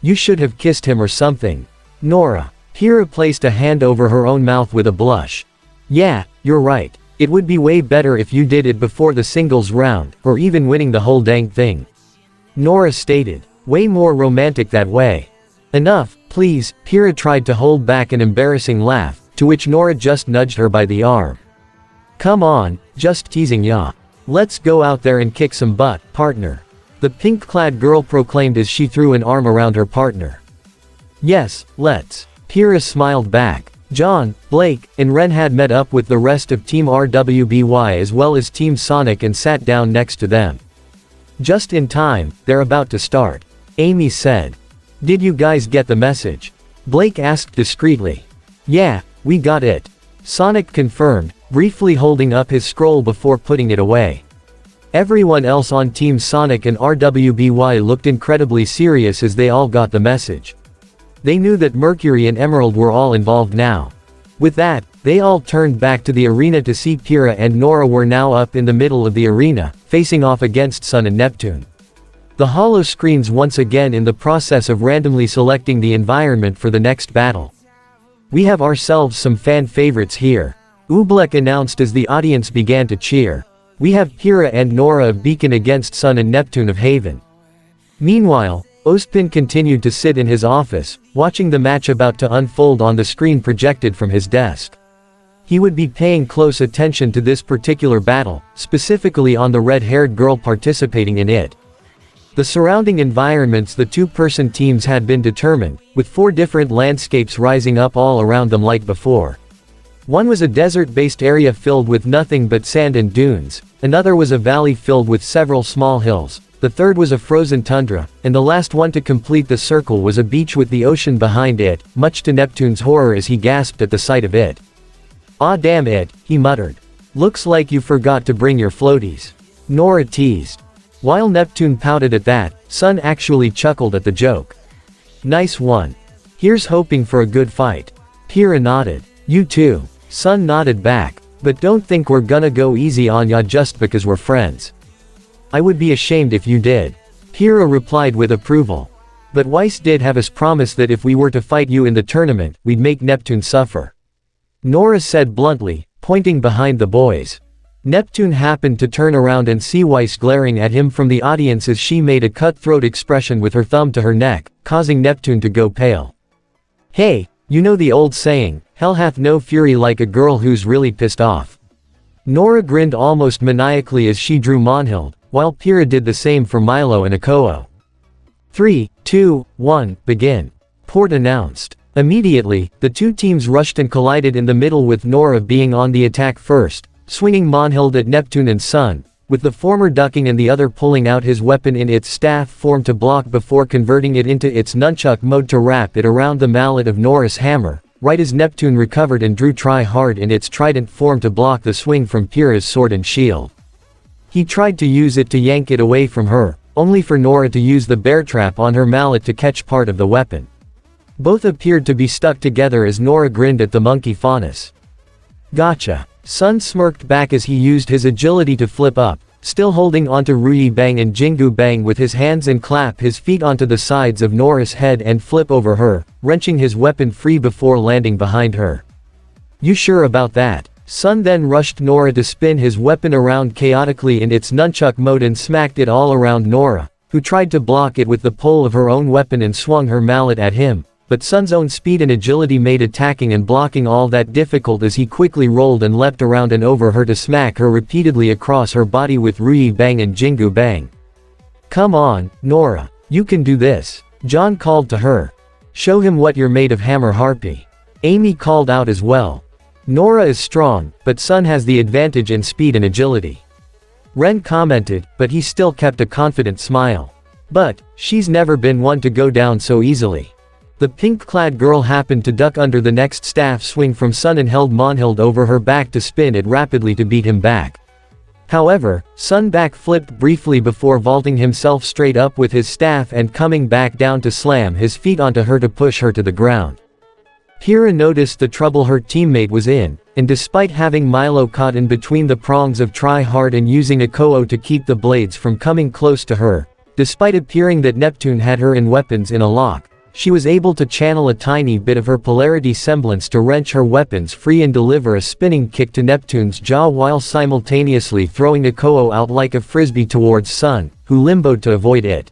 You should have kissed him or something. Nora. Pyrrha placed a hand over her own mouth with a blush. Yeah, you're right. It would be way better if you did it before the singles round, or even winning the whole dang thing. Nora stated. Way more romantic that way. Enough, please. Pyrrha tried to hold back an embarrassing laugh, to which Nora just nudged her by the arm. Come on, just teasing ya. Let's go out there and kick some butt, partner. The pink-clad girl proclaimed as she threw an arm around her partner. Yes, let's. Pyrrha smiled back. John, Blake, and Ren had met up with the rest of Team RWBY as well as Team Sonic and sat down next to them. Just in time, they're about to start. Amy said. Did you guys get the message? Blake asked discreetly. Yeah, we got it. Sonic confirmed, briefly holding up his scroll before putting it away. Everyone else on Team Sonic and RWBY looked incredibly serious as they all got the message. They knew that Mercury and Emerald were all involved now. With that, they all turned back to the arena to see Pyrrha and Nora were now up in the middle of the arena, facing off against Sun and Neptune. The holo screens once again in the process of randomly selecting the environment for the next battle. We have ourselves some fan favorites here. Oobleck announced as the audience began to cheer. We have Pyrrha and Nora of Beacon against Sun and Neptune of Haven. Meanwhile, Ozpin continued to sit in his office, watching the match about to unfold on the screen projected from his desk. He would be paying close attention to this particular battle, specifically on the red-haired girl participating in it. The surrounding environments the two-person teams had been determined, with 4 different landscapes rising up all around them like before. One was a desert-based area filled with nothing but sand and dunes, another was a valley filled with several small hills, the third was a frozen tundra, and the last one to complete the circle was a beach with the ocean behind it, much to Neptune's horror as he gasped at the sight of it. "Aw damn it," he muttered. "Looks like you forgot to bring your floaties." Nora teased. While Neptune pouted at that, Sun actually chuckled at the joke. "Nice one. Here's hoping for a good fight." Pyrrha nodded. "You too." Sun nodded back. "But don't think we're gonna go easy on ya just because we're friends. I would be ashamed if you did." Pyrrha replied with approval. "But Weiss did have us promise that if we were to fight you in the tournament, we'd make Neptune suffer." Nora said bluntly, pointing behind the boys. Neptune happened to turn around and see Weiss glaring at him from the audience as she made a cutthroat expression with her thumb to her neck, causing Neptune to go pale. "Hey, you know the old saying, hell hath no fury like a girl who's really pissed off." Nora grinned almost maniacally as she drew Monhild, while Pyrrha did the same for Milo and Akoo. 3, 2, 1, begin. Port announced. Immediately, the two teams rushed and collided in the middle with Nora being on the attack first, swinging Monhild at Neptune and Sun, with the former ducking and the other pulling out his weapon in its staff form to block before converting it into its nunchuck mode to wrap it around the mallet of Nora's hammer, right as Neptune recovered and drew Try-Hard in its trident form to block the swing from Pyrrha's sword and shield. He tried to use it to yank it away from her, only for Nora to use the bear trap on her mallet to catch part of the weapon. Both appeared to be stuck together as Nora grinned at the monkey Faunus. Gotcha. Sun smirked back as he used his agility to flip up, still holding onto RWBY Bang and Jingu Bang with his hands and clap his feet onto the sides of Nora's head and flip over her, wrenching his weapon free before landing behind her. You sure about that? Sun then rushed Nora to spin his weapon around chaotically in its nunchuck mode and smacked it all around Nora, who tried to block it with the pole of her own weapon and swung her mallet at him, but Sun's own speed and agility made attacking and blocking all that difficult as he quickly rolled and leapt around and over her to smack her repeatedly across her body with RWBY Bang and Jingu Bang. Come on, Nora, you can do this, John called to her. Show him what you're made of, Hammer Harpy. Amy called out as well. Nora is strong, but Sun has the advantage in speed and agility. Ren commented, but he still kept a confident smile. But, she's never been one to go down so easily. The pink-clad girl happened to duck under the next staff swing from Sun and held Monhild over her back to spin it rapidly to beat him back. However, Sun back-flipped briefly before vaulting himself straight up with his staff and coming back down to slam his feet onto her to push her to the ground. Pyrrha noticed the trouble her teammate was in, and despite having Milo caught in between the prongs of Try-Hard and using a Qrow to keep the blades from coming close to her, despite appearing that Neptune had her in weapons in a lock, she was able to channel a tiny bit of her polarity semblance to wrench her weapons free and deliver a spinning kick to Neptune's jaw while simultaneously throwing a Qrow out like a frisbee towards Sun, who limboed to avoid it.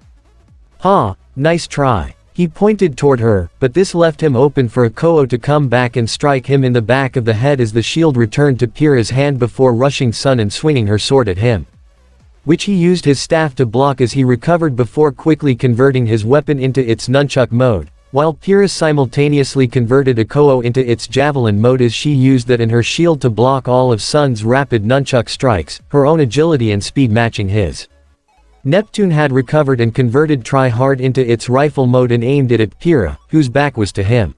"Ha, nice try." He pointed toward her, but this left him open for a Qrow to come back and strike him in the back of the head as the shield returned to Pyrrha's hand before rushing Sun and swinging her sword at him, which he used his staff to block as he recovered before quickly converting his weapon into its nunchuck mode, while Pyrrha simultaneously converted a Qrow into its javelin mode as she used that and her shield to block all of Sun's rapid nunchuck strikes, her own agility and speed matching his. Neptune had recovered and converted Try-Hard into its rifle mode and aimed it at Pyrrha, whose back was to him.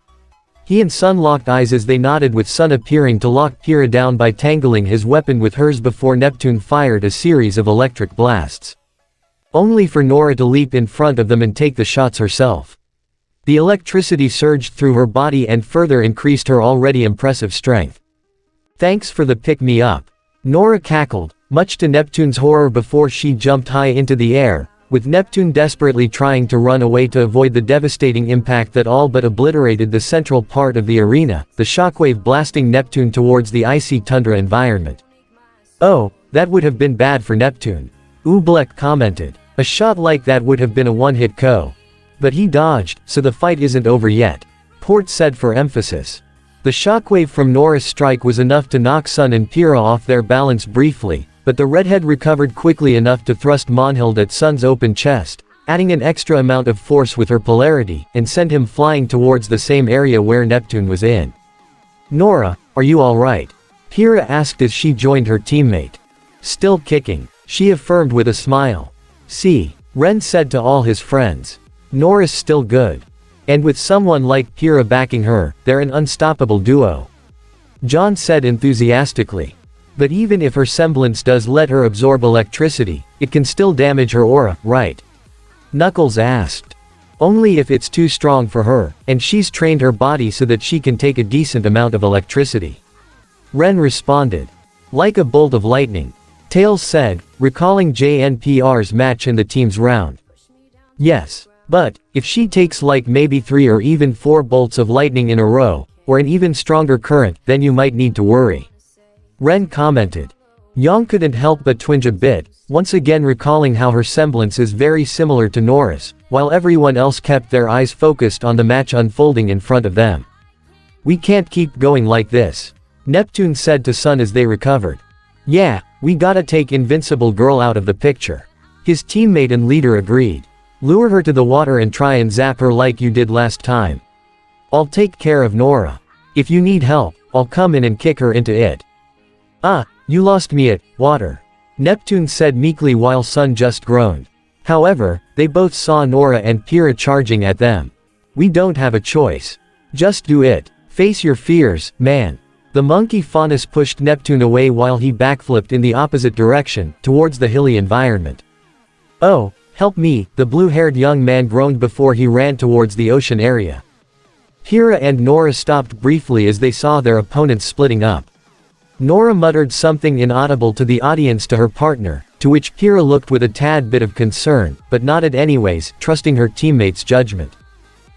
He and Sun locked eyes as they nodded, with Sun appearing to lock Pyrrha down by tangling his weapon with hers before Neptune fired a series of electric blasts, only for Nora to leap in front of them and take the shots herself. The electricity surged through her body and further increased her already impressive strength. "Thanks for the pick-me-up," Nora cackled, much to Neptune's horror before she jumped high into the air, with Neptune desperately trying to run away to avoid the devastating impact that all but obliterated the central part of the arena, the shockwave blasting Neptune towards the icy tundra environment. "Oh, that would have been bad for Neptune," Oobleck commented. "A shot like that would have been a one-hit KO. But he dodged, so the fight isn't over yet," Port said for emphasis. The shockwave from Nora's strike was enough to knock Sun and Pyrrha off their balance briefly, but the redhead recovered quickly enough to thrust Monhild at Sun's open chest, adding an extra amount of force with her polarity, and send him flying towards the same area where Neptune was in. "Nora, are you alright?" Pyrrha asked as she joined her teammate. "Still kicking," she affirmed with a smile. "See," Ren said to all his friends. "Nora's still good. And with someone like Pyrrha backing her, they're an unstoppable duo," John said enthusiastically. "But even if her semblance does let her absorb electricity, it can still damage her aura, right?" Knuckles asked. "Only if it's too strong for her, and she's trained her body so that she can take a decent amount of electricity," Ren responded. "Like a bolt of lightning," Tails said, recalling JNPR's match in the team's round. "Yes. But, if she takes like maybe 3 or even 4 bolts of lightning in a row, or an even stronger current, then you might need to worry," Ren commented. Yang couldn't help but twinge a bit, once again recalling how her semblance is very similar to Nora's, while everyone else kept their eyes focused on the match unfolding in front of them. "We can't keep going like this," Neptune said to Sun as they recovered. "Yeah, we gotta take Invincible Girl out of the picture," his teammate and leader agreed. "Lure her to the water and try and zap her like you did last time. I'll take care of Nora. If you need help, I'll come in and kick her into it." "Ah, you lost me at water," Neptune said meekly while Sun just groaned. However, they both saw Nora and Pyrrha charging at them. "We don't have a choice. Just do it," Face your fears, man. The monkey Faunus pushed Neptune away while he backflipped in the opposite direction, towards the hilly environment. Oh, help me, the blue-haired young man groaned before he ran towards the ocean area. Pyrrha and Nora stopped briefly as they saw their opponents splitting up. Nora muttered something inaudible to the audience to her partner, to which Pyrrha looked with a tad bit of concern, but nodded anyways, trusting her teammates' judgment.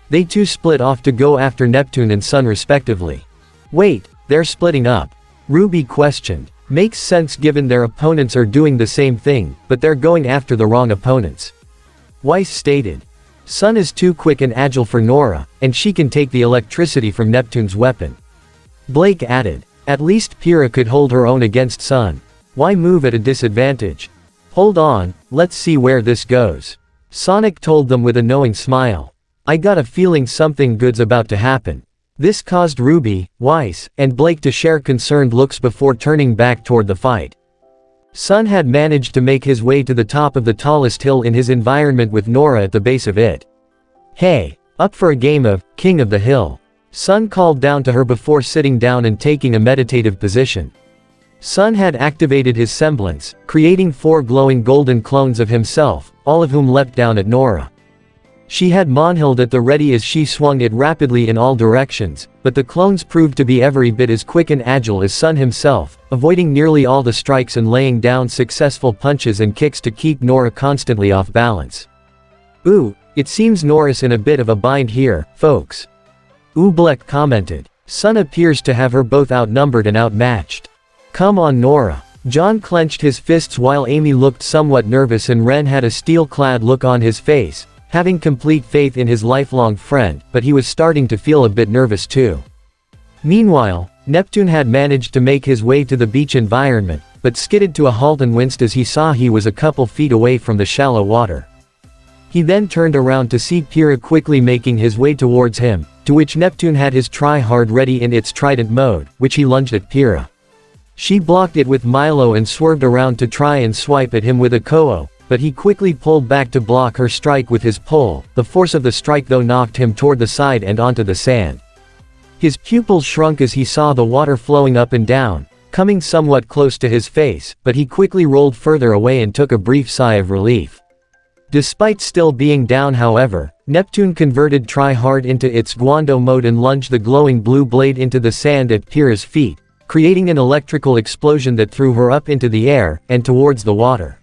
They too split off to go after Neptune and Sun respectively. Wait, they're splitting up? Ruby questioned. Makes sense given their opponents are doing the same thing, but they're going after the wrong opponents. Weiss stated. Sun is too quick and agile for Nora, and she can take the electricity from Neptune's weapon. Blake added. At least Pyrrha could hold her own against Sun. Why move at a disadvantage? Hold on, let's see where this goes. Sonic told them with a knowing smile. I got a feeling something good's about to happen. This caused Ruby, Weiss, and Blake to share concerned looks before turning back toward the fight. Sun had managed to make his way to the top of the tallest hill in his environment with Nora at the base of it. Hey, up for a game of King of the Hill? Sun called down to her before sitting down and taking a meditative position. Sun had activated his semblance, creating 4 glowing golden clones of himself, all of whom leapt down at Nora. She had Monhild at the ready as she swung it rapidly in all directions, but the clones proved to be every bit as quick and agile as Sun himself, avoiding nearly all the strikes and laying down successful punches and kicks to keep Nora constantly off balance. Ooh, it seems Nora's in a bit of a bind here, folks. Oobleck commented. Sun appears to have her both outnumbered and outmatched. Come on Nora. John clenched his fists while Amy looked somewhat nervous and Ren had a steel-clad look on his face, having complete faith in his lifelong friend, but he was starting to feel a bit nervous too. Meanwhile, Neptune had managed to make his way to the beach environment, but skidded to a halt and winced as he saw he was a couple feet away from the shallow water. He then turned around to see Pyrrha quickly making his way towards him, to which Neptune had his try-hard ready in its trident mode, which he lunged at Pyrrha. She blocked it with Milo and swerved around to try and swipe at him with a Qrow, but he quickly pulled back to block her strike with his pole. The force of the strike though knocked him toward the side and onto the sand. His pupils shrunk as he saw the water flowing up and down, coming somewhat close to his face, but he quickly rolled further away and took a brief sigh of relief. Despite still being down however, Neptune converted try-hard into its Guando mode and lunged the glowing blue blade into the sand at Pyrrha's feet, creating an electrical explosion that threw her up into the air, and towards the water.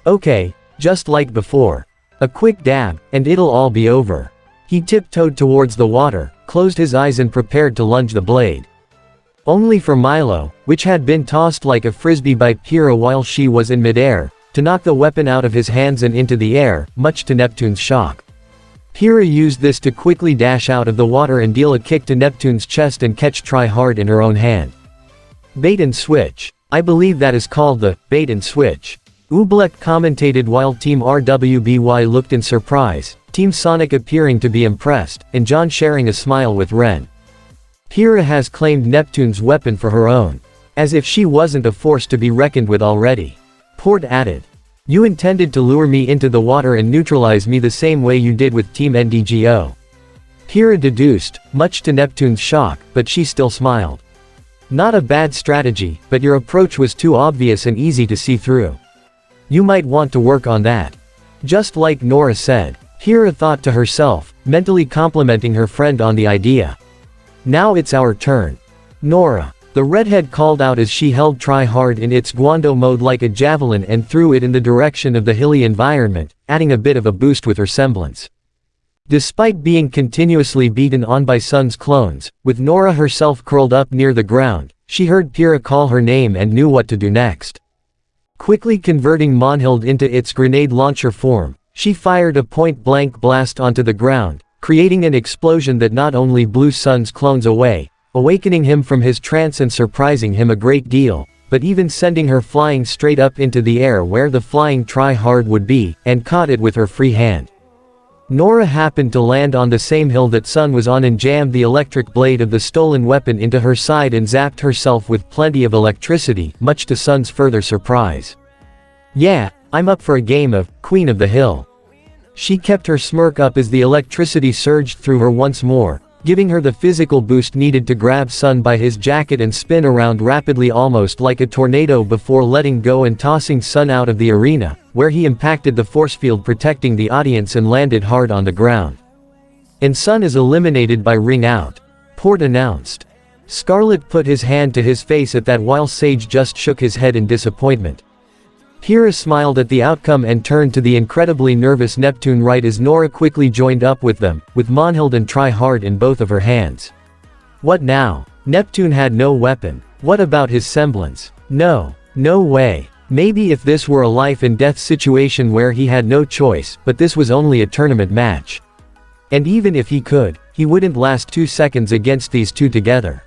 Okay, just like before. A quick dab, and it'll all be over. He tiptoed towards the water, closed his eyes and prepared to lunge the blade. Only for Milo, which had been tossed like a frisbee by Pyrrha while she was in midair, to knock the weapon out of his hands and into the air, much to Neptune's shock. Pyrrha used this to quickly dash out of the water and deal a kick to Neptune's chest and catch try-hard in her own hand. Bait and switch. I believe that is called the bait and switch. Oobleck commentated while Team RWBY looked in surprise, Team Sonic appearing to be impressed, and John sharing a smile with Ren. Pyrrha has claimed Neptune's weapon for her own. As if she wasn't a force to be reckoned with already. Port added. You intended to lure me into the water and neutralize me the same way you did with Team NDGO. Pyrrha deduced, much to Neptune's shock, but she still smiled. Not a bad strategy, but your approach was too obvious and easy to see through. You might want to work on that. Just like Nora said. Pyrrha thought to herself, mentally complimenting her friend on the idea. Now it's our turn. Nora. The redhead called out as she held try-hard in its Guando mode like a javelin and threw it in the direction of the hilly environment, adding a bit of a boost with her semblance. Despite being continuously beaten on by Sun's clones, with Nora herself curled up near the ground, she heard Pyrrha call her name and knew what to do next. Quickly converting Monhild into its grenade launcher form, she fired a point-blank blast onto the ground, creating an explosion that not only blew Sun's clones away, awakening him from his trance and surprising him a great deal, but even sending her flying straight up into the air where the flying try-hard would be, and caught it with her free hand. Nora happened to land on the same hill that Sun was on and jammed the electric blade of the stolen weapon into her side and zapped herself with plenty of electricity, much to Sun's further surprise. Yeah, I'm up for a game of Queen of the Hill. She kept her smirk up as the electricity surged through her once more, giving her the physical boost needed to grab Sun by his jacket and spin around rapidly almost like a tornado before letting go and tossing Sun out of the arena, where he impacted the force field protecting the audience and landed hard on the ground. And Sun is eliminated by ring out. Port announced. Scarlet put his hand to his face at that while Sage just shook his head in disappointment. Pyrrha smiled at the outcome and turned to the incredibly nervous Neptune right as Nora quickly joined up with them, with Monhild and Try Hard in both of her hands. What now? Neptune had no weapon. What about his semblance? No way. Maybe if this were a life and death situation where he had no choice, but this was only a tournament match. And even if he could, he wouldn't last 2 seconds against these two together.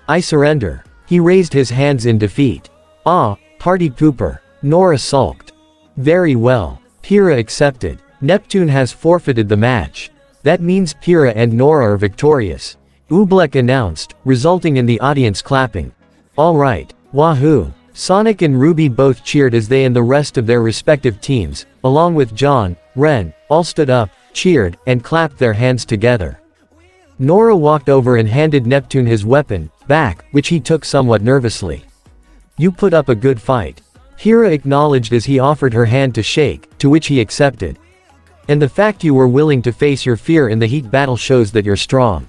I surrender. He raised his hands in defeat. Ah, party pooper. Nora sulked. Very well. Pyrrha accepted. Neptune has forfeited the match. That means Pyrrha and Nora are victorious. Oobleck announced, resulting in the audience clapping. Alright. Wahoo. Sonic and Ruby both cheered as they and the rest of their respective teams, along with John, Ren, all stood up, cheered, and clapped their hands together. Nora walked over and handed Neptune his weapon back, which he took somewhat nervously. You put up a good fight. Pyrrha acknowledged as he offered her hand to shake, to which he accepted. And the fact you were willing to face your fear in the heat battle shows that you're strong.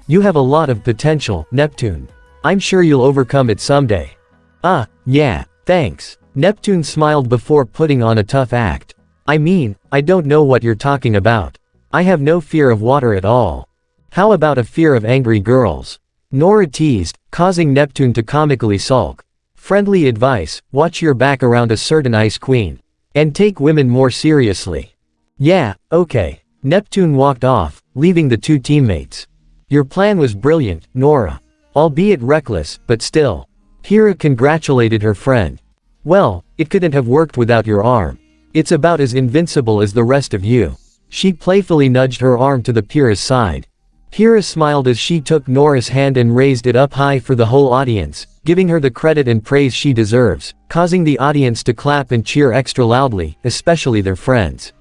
You have a lot of potential, Neptune. I'm sure you'll overcome it someday. Ah, yeah, thanks. Neptune smiled before putting on a tough act. I mean, I don't know what you're talking about. I have no fear of water at all. How about a fear of angry girls? Nora teased, causing Neptune to comically sulk. Friendly advice, watch your back around a certain ice queen. And take women more seriously. Yeah, okay. Neptune walked off, leaving the two teammates. Your plan was brilliant, Nora. Albeit reckless, but still. Pyrrha congratulated her friend. Well, it couldn't have worked without your arm. It's about as invincible as the rest of you. She playfully nudged her arm to the Pyrrha's side. Pyrrha smiled as she took Nora's hand and raised it up high for the whole audience, giving her the credit and praise she deserves, causing the audience to clap and cheer extra loudly, especially their friends.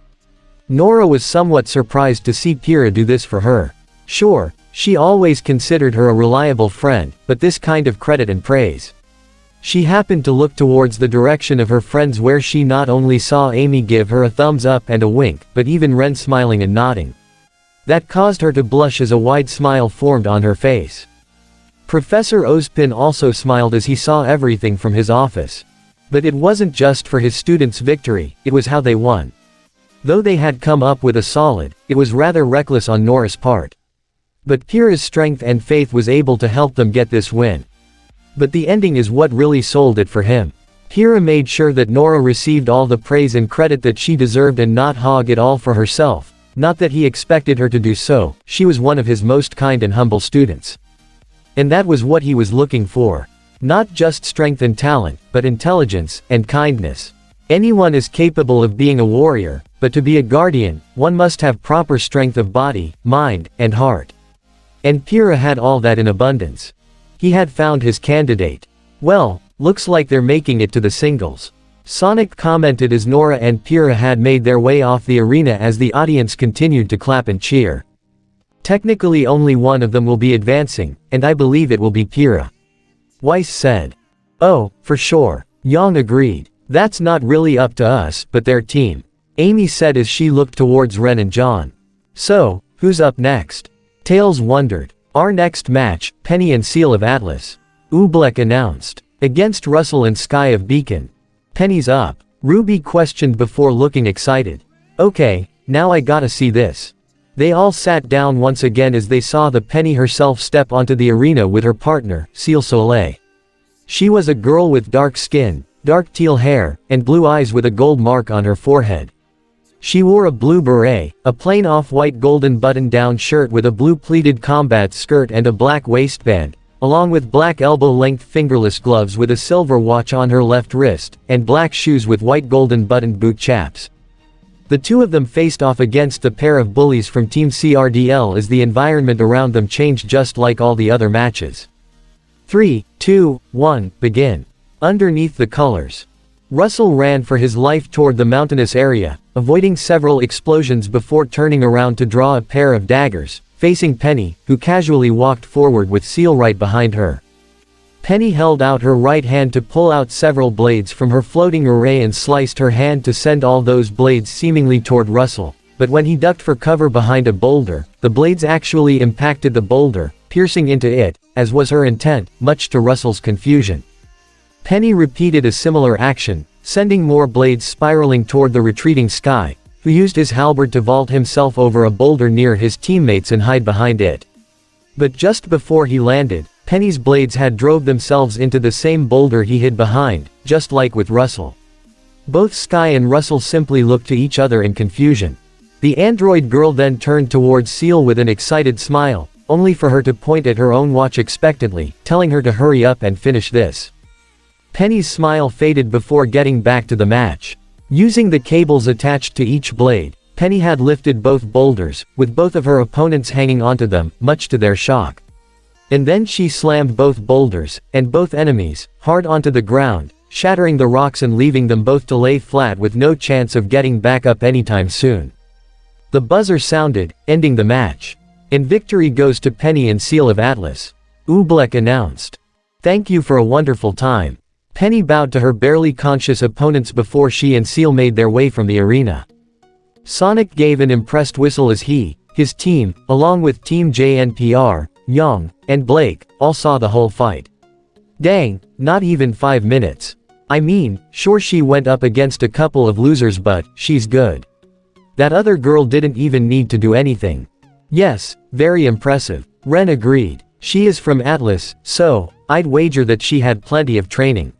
Nora was somewhat surprised to see Pyrrha do this for her. Sure, she always considered her a reliable friend, but this kind of credit and praise. She happened to look towards the direction of her friends where she not only saw Amy give her a thumbs up and a wink, but even Ren smiling and nodding. That caused her to blush as a wide smile formed on her face. Professor Ozpin also smiled as he saw everything from his office. But it wasn't just for his students' victory, it was how they won. Though they had come up with a solid, it was rather reckless on Nora's part. But Pyrrha's strength and faith was able to help them get this win. But the ending is what really sold it for him. Pyrrha made sure that Nora received all the praise and credit that she deserved and not hog it all for herself. Not that he expected her to do so, she was one of his most kind and humble students. And that was what he was looking for. Not just strength and talent, but intelligence and kindness. Anyone is capable of being a warrior, but to be a guardian, one must have proper strength of body, mind, and heart. And Pyrrha had all that in abundance. He had found his candidate. Well, looks like they're making it to the singles. Sonic commented as Nora and Pyrrha had made their way off the arena as the audience continued to clap and cheer. Technically only one of them will be advancing, and I believe it will be Pyrrha. Weiss said. Oh, for sure. Yang agreed. That's not really up to us, but their team. Amy said as she looked towards Ren and John. So, who's up next? Tails wondered. Our next match, Penny and Seal of Atlas. Oobleck announced. Against Russell and Sky of Beacon. Penny's up. Ruby questioned before looking excited. Okay, now I gotta see this. They all sat down once again as they saw the Penny herself step onto the arena with her partner, Seal Soleil. She was a girl with dark skin, dark teal hair, and blue eyes with a gold mark on her forehead. She wore a blue beret, a plain off-white golden button-down shirt with a blue pleated combat skirt and a black waistband, along with black elbow-length fingerless gloves with a silver watch on her left wrist, and black shoes with white golden buttoned boot chaps. The two of them faced off against a pair of bullies from Team CRDL as the environment around them changed just like all the other matches. 3, 2, 1, begin. Underneath the colors. Russell ran for his life toward the mountainous area, avoiding several explosions before turning around to draw a pair of daggers, facing Penny, who casually walked forward with Seal right behind her. Penny held out her right hand to pull out several blades from her floating array and sliced her hand to send all those blades seemingly toward Russell, but when he ducked for cover behind a boulder, the blades actually impacted the boulder, piercing into it, as was her intent, much to Russell's confusion. Penny repeated a similar action, sending more blades spiraling toward the retreating Sky, who used his halberd to vault himself over a boulder near his teammates and hide behind it. But just before he landed, Penny's blades had drove themselves into the same boulder he hid behind, just like with Russell. Both Sky and Russell simply looked to each other in confusion. The android girl then turned towards Seal with an excited smile, only for her to point at her own watch expectantly, telling her to hurry up and finish this. Penny's smile faded before getting back to the match. Using the cables attached to each blade, Penny had lifted both boulders, with both of her opponents hanging onto them, much to their shock. And then she slammed both boulders, and both enemies, hard onto the ground, shattering the rocks and leaving them both to lay flat with no chance of getting back up anytime soon. The buzzer sounded, ending the match. And victory goes to Penny and Seal of Atlas. Oobleck announced. "Thank you for a wonderful time." Penny bowed to her barely conscious opponents before she and Seal made their way from the arena. Sonic gave an impressed whistle as he, his team, along with Team JNPR, Young, and Blake, all saw the whole fight. Dang, not even 5 minutes. I mean, sure she went up against a couple of losers but, she's good. That other girl didn't even need to do anything. Yes, very impressive. Ren agreed. She is from Atlas, so, I'd wager that she had plenty of training.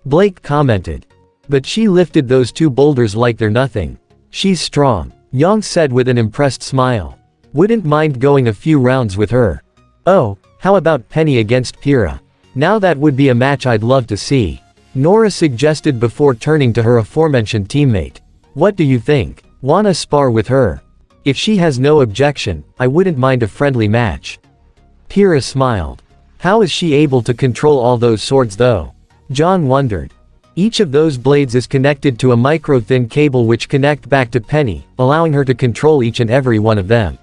Blake commented. But she lifted those 2 boulders like they're nothing. She's strong. Young said with an impressed smile. Wouldn't mind going a few rounds with her. Oh, how about Penny against Pyrrha? Now that would be a match I'd love to see. Nora suggested before turning to her aforementioned teammate. What do you think? Wanna spar with her? If she has no objection, I wouldn't mind a friendly match. Pyrrha smiled. How is she able to control all those swords though? John wondered. Each of those blades is connected to a micro-thin cable which connect back to Penny, allowing her to control each and every one of them.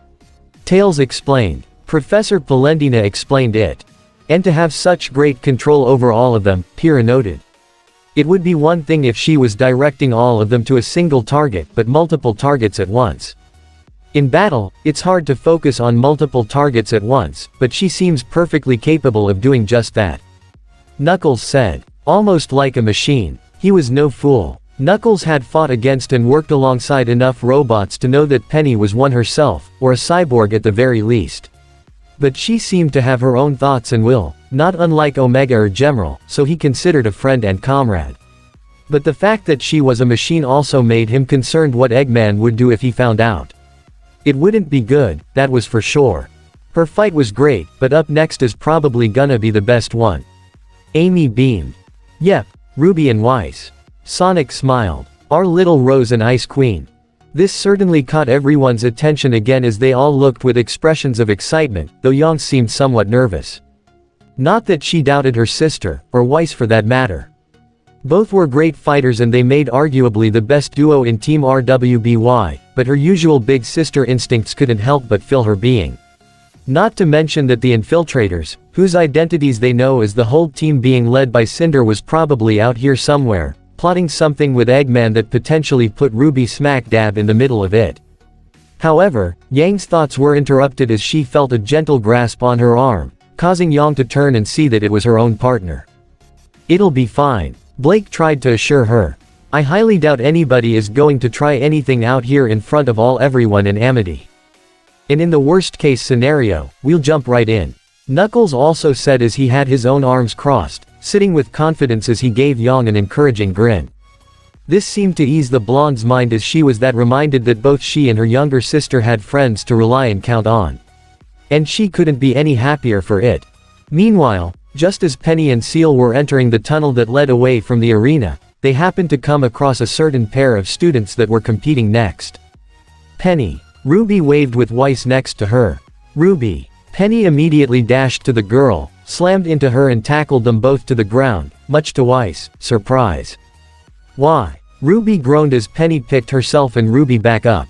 Tails explained. Professor Polendina explained it. And to have such great control over all of them, Pyrrha noted. It would be one thing if she was directing all of them to a single target but multiple targets at once. In battle, it's hard to focus on multiple targets at once, but she seems perfectly capable of doing just that. Knuckles said. Almost like a machine. He was no fool. Knuckles had fought against and worked alongside enough robots to know that Penny was one herself, or a cyborg at the very least. But she seemed to have her own thoughts and will, not unlike Omega or Gemerald, so he considered a friend and comrade. But the fact that she was a machine also made him concerned what Eggman would do if he found out. It wouldn't be good, that was for sure. Her fight was great, but up next is probably gonna be the best one. Amy beamed. Yep, Ruby and Weiss. Sonic smiled. Our little Rose and Ice Queen. This certainly caught everyone's attention again as they all looked with expressions of excitement, though Yang seemed somewhat nervous. Not that she doubted her sister, or Weiss for that matter. Both were great fighters and they made arguably the best duo in Team RWBY, but her usual big sister instincts couldn't help but fill her being. Not to mention that the infiltrators, whose identities they know as the whole team being led by Cinder was probably out here somewhere, plotting something with Eggman that potentially put Ruby smack dab in the middle of it. However, Yang's thoughts were interrupted as she felt a gentle grasp on her arm, causing Yang to turn and see that it was her own partner. It'll be fine, Blake tried to assure her. I highly doubt anybody is going to try anything out here in front of everyone in Amity. And in the worst case scenario, we'll jump right in. Knuckles also said as he had his own arms crossed, sitting with confidence as he gave Yang an encouraging grin. This seemed to ease the blonde's mind as she was that reminded that both she and her younger sister had friends to rely and count on. And she couldn't be any happier for it. Meanwhile, just as Penny and Seal were entering the tunnel that led away from the arena, they happened to come across a certain pair of students that were competing next. Penny. Ruby waved with Weiss next to her. Ruby. Penny immediately dashed to the girl, slammed into her and tackled them both to the ground, much to Weiss' surprise. Why? Ruby groaned as Penny picked herself and Ruby back up.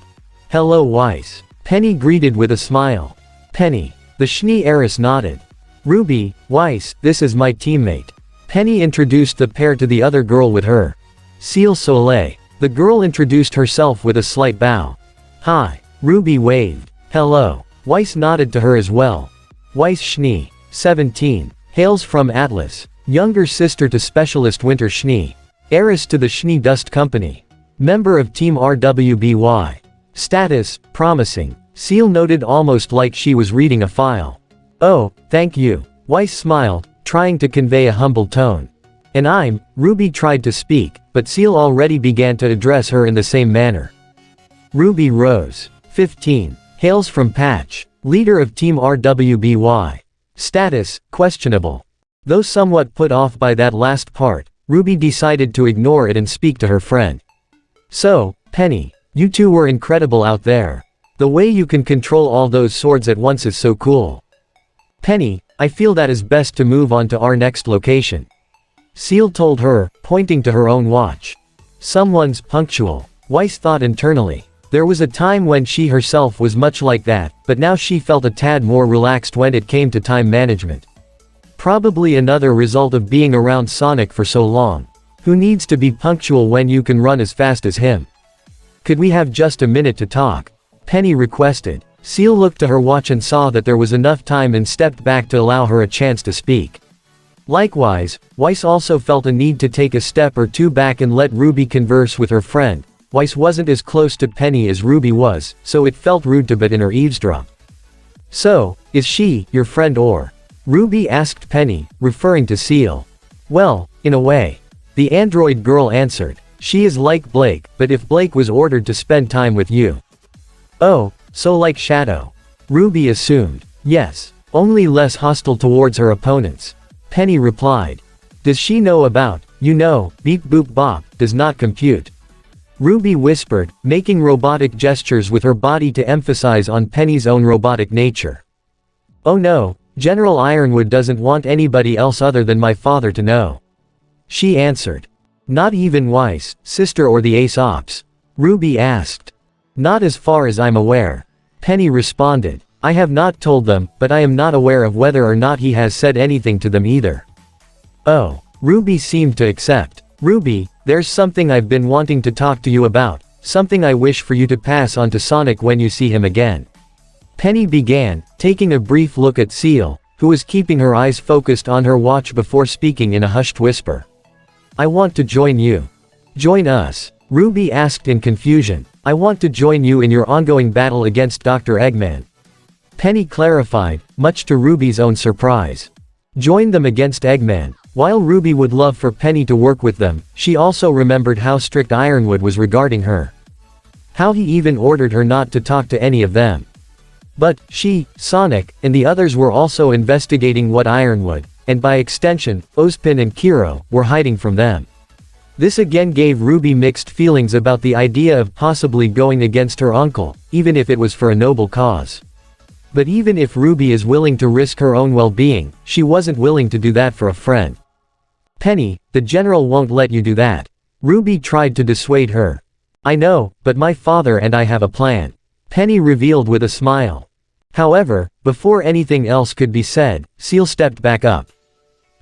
Hello Weiss. Penny greeted with a smile. Penny. The Schnee heiress nodded. Ruby, Weiss, this is my teammate. Penny introduced the pair to the other girl with her. Ciel Soleil. The girl introduced herself with a slight bow. Hi. Ruby waved. Hello. Weiss nodded to her as well. Weiss Schnee. 17. Hails from Atlas. Younger sister to Specialist Winter Schnee. Heiress to the Schnee Dust Company. Member of Team RWBY. Status, promising. Ciel noted almost like she was reading a file. Oh, thank you. Weiss smiled, trying to convey a humble tone. And I'm, Ruby tried to speak, but Ciel already began to address her in the same manner. Ruby Rose. 15. Hails from Patch. Leader of Team RWBY. Status, questionable. Though somewhat put off by that last part, Ruby decided to ignore it and speak to her friend. So, Penny, you two were incredible out there. The way you can control all those swords at once is so cool. Penny, I feel that is best to move on to our next location. Ciel told her, pointing to her own watch. Someone's punctual. Weiss thought internally. There was a time when she herself was much like that, but now she felt a tad more relaxed when it came to time management. Probably another result of being around Sonic for so long. Who needs to be punctual when you can run as fast as him? Could we have just a minute to talk? Penny requested. Ciel looked to her watch and saw that there was enough time and stepped back to allow her a chance to speak. Likewise, Weiss also felt a need to take a step or two back and let Ruby converse with her friend. Weiss wasn't as close to Penny as Ruby was, so it felt rude to butt in her eavesdrop. So, is she, your friend or? Ruby asked Penny, referring to Ciel. Well, in a way. The android girl answered. She is like Blake, but if Blake was ordered to spend time with you. Oh, so like Shadow. Ruby assumed. Yes, only less hostile towards her opponents. Penny replied. Does she know about, beep boop bop, does not compute. Ruby whispered, making robotic gestures with her body to emphasize on Penny's own robotic nature. Oh no, General Ironwood doesn't want anybody else other than my father to know. She answered. Not even Weiss, sister or the Ace Ops? Ruby asked. Not as far as I'm aware. Penny responded. I have not told them, but I am not aware of whether or not he has said anything to them either. Oh, Ruby seemed to accept. Ruby, there's something I've been wanting to talk to you about, something I wish for you to pass on to Sonic when you see him again. Penny began, taking a brief look at Ciel, who was keeping her eyes focused on her watch before speaking in a hushed whisper. I want to join you. Join us? Ruby asked in confusion. I want to join you in your ongoing battle against Dr. Eggman. Penny clarified, much to Ruby's own surprise. Join them against Eggman. While Ruby would love for Penny to work with them, she also remembered how strict Ironwood was regarding her. How he even ordered her not to talk to any of them. But, she, Sonic, and the others were also investigating what Ironwood, and by extension, Ozpin and Qrow, were hiding from them. This again gave Ruby mixed feelings about the idea of possibly going against her uncle, even if it was for a noble cause. But even if Ruby is willing to risk her own well-being, she wasn't willing to do that for a friend. Penny, the general won't let you do that. Ruby tried to dissuade her. I know, but my father and I have a plan. Penny revealed with a smile. However, before anything else could be said, Ciel stepped back up.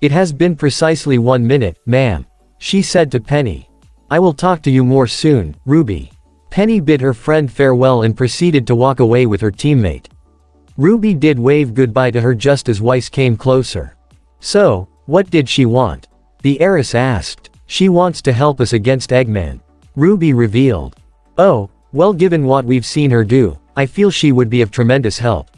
It has been precisely 1 minute, ma'am. She said to Penny. I will talk to you more soon, Ruby. Penny bid her friend farewell and proceeded to walk away with her teammate. Ruby did wave goodbye to her just as Weiss came closer. So, what did she want? The heiress asked. She wants to help us against Eggman. Ruby revealed. Oh, well, given what we've seen her do, I feel she would be of tremendous help.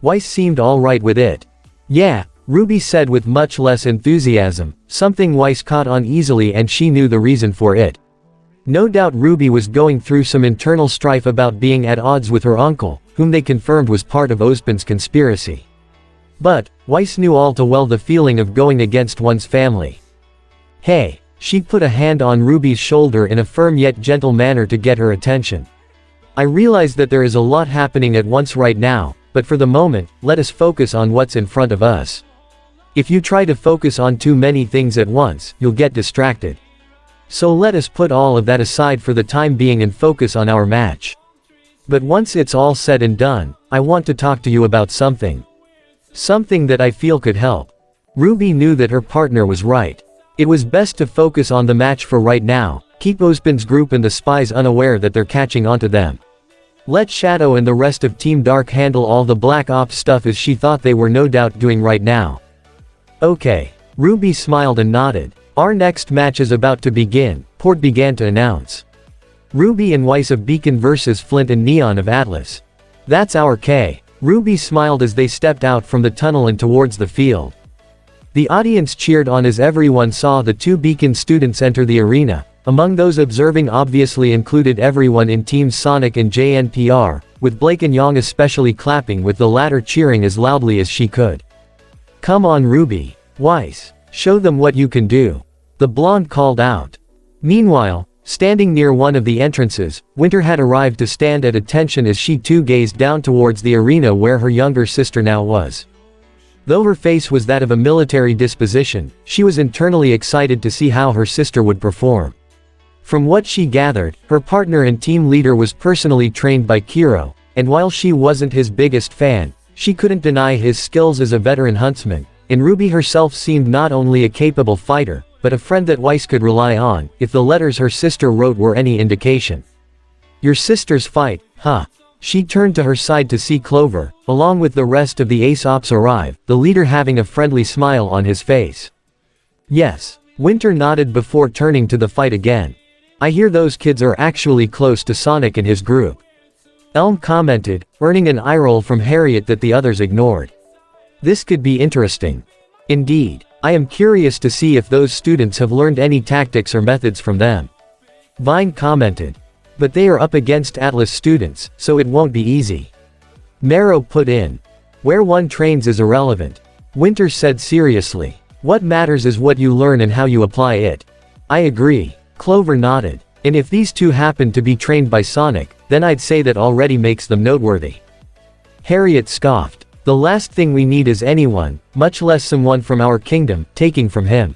Weiss seemed alright with it. Yeah, Ruby said with much less enthusiasm, something Weiss caught on easily, and she knew the reason for it. No doubt Ruby was going through some internal strife about being at odds with her uncle, whom they confirmed was part of Ozpin's conspiracy. But, Weiss knew all too well the feeling of going against one's family. Hey, she put a hand on Ruby's shoulder in a firm yet gentle manner to get her attention. I realize that there is a lot happening at once right now, but for the moment, let us focus on what's in front of us. If you try to focus on too many things at once, you'll get distracted. So let us put all of that aside for the time being and focus on our match. But once it's all said and done, I want to talk to you about something. Something that I feel could help. Ruby knew that her partner was right. It was best to focus on the match for right now, keep Ozpin's group and the spies unaware that they're catching onto them. Let Shadow and the rest of Team Dark handle all the Black Ops stuff as she thought they were no doubt doing right now. Okay. Ruby smiled and nodded. Our next match is about to begin, Port began to announce. Ruby and Weiss of Beacon vs Flint and Neon of Atlas. That's our K. Ruby smiled as they stepped out from the tunnel and towards the field. The audience cheered on as everyone saw the two Beacon students enter the arena. Among those observing obviously included everyone in Teams Sonic and JNPR, with Blake and Young especially clapping with the latter cheering as loudly as she could. Come on Ruby. Weiss. Show them what you can do. The blonde called out. Meanwhile, standing near one of the entrances, Winter had arrived to stand at attention as she too gazed down towards the arena where her younger sister now was. Though her face was that of a military disposition, she was internally excited to see how her sister would perform. From what she gathered, her partner and team leader was personally trained by Qrow, and while she wasn't his biggest fan, she couldn't deny his skills as a veteran huntsman, and Ruby herself seemed not only a capable fighter, but a friend that Weiss could rely on, if the letters her sister wrote were any indication. Your sister's fight, huh? She turned to her side to see Clover, along with the rest of the Ace Ops arrive, the leader having a friendly smile on his face. Yes. Winter nodded before turning to the fight again. I hear those kids are actually close to Sonic and his group. Elm commented, earning an eye roll from Harriet that the others ignored. This could be interesting. Indeed. I am curious to see if those students have learned any tactics or methods from them. Vine commented. But they are up against Atlas students, so it won't be easy. Marrow put in. Where one trains is irrelevant. Winter said seriously. What matters is what you learn and how you apply it. I agree. Clover nodded. And if these two happen to be trained by Sonic, then I'd say that already makes them noteworthy. Harriet scoffed. The last thing we need is anyone, much less someone from our kingdom, taking from him.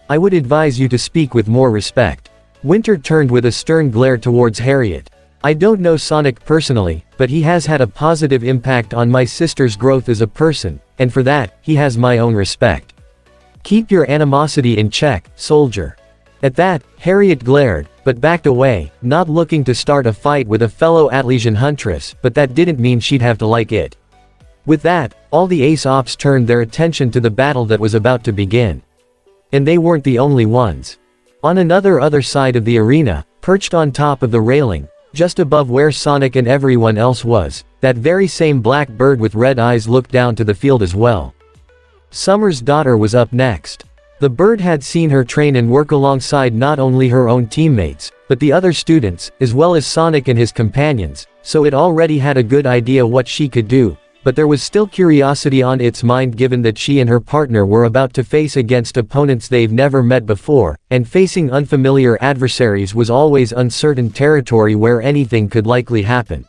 I would advise you to speak with more respect. Winter turned with a stern glare towards Harriet. I don't know Sonic personally, but he has had a positive impact on my sister's growth as a person, and for that, he has my own respect. Keep your animosity in check, soldier. At that, Harriet glared, but backed away, not looking to start a fight with a fellow Atlesian huntress, but that didn't mean she'd have to like it. With that, all the Ace Ops turned their attention to the battle that was about to begin. And they weren't the only ones. On other side of the arena, perched on top of the railing, just above where Sonic and everyone else was, that very same black bird with red eyes looked down to the field as well. Summer's daughter was up next. The bird had seen her train and work alongside not only her own teammates, but the other students, as well as Sonic and his companions, so it already had a good idea what she could do. But there was still curiosity on its mind given that she and her partner were about to face against opponents they've never met before, and facing unfamiliar adversaries was always uncertain territory where anything could likely happen.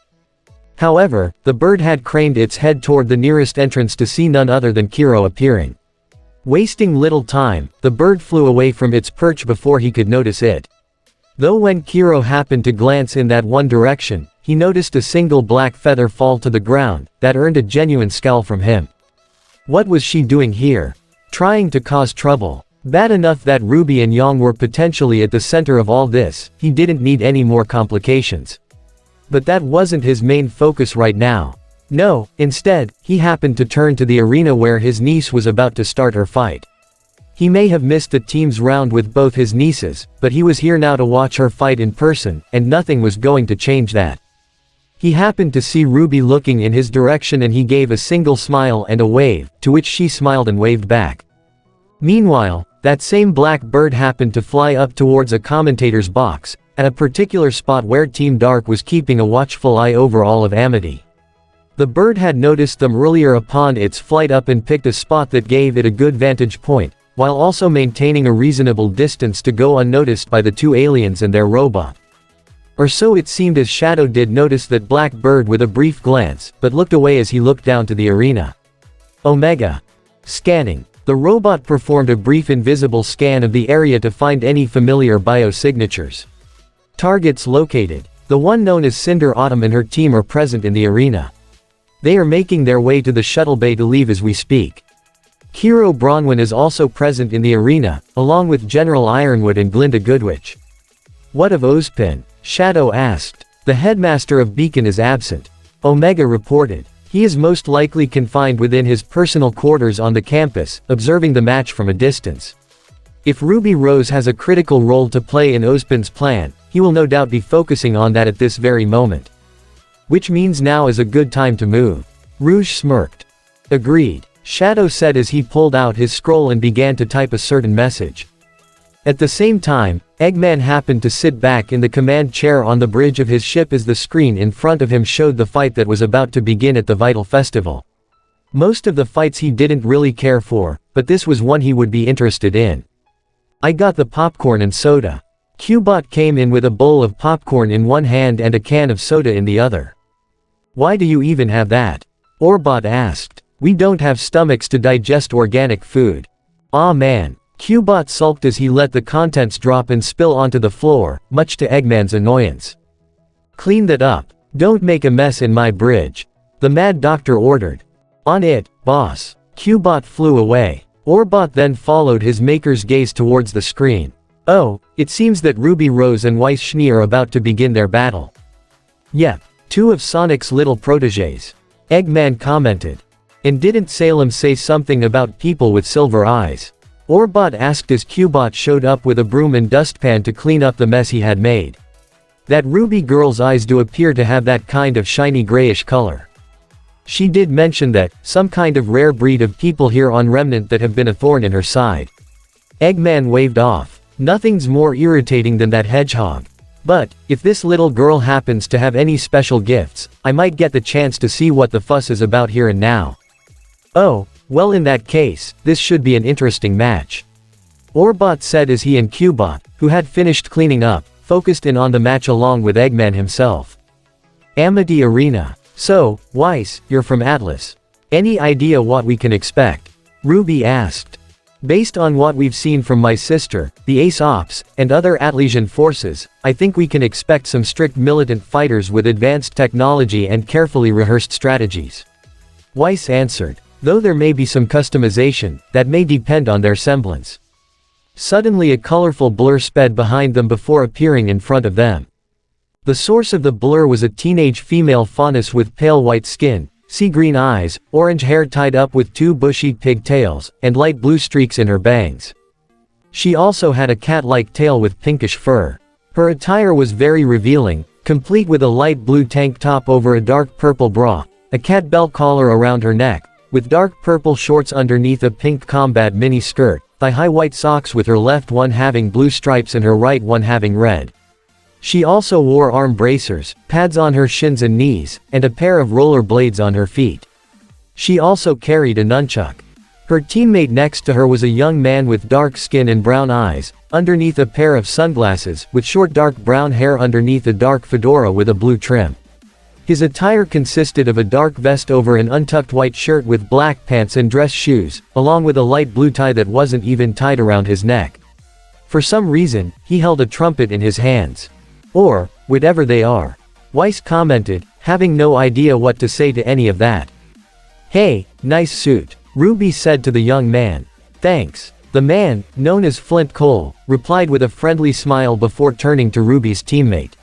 However, the bird had craned its head toward the nearest entrance to see none other than Qrow appearing. Wasting little time, the bird flew away from its perch before he could notice it. Though when Qrow happened to glance in that one direction, he noticed a single black feather fall to the ground, that earned a genuine scowl from him. What was she doing here? Trying to cause trouble. Bad enough that Ruby and Young were potentially at the center of all this, he didn't need any more complications. But that wasn't his main focus right now. No, instead, he happened to turn to the arena where his niece was about to start her fight. He may have missed the team's round with both his nieces, but he was here now to watch her fight in person, and nothing was going to change that. He happened to see Ruby looking in his direction and he gave a single smile and a wave, to which she smiled and waved back. Meanwhile, that same black bird happened to fly up towards a commentator's box, at a particular spot where Team Dark was keeping a watchful eye over all of Amity. The bird had noticed them earlier upon its flight up and picked a spot that gave it a good vantage point, while also maintaining a reasonable distance to go unnoticed by the two aliens and their robot. Or so it seemed, as Shadow did notice that black bird with a brief glance, but looked away as he looked down to the arena. Omega. Scanning. The robot performed a brief invisible scan of the area to find any familiar biosignatures. Targets located. The one known as Cinder Autumn and her team are present in the arena. They are making their way to the shuttle bay to leave as we speak. Qrow Bronwyn is also present in the arena, along with General Ironwood and Glinda Goodwitch. What of Ozpin? Shadow asked. The headmaster of Beacon is absent. Omega reported. He is most likely confined within his personal quarters on the campus, observing the match from a distance. If Ruby Rose has a critical role to play in Ozpin's plan, he will no doubt be focusing on that at this very moment. Which means now is a good time to move. Rouge smirked. Agreed, Shadow said as he pulled out his scroll and began to type a certain message. At the same time, Eggman happened to sit back in the command chair on the bridge of his ship as the screen in front of him showed the fight that was about to begin at the Vital Festival. Most of the fights he didn't really care for, but this was one he would be interested in. I got the popcorn and soda. Qbot came in with a bowl of popcorn in one hand and a can of soda in the other. Why do you even have that? Orbot asked. We don't have stomachs to digest organic food. Aw man. Qbot sulked as he let the contents drop and spill onto the floor, much to Eggman's annoyance. Clean that up. Don't make a mess in my bridge. The Mad Doctor ordered. On it, boss. Qbot flew away. Orbot then followed his maker's gaze towards the screen. Oh, it seems that Ruby Rose and Weiss are about to begin their battle. Yep, two of Sonic's little protégés. Eggman commented. And didn't Salem say something about people with silver eyes? Orbot asked as Qbot showed up with a broom and dustpan to clean up the mess he had made. That Ruby girl's eyes do appear to have that kind of shiny grayish color. She did mention that, some kind of rare breed of people here on Remnant that have been a thorn in her side. Eggman waved off. Nothing's more irritating than that hedgehog. But, if this little girl happens to have any special gifts, I might get the chance to see what the fuss is about here and now. Oh, well in that case, this should be an interesting match. Orbot said as he and Qbot, who had finished cleaning up, focused in on the match along with Eggman himself. Amity Arena. So, Weiss, you're from Atlas. Any idea what we can expect? Ruby asked. Based on what we've seen from my sister, the Ace Ops, and other Atlasian forces, I think we can expect some strict militant fighters with advanced technology and carefully rehearsed strategies. Weiss answered. Though there may be some customization, that may depend on their semblance. Suddenly a colorful blur sped behind them before appearing in front of them. The source of the blur was a teenage female faunus with pale white skin, sea green eyes, orange hair tied up with two bushy pigtails, and light blue streaks in her bangs. She also had a cat-like tail with pinkish fur. Her attire was very revealing, complete with a light blue tank top over a dark purple bra, a cat bell collar around her neck, with dark purple shorts underneath a pink combat mini skirt, thigh-high white socks with her left one having blue stripes and her right one having red. She also wore arm bracers, pads on her shins and knees, and a pair of roller blades on her feet. She also carried a nunchuck. Her teammate next to her was a young man with dark skin and brown eyes, underneath a pair of sunglasses, with short dark brown hair underneath a dark fedora with a blue trim. His attire consisted of a dark vest over an untucked white shirt with black pants and dress shoes, along with a light blue tie that wasn't even tied around his neck. For some reason, he held a trumpet in his hands. Or, whatever they are. Weiss commented, having no idea what to say to any of that. Hey, nice suit, Ruby said to the young man. Thanks. The man, known as Flint Cole, replied with a friendly smile before turning to Ruby's teammate.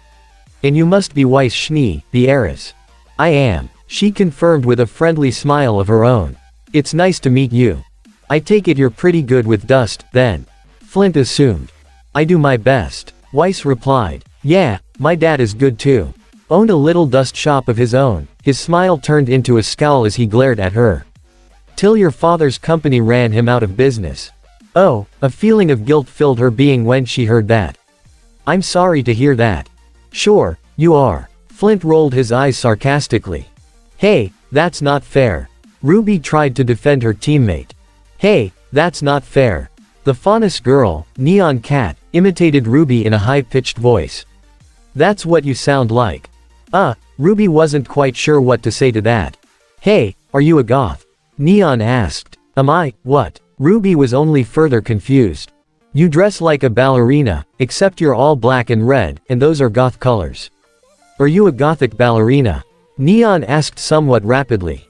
And you must be Weiss, the heiress. I am, she confirmed with a friendly smile of her own. It's nice to meet you. I take it you're pretty good with dust, then. Flint assumed. I do my best. Weiss replied. Yeah, my dad is good too. Owned a little dust shop of his own. His smile turned into a scowl as he glared at her. Till your father's company ran him out of business. Oh, a feeling of guilt filled her being when she heard that. I'm sorry to hear that. Sure, you are. Flint rolled his eyes sarcastically. Hey, that's not fair. Ruby tried to defend her teammate. Hey, that's not fair. The faunus girl, Neon Cat, imitated Ruby in a high-pitched voice. That's what you sound like. Ruby wasn't quite sure what to say to that. Hey, are you a goth? Neon asked. Am I, what? Ruby was only further confused. You dress like a ballerina, except you're all black and red, and those are goth colors. Are you a gothic ballerina? Neon asked somewhat rapidly.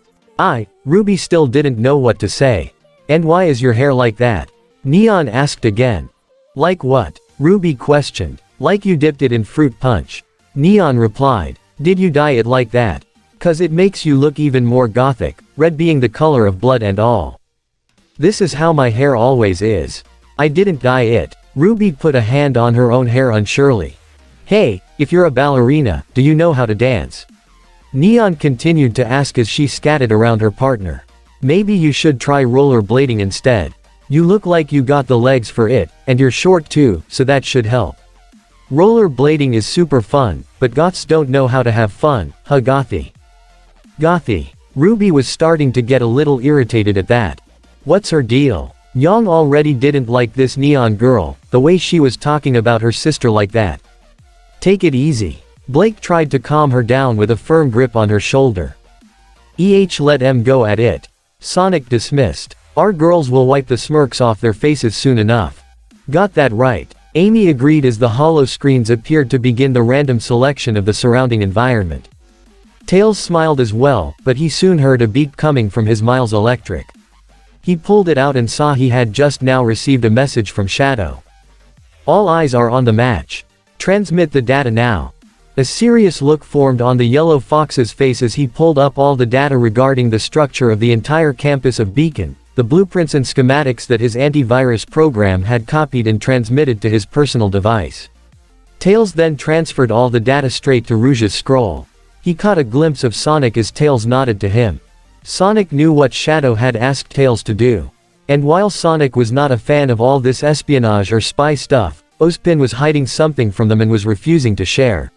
Ruby still didn't know what to say. And why is your hair like that? Neon asked again. Like what? Ruby questioned. Like you dipped it in fruit punch. Neon replied. Did you dye it like that? 'Cause it makes you look even more gothic, red being the color of blood and all. This is how my hair always is. I didn't dye it. Ruby put a hand on her own hair unsurely. Hey, if you're a ballerina, do you know how to dance? Neon continued to ask as she scattered around her partner. Maybe you should try rollerblading instead. You look like you got the legs for it, and you're short too, so that should help. Rollerblading is super fun, but goths don't know how to have fun, huh gothy? Gothy. Ruby was starting to get a little irritated at that. What's her deal? Yang already didn't like this Neon girl, the way she was talking about her sister like that. Take it easy. Blake tried to calm her down with a firm grip on her shoulder. Let em go at it. Sonic dismissed. Our girls will wipe the smirks off their faces soon enough. Got that right. Amy agreed as the hollow screens appeared to begin the random selection of the surrounding environment. Tails smiled as well, but he soon heard a beep coming from his Miles Electric. He pulled it out and saw he had just now received a message from Shadow. All eyes are on the match. Transmit the data now. A serious look formed on the yellow fox's face as he pulled up all the data regarding the structure of the entire campus of Beacon, the blueprints and schematics that his antivirus program had copied and transmitted to his personal device. Tails then transferred all the data straight to Rouge's scroll. He caught a glimpse of Sonic as Tails nodded to him. Sonic knew what Shadow had asked Tails to do. And while Sonic was not a fan of all this espionage or spy stuff, Ozpin was hiding something from them and was refusing to share.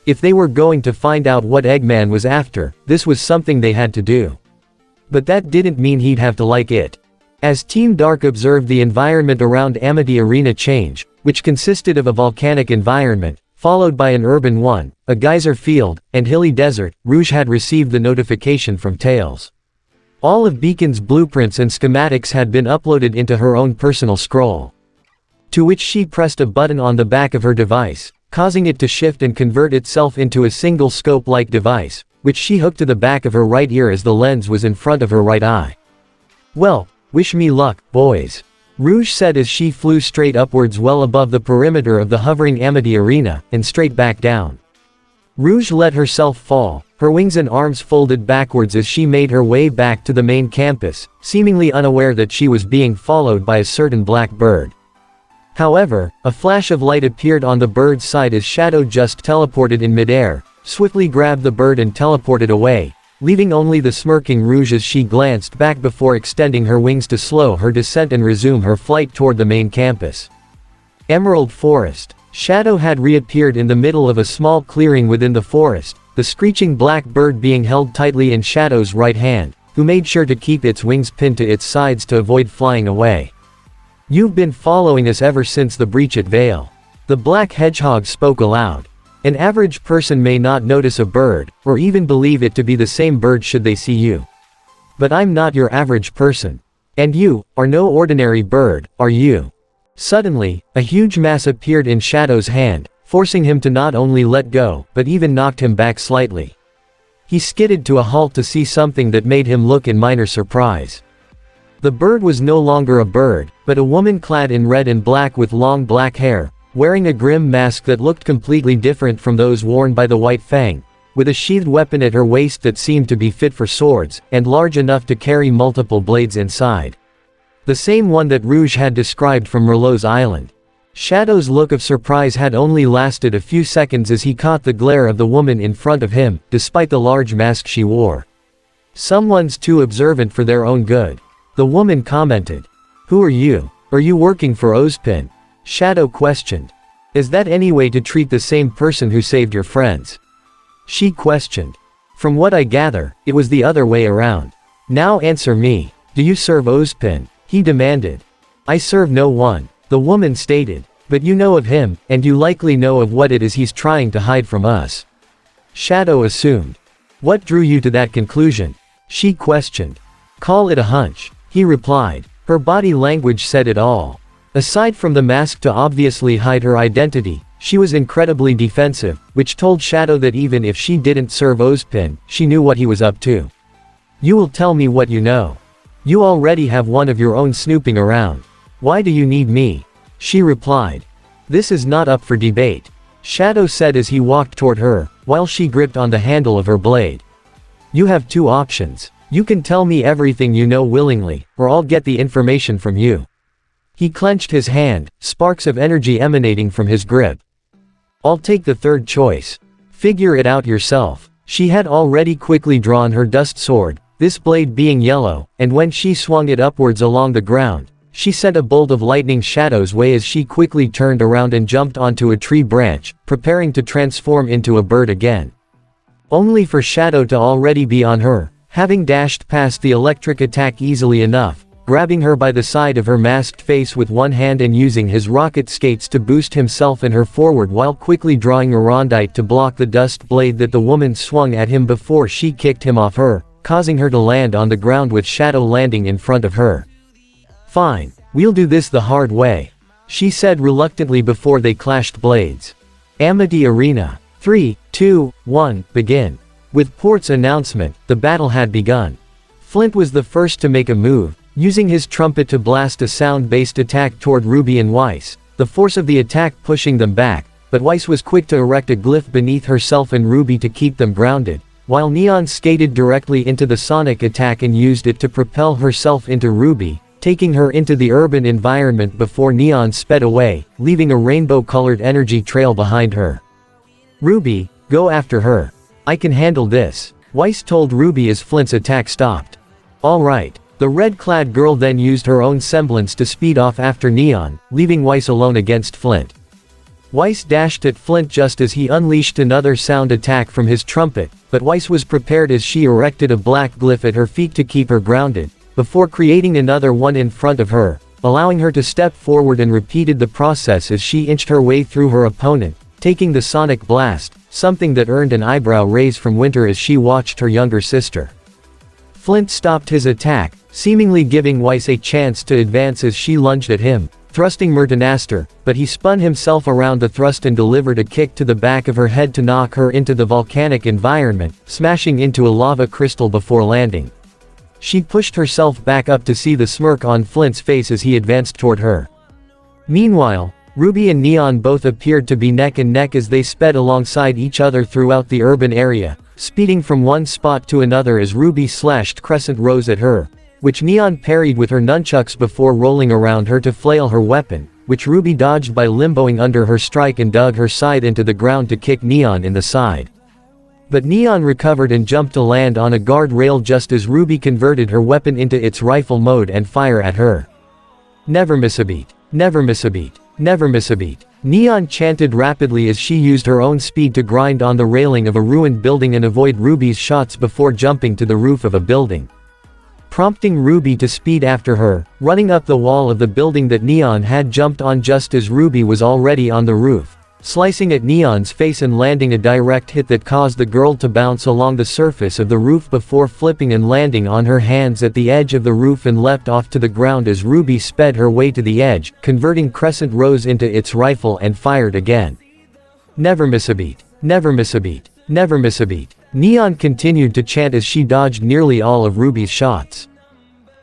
If they were going to find out what Eggman was after, this was something they had to do. But that didn't mean he'd have to like it. As Team Dark observed the environment around Amity Arena change, which consisted of a volcanic environment, followed by an urban one, a geyser field, and hilly desert, Rouge had received the notification from Tails. All of Beacon's blueprints and schematics had been uploaded into her own personal scroll. To which she pressed a button on the back of her device, causing it to shift and convert itself into a single scope-like device, which she hooked to the back of her right ear as the lens was in front of her right eye. Well, wish me luck, boys. Rouge said as she flew straight upwards well above the perimeter of the hovering Amity Arena, and straight back down. Rouge let herself fall, her wings and arms folded backwards as she made her way back to the main campus, seemingly unaware that she was being followed by a certain black bird. However, a flash of light appeared on the bird's side as Shadow just teleported in midair, swiftly grabbed the bird and teleported away, leaving only the smirking Rouge as she glanced back before extending her wings to slow her descent and resume her flight toward the main campus. Emerald Forest. Shadow had reappeared in the middle of a small clearing within the forest, the screeching black bird being held tightly in Shadow's right hand, who made sure to keep its wings pinned to its sides to avoid flying away. You've been following us ever since the breach at Vale. The black hedgehog spoke aloud. An average person may not notice a bird, or even believe it to be the same bird should they see you. But I'm not your average person. And you are no ordinary bird, are you? Suddenly, a huge mass appeared in Shadow's hand, forcing him to not only let go, but even knocked him back slightly. He skidded to a halt to see something that made him look in minor surprise. The bird was no longer a bird, but a woman clad in red and black with long black hair, wearing a grim mask that looked completely different from those worn by the White Fang, with a sheathed weapon at her waist that seemed to be fit for swords, and large enough to carry multiple blades inside. The same one that Rouge had described from Merlot's island. Shadow's look of surprise had only lasted a few seconds as he caught the glare of the woman in front of him, despite the large mask she wore. Someone's too observant for their own good. The woman commented. Who are you? Are you working for Ozpin? Shadow questioned. Is that any way to treat the same person who saved your friends? She questioned. From what I gather, it was the other way around. Now answer me. Do you serve Ozpin? He demanded. I serve no one, the woman stated. But you know of him, and you likely know of what it is he's trying to hide from us. Shadow assumed. What drew you to that conclusion? She questioned. Call it a hunch. He replied. Her body language said it all. Aside from the mask to obviously hide her identity, She was incredibly defensive, which told Shadow that even if she didn't serve Ozpin, she knew what he was up to. You will tell me what you know. You already have one of your own snooping around. Why do you need me? She replied. This is not up for debate. Shadow said as he walked toward her, while she gripped on the handle of her blade. You have two options. You can tell me everything you know willingly, or I'll get the information from you. He clenched his hand, sparks of energy emanating from his grip. I'll take the third choice. Figure it out yourself. She had already quickly drawn her dust sword, this blade being yellow, and when she swung it upwards along the ground, she sent a bolt of lightning Shadow's way as she quickly turned around and jumped onto a tree branch, preparing to transform into a bird again. Only for Shadow to already be on her, having dashed past the electric attack easily enough, grabbing her by the side of her masked face with one hand and using his rocket skates to boost himself and her forward while quickly drawing a rondite to block the dust blade that the woman swung at him before she kicked him off her, causing her to land on the ground with Shadow landing in front of her. Fine, we'll do this the hard way, she said reluctantly before they clashed blades. Amity Arena. 3, 2, 1, begin. With Port's announcement, the battle had begun. Flint was the first to make a move, using his trumpet to blast a sound-based attack toward Ruby and Weiss, the force of the attack pushing them back, but Weiss was quick to erect a glyph beneath herself and Ruby to keep them grounded, while Neon skated directly into the sonic attack and used it to propel herself into Ruby, taking her into the urban environment before Neon sped away, leaving a rainbow-colored energy trail behind her. Ruby, go after her. I can handle this, Weiss told Ruby as Flint's attack stopped. Alright. The red-clad girl then used her own semblance to speed off after Neon, leaving Weiss alone against Flint. Weiss dashed at Flint just as he unleashed another sound attack from his trumpet, but Weiss was prepared as she erected a black glyph at her feet to keep her grounded, before creating another one in front of her, allowing her to step forward and repeated the process as she inched her way through her opponent, taking the sonic blast, something that earned an eyebrow raise from Winter as she watched her younger sister. Flint stopped his attack, seemingly giving Weiss a chance to advance as she lunged at him, thrusting Maternal, but he spun himself around the thrust and delivered a kick to the back of her head to knock her into the volcanic environment, smashing into a lava crystal before landing. She pushed herself back up to see the smirk on Flint's face as he advanced toward her. Meanwhile, Ruby and Neon both appeared to be neck and neck as they sped alongside each other throughout the urban area, speeding from one spot to another as Ruby slashed crescent rows at her, which Neon parried with her nunchucks before rolling around her to flail her weapon, which Ruby dodged by limboing under her strike and dug her scythe into the ground to kick Neon in the side. But Neon recovered and jumped to land on a guard rail just as Ruby converted her weapon into its rifle mode and fire at her. Never miss a beat. Never miss a beat. Never miss a beat. Neon chanted rapidly as she used her own speed to grind on the railing of a ruined building and avoid Ruby's shots before jumping to the roof of a building, prompting Ruby to speed after her, running up the wall of the building that Neon had jumped on just as Ruby was already on the roof, slicing at Neon's face and landing a direct hit that caused the girl to bounce along the surface of the roof before flipping and landing on her hands at the edge of the roof and leapt off to the ground as Ruby sped her way to the edge, converting crescent rows into its rifle and fired again. Never miss a beat. Never miss a beat. Never miss a beat. Neon continued to chant as she dodged nearly all of Ruby's shots.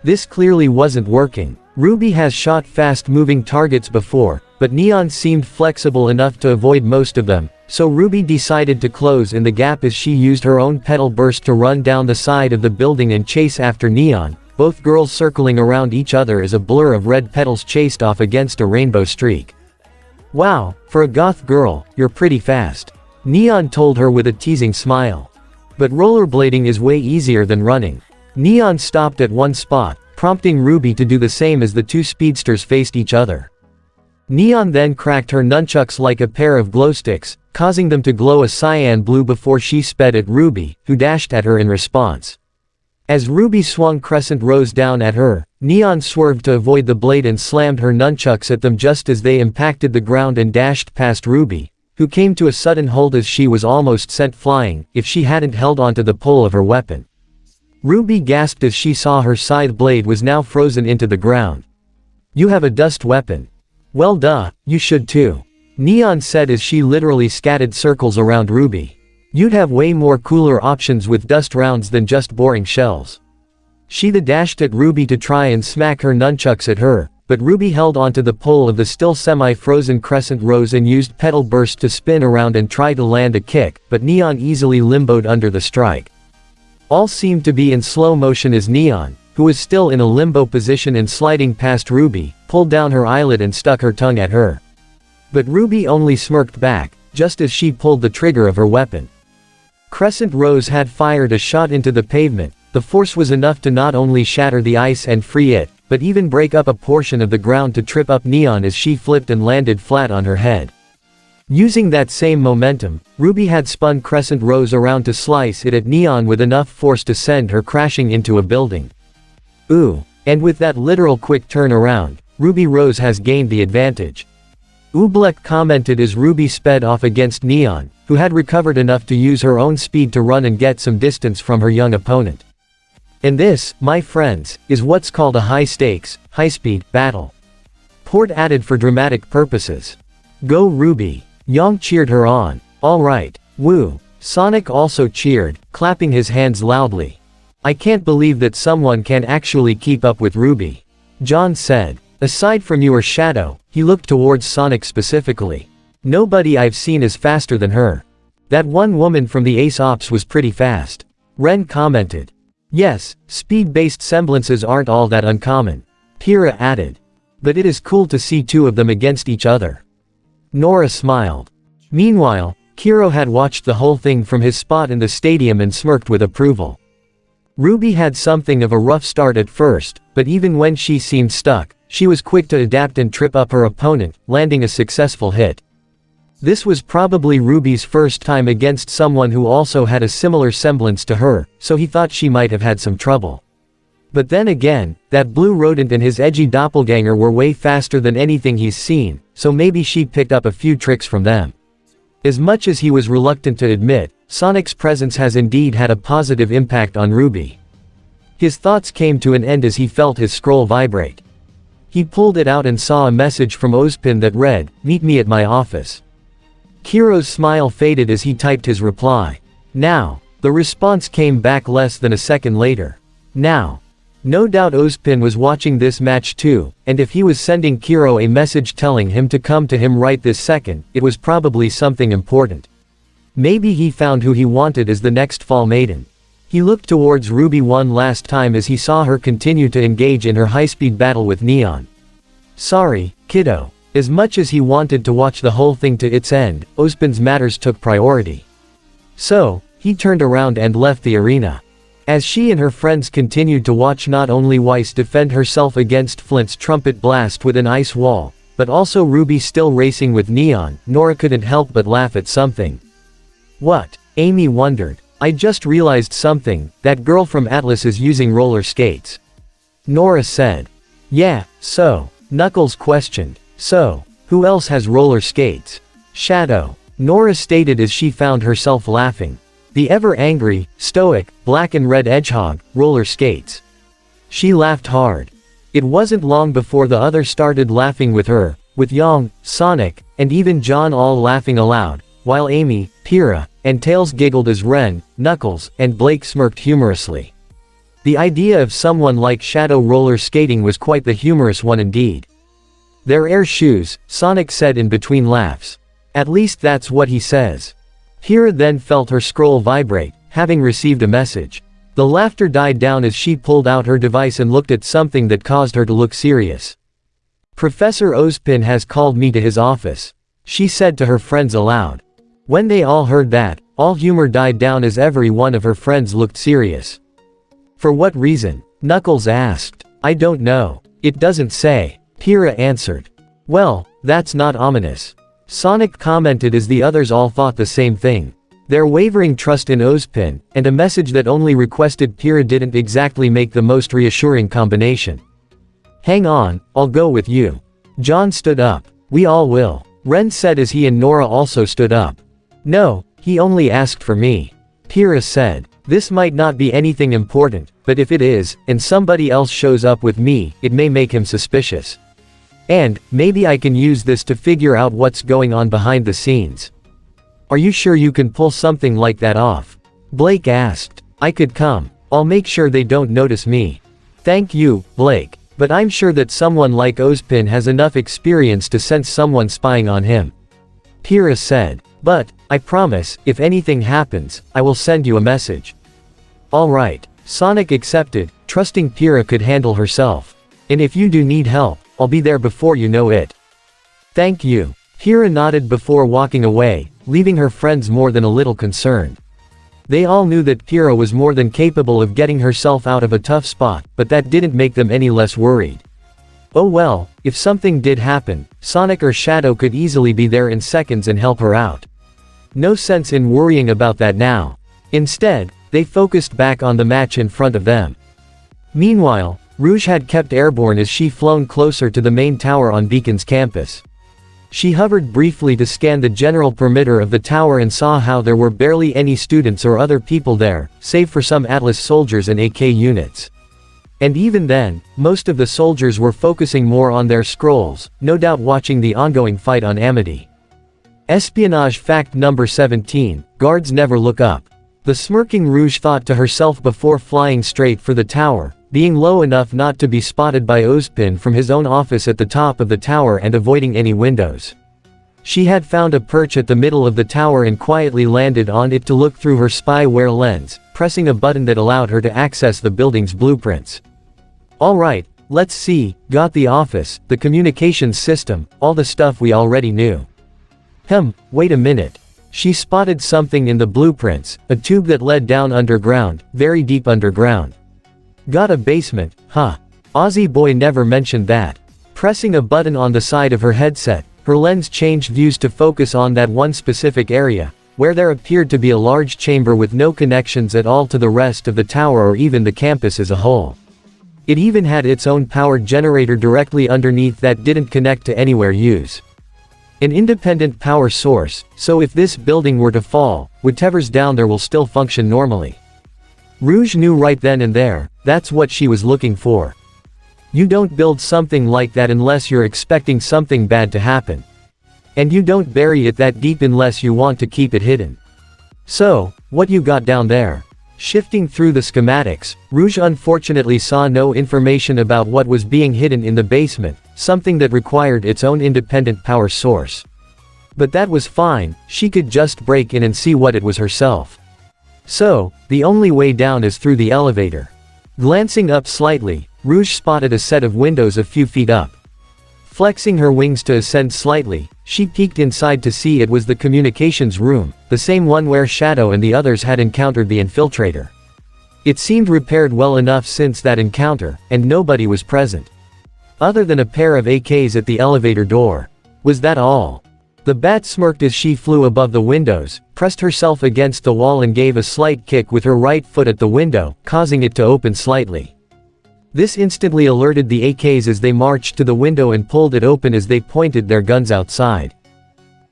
This clearly wasn't working. Ruby has shot fast-moving targets before, but Neon seemed flexible enough to avoid most of them, so Ruby decided to close in the gap as she used her own petal burst to run down the side of the building and chase after Neon, both girls circling around each other as a blur of red petals chased off against a rainbow streak. Wow, for a goth girl, you're pretty fast, Neon told her with a teasing smile. But rollerblading is way easier than running. Neon stopped at one spot, prompting Ruby to do the same as the two speedsters faced each other. Neon then cracked her nunchucks like a pair of glow sticks, causing them to glow a cyan blue before she sped at Ruby, who dashed at her in response. As Ruby swung crescent rows down at her, Neon swerved to avoid the blade and slammed her nunchucks at them just as they impacted the ground and dashed past Ruby, who came to a sudden halt as she was almost sent flying, if she hadn't held onto the pole of her weapon. Ruby gasped as she saw her scythe blade was now frozen into the ground. You have a dust weapon. Well duh, you should too. Neon said as she literally scattered circles around Ruby. You'd have way more cooler options with dust rounds than just boring shells. She dashed at Ruby to try and smack her nunchucks at her, but Ruby held onto the pole of the still semi-frozen crescent rose and used petal burst to spin around and try to land a kick, but Neon easily limboed under the strike. All seemed to be in slow motion as Neon, who was still in a limbo position and sliding past Ruby, pulled down her eyelid and stuck her tongue at her. But Ruby only smirked back, just as she pulled the trigger of her weapon. Crescent Rose had fired a shot into the pavement. The force was enough to not only shatter the ice and free it, but even break up a portion of the ground to trip up Neon as she flipped and landed flat on her head. Using that same momentum, Ruby had spun Crescent Rose around to slice it at Neon with enough force to send her crashing into a building. Ooh, and with that literal quick turn around, Ruby Rose has gained the advantage. Oobleck commented as Ruby sped off against Neon, who had recovered enough to use her own speed to run and get some distance from her young opponent. And this, my friends, is what's called a high-stakes, high-speed battle. Port added for dramatic purposes. Go Ruby! Yang cheered her on. Alright, woo! Sonic also cheered, clapping his hands loudly. I can't believe that someone can actually keep up with Ruby. John said. Aside from you or Shadow, he looked towards Sonic specifically. Nobody I've seen is faster than her. That one woman from the Ace Ops was pretty fast. Ren commented. Yes, speed-based semblances aren't all that uncommon. Pyrrha added. But it is cool to see two of them against each other. Nora smiled. Meanwhile, Qrow had watched the whole thing from his spot in the stadium and smirked with approval. Ruby had something of a rough start at first, but even when she seemed stuck, she was quick to adapt and trip up her opponent, landing a successful hit. This was probably Ruby's first time against someone who also had a similar semblance to her, so he thought she might have had some trouble. But then again, that blue rodent and his edgy doppelganger were way faster than anything he's seen, so maybe she picked up a few tricks from them. As much as he was reluctant to admit, Sonic's presence has indeed had a positive impact on Ruby. His thoughts came to an end as he felt his scroll vibrate. He pulled it out and saw a message from Ozpin that read, "Meet me at my office." Qrow's smile faded as he typed his reply. Now. The response came back less than a second later. Now. No doubt Ozpin was watching this match too, and if he was sending Qrow a message telling him to come to him right this second, it was probably something important. Maybe he found who he wanted as the next Fall Maiden. He looked towards Ruby one last time as he saw her continue to engage in her high-speed battle with Neon. Sorry, kiddo. As much as he wanted to watch the whole thing to its end, Ozpin's matters took priority. So, he turned around and left the arena. As she and her friends continued to watch not only Weiss defend herself against Flint's trumpet blast with an ice wall, but also Ruby still racing with Neon, Nora couldn't help but laugh at something. What? Amy wondered. I just realized something, that girl from Atlas is using roller skates. Nora said. Yeah, so. Knuckles questioned. So, who else has roller skates? Shadow. Nora stated as she found herself laughing. The ever-angry, stoic, black and red hedgehog, roller skates. She laughed hard. It wasn't long before the others started laughing with her, with Yang, Sonic, and even John all laughing aloud, while Amy, Pyrrha, and Tails giggled as Ren, Knuckles, and Blake smirked humorously. The idea of someone like Shadow roller skating was quite the humorous one indeed. They're air shoes, Sonic said in between laughs. At least that's what he says. Pyrrha then felt her scroll vibrate, having received a message. The laughter died down as she pulled out her device and looked at something that caused her to look serious. Professor Ozpin has called me to his office, she said to her friends aloud. When they all heard that, all humor died down as every one of her friends looked serious. For what reason? Knuckles asked. I don't know. It doesn't say. Pyrrha answered. Well, that's not ominous. Sonic commented as the others all thought the same thing. Their wavering trust in Ozpin, and a message that only requested Pyrrha didn't exactly make the most reassuring combination. Hang on, I'll go with you. John stood up. We all will. Ren said as he and Nora also stood up. No, he only asked for me. Pyrrha said. This might not be anything important, but if it is, and somebody else shows up with me, it may make him suspicious. And, maybe I can use this to figure out what's going on behind the scenes. Are you sure you can pull something like that off? Blake asked. I could come. I'll make sure they don't notice me. Thank you, Blake. But I'm sure that someone like Ozpin has enough experience to sense someone spying on him. Pyrrha said. But, I promise, if anything happens, I will send you a message. Alright. Sonic accepted, trusting Pyrrha could handle herself. And if you do need help, I'll be there before you know it. Thank you. Pyrrha nodded before walking away, leaving her friends more than a little concerned. They all knew that Pyrrha was more than capable of getting herself out of a tough spot, but that didn't make them any less worried. Oh well, if something did happen, Sonic or Shadow could easily be there in seconds and help her out. No sense in worrying about that now. Instead, they focused back on the match in front of them. Meanwhile, Rouge had kept airborne as she flown closer to the main tower on Beacon's campus. She hovered briefly to scan the general perimeter of the tower and saw how there were barely any students or other people there, save for some Atlas soldiers and AK units. And even then, most of the soldiers were focusing more on their scrolls, no doubt watching the ongoing fight on Amity. Espionage fact number 17, guards never look up. The smirking Rouge thought to herself before flying straight for the tower, being low enough not to be spotted by Ozpin from his own office at the top of the tower and avoiding any windows. She had found a perch at the middle of the tower and quietly landed on it to look through her spyware lens, pressing a button that allowed her to access the building's blueprints. Alright, let's see, got the office, the communications system, all the stuff we already knew. Wait a minute. She spotted something in the blueprints, a tube that led down underground, very deep underground. Got a basement, huh? Aussie boy never mentioned that. Pressing a button on the side of her headset, her lens changed views to focus on that one specific area, where there appeared to be a large chamber with no connections at all to the rest of the tower or even the campus as a whole. It even had its own power generator directly underneath that didn't connect to anywhere use. An independent power source, so if this building were to fall, whatever's down there will still function normally. Rouge knew right then and there, that's what she was looking for. You don't build something like that unless you're expecting something bad to happen. And you don't bury it that deep unless you want to keep it hidden. So, what you got down there? Shifting through the schematics, Rouge unfortunately saw no information about what was being hidden in the basement, something that required its own independent power source. But that was fine, she could just break in and see what it was herself. So, the only way down is through the elevator. Glancing up slightly, Rouge spotted a set of windows a few feet up. Flexing her wings to ascend slightly, she peeked inside to see it was the communications room, the same one where Shadow and the others had encountered the infiltrator. It seemed repaired well enough since that encounter, and nobody was present. Other than a pair of AKs at the elevator door. Was that all? The bat smirked as she flew above the windows, pressed herself against the wall and gave a slight kick with her right foot at the window, causing it to open slightly. This instantly alerted the AKs as they marched to the window and pulled it open as they pointed their guns outside.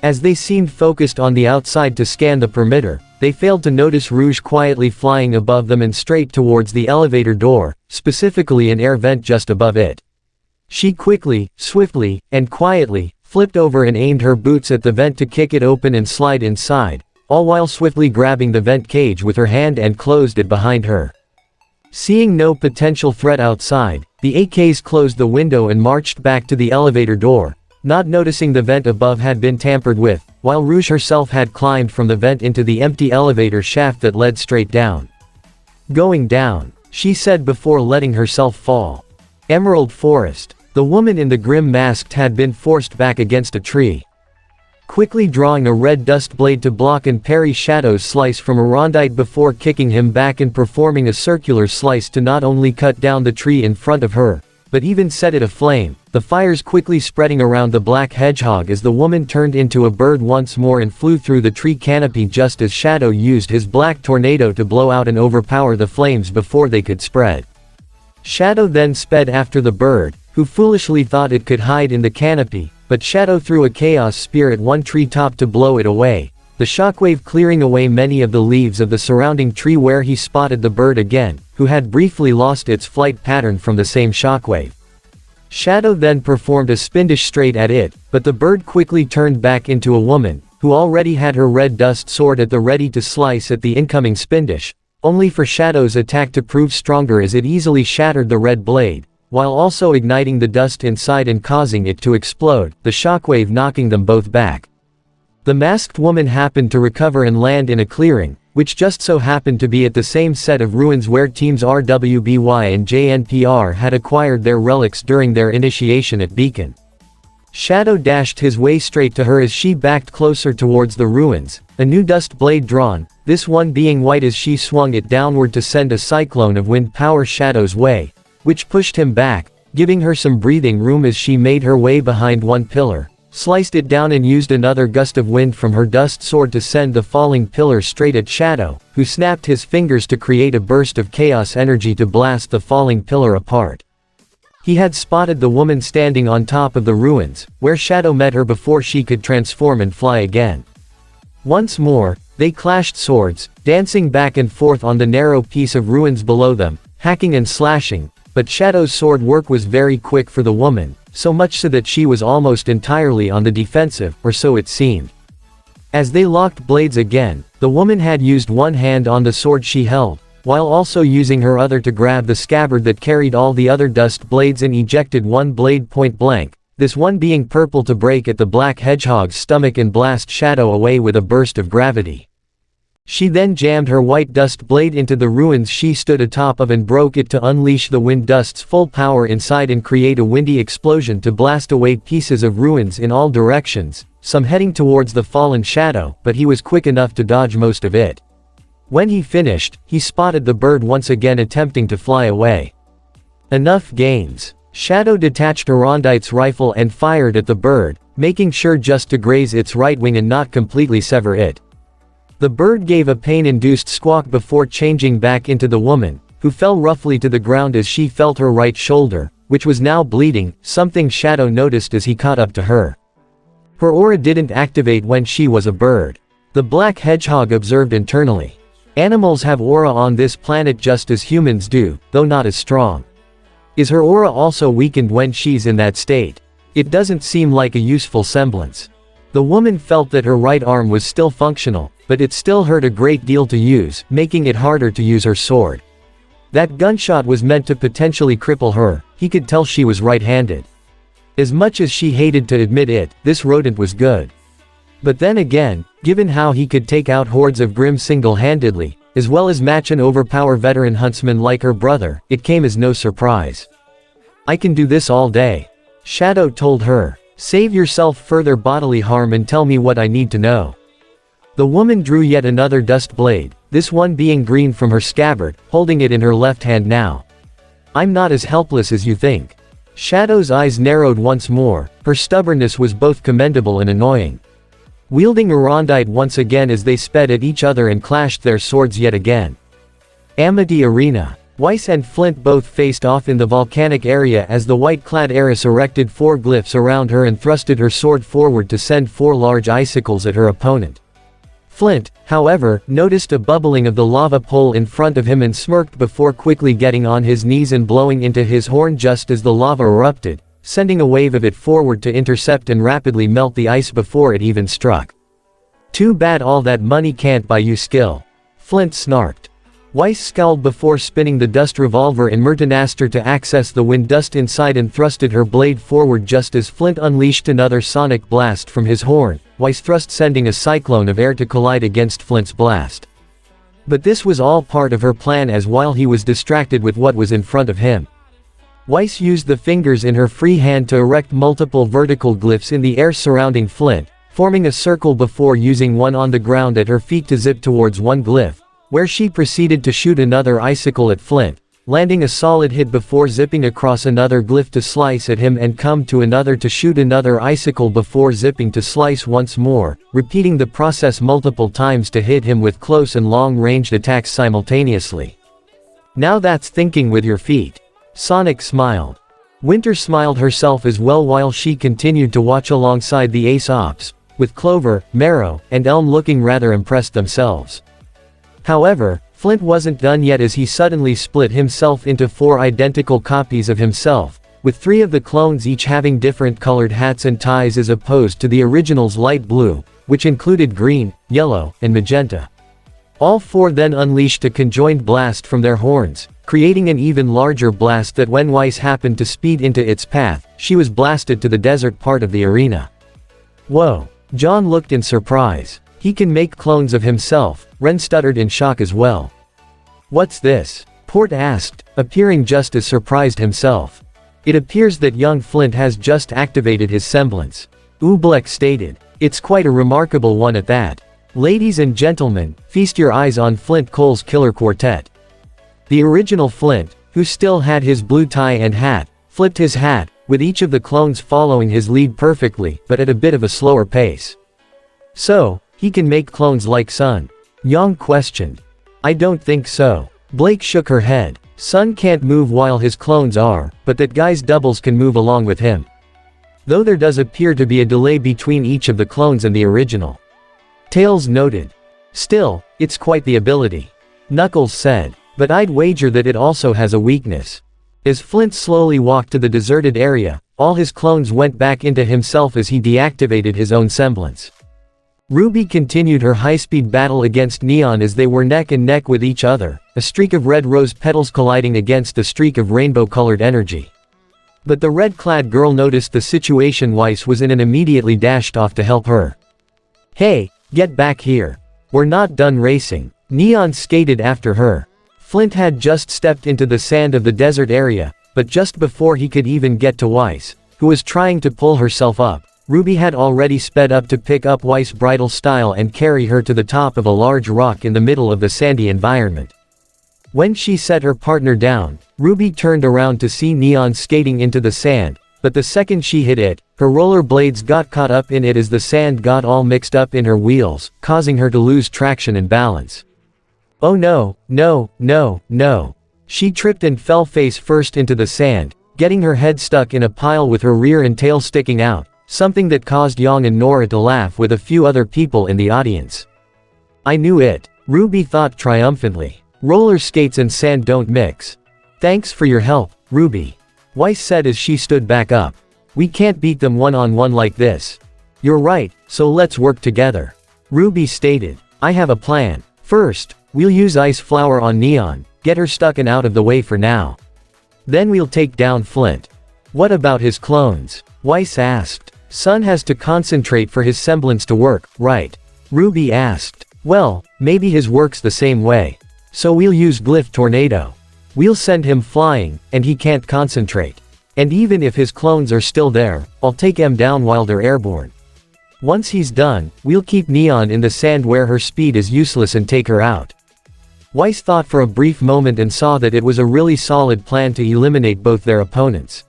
As they seemed focused on the outside to scan the perimeter, they failed to notice Rouge quietly flying above them and straight towards the elevator door, specifically an air vent just above it. She quickly, swiftly, and quietly, flipped over and aimed her boots at the vent to kick it open and slide inside, all while swiftly grabbing the vent cage with her hand and closed it behind her. Seeing no potential threat outside, the AKs closed the window and marched back to the elevator door, not noticing the vent above had been tampered with, while Rouge herself had climbed from the vent into the empty elevator shaft that led straight down. Going down, she said before letting herself fall. Emerald Forest. The woman in the grim mask had been forced back against a tree. Quickly drawing a red dust blade to block and parry Shadow's slice from a rondite before kicking him back and performing a circular slice to not only cut down the tree in front of her, but even set it aflame, the fires quickly spreading around the black hedgehog as the woman turned into a bird once more and flew through the tree canopy just as Shadow used his black tornado to blow out and overpower the flames before they could spread. Shadow then sped after the bird, who foolishly thought it could hide in the canopy, but Shadow threw a chaos spear at one tree top to blow it away, the shockwave clearing away many of the leaves of the surrounding tree where he spotted the bird again, who had briefly lost its flight pattern from the same shockwave. Shadow then performed a spindash straight at it, but the bird quickly turned back into a woman, who already had her red dust sword at the ready to slice at the incoming spindash, only for Shadow's attack to prove stronger as it easily shattered the red blade, while also igniting the dust inside and causing it to explode, the shockwave knocking them both back. The masked woman happened to recover and land in a clearing, which just so happened to be at the same set of ruins where teams RWBY and JNPR had acquired their relics during their initiation at Beacon. Shadow dashed his way straight to her as she backed closer towards the ruins, a new dust blade drawn, this one being white as she swung it downward to send a cyclone of wind power Shadow's way, which pushed him back, giving her some breathing room as she made her way behind one pillar, sliced it down and used another gust of wind from her dust sword to send the falling pillar straight at Shadow, who snapped his fingers to create a burst of chaos energy to blast the falling pillar apart. He had spotted the woman standing on top of the ruins, where Shadow met her before she could transform and fly again. Once more, they clashed swords, dancing back and forth on the narrow piece of ruins below them, hacking and slashing, but Shadow's sword work was very quick for the woman, so much so that she was almost entirely on the defensive, or so it seemed. As they locked blades again, the woman had used one hand on the sword she held, while also using her other to grab the scabbard that carried all the other dust blades and ejected one blade point blank, this one being purple to break at the black hedgehog's stomach and blast Shadow away with a burst of gravity. She then jammed her white dust blade into the ruins she stood atop of and broke it to unleash the wind dust's full power inside and create a windy explosion to blast away pieces of ruins in all directions, some heading towards the fallen Shadow, but he was quick enough to dodge most of it. When he finished, he spotted the bird once again attempting to fly away. Enough games. Shadow detached Arondite's rifle and fired at the bird, making sure just to graze its right wing and not completely sever it. The bird gave a pain-induced squawk before changing back into the woman, who fell roughly to the ground as she felt her right shoulder, which was now bleeding, something Shadow noticed as he caught up to her. Her aura didn't activate when she was a bird. The black hedgehog observed internally. Animals have aura on this planet just as humans do, though not as strong. Is her aura also weakened when she's in that state? It doesn't seem like a useful semblance. The woman felt that her right arm was still functional, but it still hurt a great deal to use, making it harder to use her sword. That gunshot was meant to potentially cripple her, he could tell she was right-handed. As much as she hated to admit it, this rodent was good. But then again, given how he could take out hordes of Grimm single-handedly, as well as match an overpowered veteran huntsman like her brother, it came as no surprise. "I can do this all day," Shadow told her. "Save yourself further bodily harm and tell me what I need to know." The woman drew yet another dust blade, this one being green from her scabbard, holding it in her left hand now. "I'm not as helpless as you think." Shadow's eyes narrowed once more, her stubbornness was both commendable and annoying. Wielding Arondite once again as they sped at each other and clashed their swords yet again. Amity Arena. Weiss and Flint both faced off in the volcanic area as the white-clad heiress erected 4 glyphs around her and thrusted her sword forward to send 4 large icicles at her opponent. Flint, however, noticed a bubbling of the lava pool in front of him and smirked before quickly getting on his knees and blowing into his horn just as the lava erupted, sending a wave of it forward to intercept and rapidly melt the ice before it even struck. "Too bad all that money can't buy you skill," Flint snarked. Weiss scowled before spinning the dust revolver in Maternal to access the wind dust inside and thrusted her blade forward just as Flint unleashed another sonic blast from his horn, Weiss thrust sending a cyclone of air to collide against Flint's blast. But this was all part of her plan as while he was distracted with what was in front of him. Weiss used the fingers in her free hand to erect multiple vertical glyphs in the air surrounding Flint, forming a circle before using one on the ground at her feet to zip towards one glyph, where she proceeded to shoot another icicle at Flint, landing a solid hit before zipping across another glyph to slice at him and come to another to shoot another icicle before zipping to slice once more, repeating the process multiple times to hit him with close and long-ranged attacks simultaneously. "Now that's thinking with your feet." Sonic smiled. Winter smiled herself as well while she continued to watch alongside the Ace Ops, with Clover, Marrow, and Elm looking rather impressed themselves. However, Flint wasn't done yet as he suddenly split himself into 4 identical copies of himself, with 3 of the clones each having different colored hats and ties as opposed to the original's light blue, which included green, yellow, and magenta. All 4 then unleashed a conjoined blast from their horns, creating an even larger blast that when Weiss happened to speed into its path, she was blasted to the desert part of the arena. Whoa! John looked in surprise. He can make clones of himself. Ren stuttered in shock as well. What's this? Port asked, appearing just as surprised himself. It appears that young Flint has just activated his semblance. Oobleck stated. It's quite a remarkable one at that. Ladies and gentlemen, feast your eyes on Flint Cole's killer quartet. The original Flint, who still had his blue tie and hat, flipped his hat, with each of the clones following his lead perfectly, but at a bit of a slower pace. So, he can make clones like Sun? Yang questioned. I don't think so. Blake shook her head. Sun can't move while his clones are, but that guy's doubles can move along with him. Though there does appear to be a delay between each of the clones and the original. Tails noted. Still, it's quite the ability. Knuckles said. But I'd wager that it also has a weakness. As Flint slowly walked to the deserted area, all his clones went back into himself as he deactivated his own semblance. Ruby continued her high-speed battle against Neon as they were neck and neck with each other, a streak of red rose petals colliding against a streak of rainbow-colored energy. But the red-clad girl noticed the situation Weiss was in and immediately dashed off to help her. Hey, get back here. We're not done racing. Neon skated after her. Flint had just stepped into the sand of the desert area, but just before he could even get to Weiss, who was trying to pull herself up, Ruby had already sped up to pick up Weiss' bridal style and carry her to the top of a large rock in the middle of the sandy environment. When she set her partner down, Ruby turned around to see Neon skating into the sand, but the second she hit it, her roller blades got caught up in it as the sand got all mixed up in her wheels, causing her to lose traction and balance. Oh no, no, no, no. She tripped and fell face first into the sand, getting her head stuck in a pile with her rear and tail sticking out, something that caused Yang and Nora to laugh with a few other people in the audience. I knew it, Ruby thought triumphantly. Roller skates and sand don't mix. Thanks for your help, Ruby. Weiss said as she stood back up. We can't beat them one-on-one like this. You're right, so let's work together. Ruby stated. I have a plan. First, we'll use Ice Flower on Neon, get her stuck and out of the way for now. Then we'll take down Flint. What about his clones? Weiss asked. Sun has to concentrate for his semblance to work, right? Ruby asked. Well, maybe his works the same way. So we'll use Glyph Tornado. We'll send him flying, and he can't concentrate. And even if his clones are still there, I'll take him down while they're airborne. Once he's done, we'll keep Neon in the sand where her speed is useless and take her out. Weiss thought for a brief moment and saw that it was a really solid plan to eliminate both their opponents.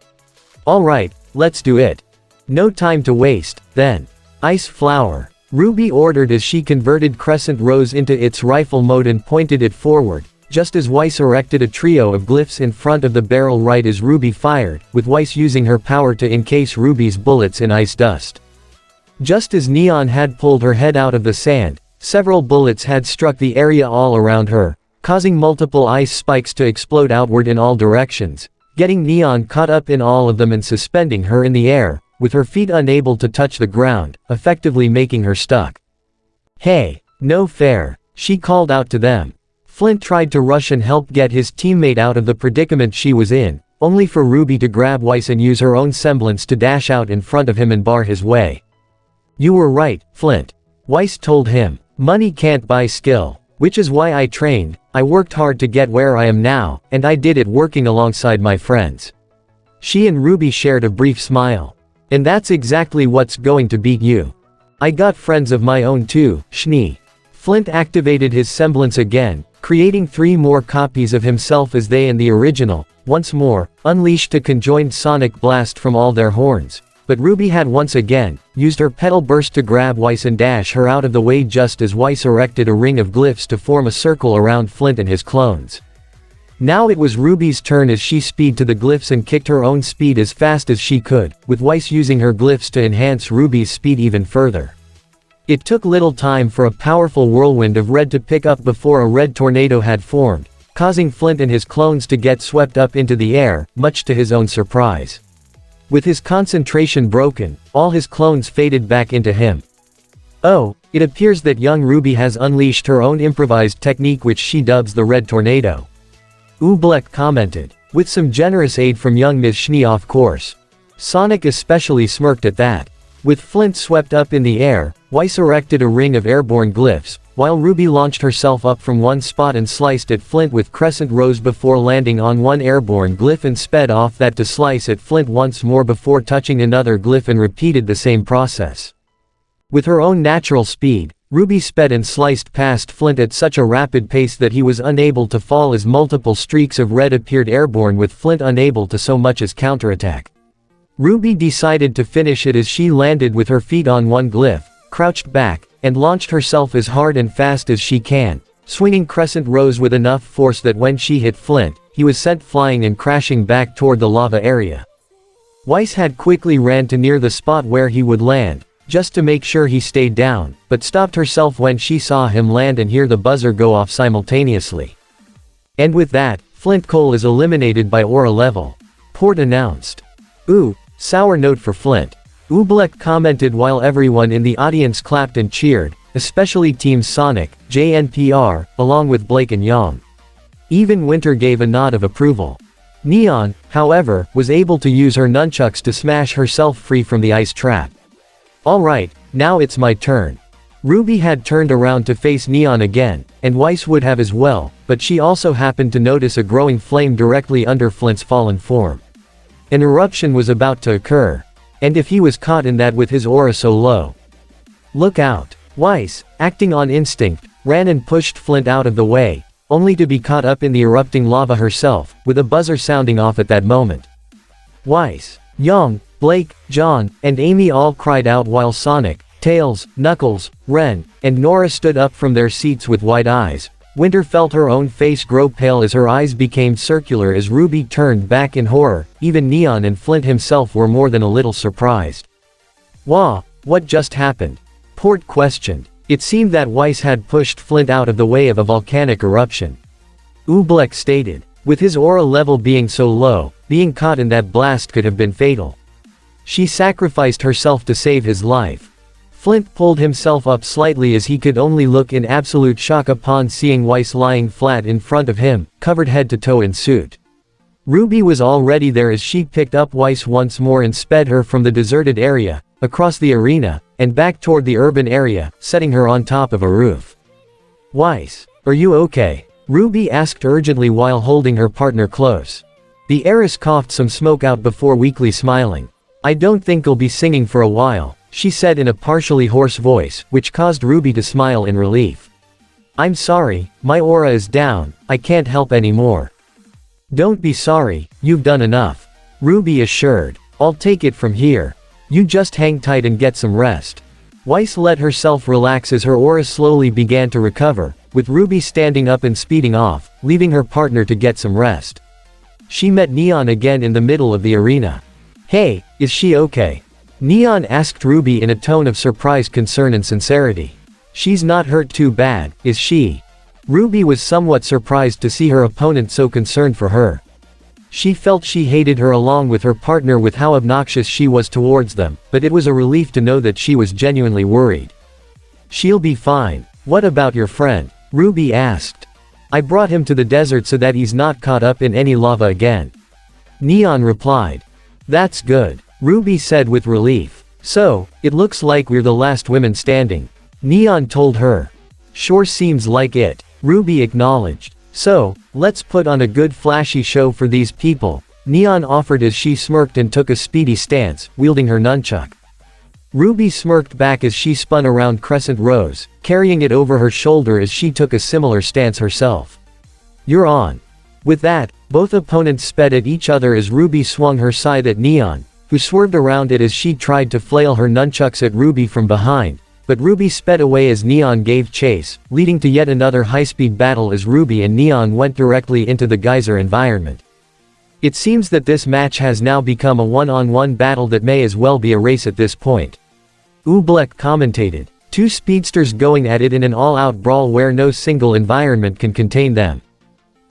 Alright, let's do it. No time to waste, then. Ice Flower. Ruby ordered as she converted Crescent Rose into its rifle mode and pointed it forward, just as Weiss erected a trio of glyphs in front of the barrel right as Ruby fired, with Weiss using her power to encase Ruby's bullets in ice dust. Just as Neon had pulled her head out of the sand, several bullets had struck the area all around her, causing multiple ice spikes to explode outward in all directions, getting Neon caught up in all of them and suspending her in the air, with her feet unable to touch the ground, effectively making her stuck. Hey, no fair, she called out to them. Flint tried to rush and help get his teammate out of the predicament she was in, only for Ruby to grab Weiss and use her own semblance to dash out in front of him and bar his way. You were right, Flint. Weiss told him. Money can't buy skill. Which is why I trained, I worked hard to get where I am now, and I did it working alongside my friends. She and Ruby shared a brief smile. And that's exactly what's going to beat you. I got friends of my own too, Schnee. Flint activated his semblance again, creating 3 more copies of himself as they and the original, once more, unleashed a conjoined sonic blast from all their horns. But Ruby had once again, used her petal burst to grab Weiss and dash her out of the way just as Weiss erected a ring of glyphs to form a circle around Flint and his clones. Now it was Ruby's turn as she speed to the glyphs and kicked her own speed as fast as she could, with Weiss using her glyphs to enhance Ruby's speed even further. It took little time for a powerful whirlwind of red to pick up before a red tornado had formed, causing Flint and his clones to get swept up into the air, much to his own surprise. With his concentration broken, all his clones faded back into him. Oh, it appears that young Ruby has unleashed her own improvised technique which she dubs the Red Tornado. Oobleck commented. With some generous aid from young Ms. Schnee of course. Sonic especially smirked at that. With Flint swept up in the air, Weiss erected a ring of airborne glyphs, while Ruby launched herself up from one spot and sliced at Flint with crescent rows before landing on one airborne glyph and sped off that to slice at Flint once more before touching another glyph and repeated the same process. With her own natural speed, Ruby sped and sliced past Flint at such a rapid pace that he was unable to fall as multiple streaks of red appeared airborne with Flint unable to so much as counterattack. Ruby decided to finish it as she landed with her feet on one glyph, crouched back, and launched herself as hard and fast as she can, swinging crescent rows with enough force that when she hit Flint, he was sent flying and crashing back toward the lava area. Weiss had quickly ran to near the spot where he would land, just to make sure he stayed down, but stopped herself when she saw him land and hear the buzzer go off simultaneously. And with that, Flint Cole is eliminated by aura level. Port announced. Ooh, sour note for Flint. Oobleck commented while everyone in the audience clapped and cheered, especially Team Sonic, JNPR, along with Blake and Yang. Even Winter gave a nod of approval. Neon, however, was able to use her nunchucks to smash herself free from the ice trap. Alright, now it's my turn. Ruby had turned around to face Neon again, and Weiss would have as well, but she also happened to notice a growing flame directly under Flint's fallen form. An eruption was about to occur. And if he was caught in that with his aura so low. Look out! Weiss, acting on instinct, ran and pushed Flint out of the way, only to be caught up in the erupting lava herself, with a buzzer sounding off at that moment. Weiss, Yang, Blake, John, and Amy all cried out while Sonic, Tails, Knuckles, Ren, and Nora stood up from their seats with wide eyes. Winter felt her own face grow pale as her eyes became circular as Ruby turned back in horror. Even Neon and Flint himself were more than a little surprised. Wah, what just happened? Port questioned. It seemed that Weiss had pushed Flint out of the way of a volcanic eruption. Oobleck stated. With his aura level being so low, being caught in that blast could have been fatal. She sacrificed herself to save his life. Flint pulled himself up slightly as he could only look in absolute shock upon seeing Weiss lying flat in front of him, covered head to toe in soot. Ruby was already there as she picked up Weiss once more and sped her from the deserted area, across the arena, and back toward the urban area, setting her on top of a roof. Weiss, are you okay? Ruby asked urgently while holding her partner close. The heiress coughed some smoke out before weakly smiling. I don't think I'll be singing for a while, she said in a partially hoarse voice, which caused Ruby to smile in relief. I'm sorry, my aura is down, I can't help anymore. Don't be sorry, you've done enough. Ruby assured. I'll take it from here. You just hang tight and get some rest. Weiss let herself relax as her aura slowly began to recover, with Ruby standing up and speeding off, leaving her partner to get some rest. She met Neon again in the middle of the arena. Hey, is she okay? Neon asked Ruby in a tone of surprised concern and sincerity. She's not hurt too bad, is she? Ruby was somewhat surprised to see her opponent so concerned for her. She felt she hated her along with her partner with how obnoxious she was towards them, but it was a relief to know that she was genuinely worried. She'll be fine. What about your friend? Ruby asked. I brought him to the desert so that he's not caught up in any lava again. Neon replied. That's good, Ruby said with relief. So, it looks like we're the last women standing. Neon told her. Sure seems like it, Ruby acknowledged. So, let's put on a good flashy show for these people, Neon offered as she smirked and took a speedy stance, wielding her nunchuck. Ruby smirked back as she spun around Crescent Rose, carrying it over her shoulder as she took a similar stance herself. You're on. With that, both opponents sped at each other as Ruby swung her scythe at Neon, who swerved around it as she tried to flail her nunchucks at Ruby from behind, but Ruby sped away as Neon gave chase, leading to yet another high-speed battle as Ruby and Neon went directly into the geyser environment. It seems that this match has now become a one-on-one battle that may as well be a race at this point. Oobleck commentated. Two speedsters going at it in an all-out brawl where no single environment can contain them.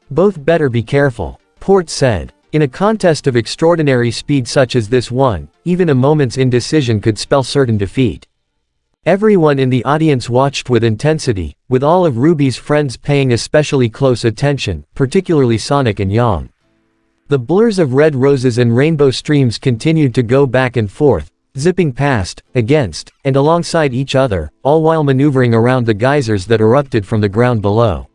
Both better be careful, Port said. In a contest of extraordinary speed such as this one, even a moment's indecision could spell certain defeat. Everyone in the audience watched with intensity, with all of Ruby's friends paying especially close attention, particularly Sonic and Yang. The blurs of red roses and rainbow streams continued to go back and forth, zipping past, against, and alongside each other, all while maneuvering around the geysers that erupted from the ground below.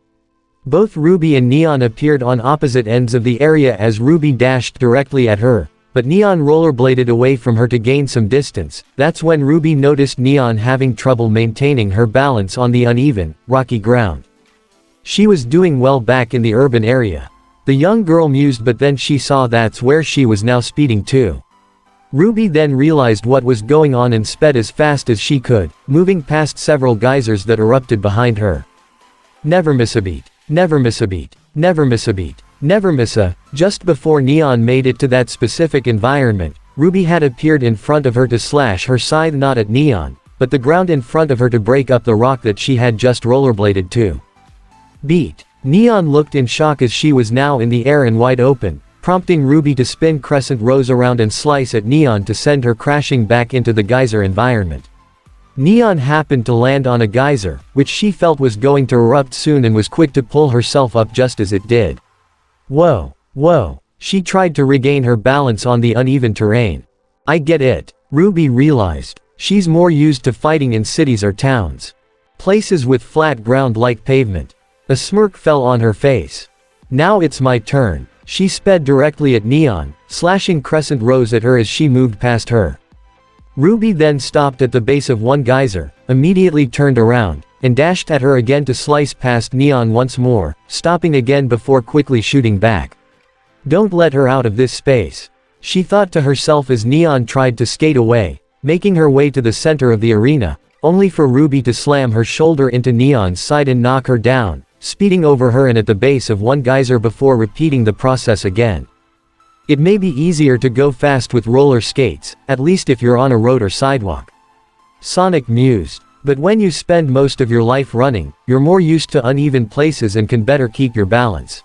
Both Ruby and Neon appeared on opposite ends of the area as Ruby dashed directly at her, but Neon rollerbladed away from her to gain some distance. That's when Ruby noticed Neon having trouble maintaining her balance on the uneven, rocky ground. She was doing well back in the urban area. The young girl mused, but then she saw that's where she was now speeding to. Ruby then realized what was going on and sped as fast as she could, moving past several geysers that erupted behind her. Never miss a beat. Never miss a beat. Never miss a beat. Never miss a. Just before Neon made it to that specific environment, Ruby had appeared in front of her to slash her scythe not at Neon, but the ground in front of her to break up the rock that she had just rollerbladed to. Beat. Neon looked in shock as she was now in the air and wide open, prompting Ruby to spin crescent rows around and slice at Neon to send her crashing back into the geyser environment. Neon happened to land on a geyser, which she felt was going to erupt soon, and was quick to pull herself up just as it did. Whoa, whoa, she tried to regain her balance on the uneven terrain. I get it, Ruby realized. She's more used to fighting in cities or towns. Places with flat ground like pavement. A smirk fell on her face. Now it's my turn. She sped directly at Neon, slashing crescent rows at her as she moved past her. Ruby then stopped at the base of one geyser, immediately turned around, and dashed at her again to slice past Neon once more, stopping again before quickly shooting back. Don't let her out of this space, she thought to herself as Neon tried to skate away, making her way to the center of the arena, only for Ruby to slam her shoulder into Neon's side and knock her down, speeding over her and at the base of one geyser before repeating the process again. It may be easier to go fast with roller skates, at least if you're on a road or sidewalk. Sonic mused. But when you spend most of your life running, you're more used to uneven places and can better keep your balance.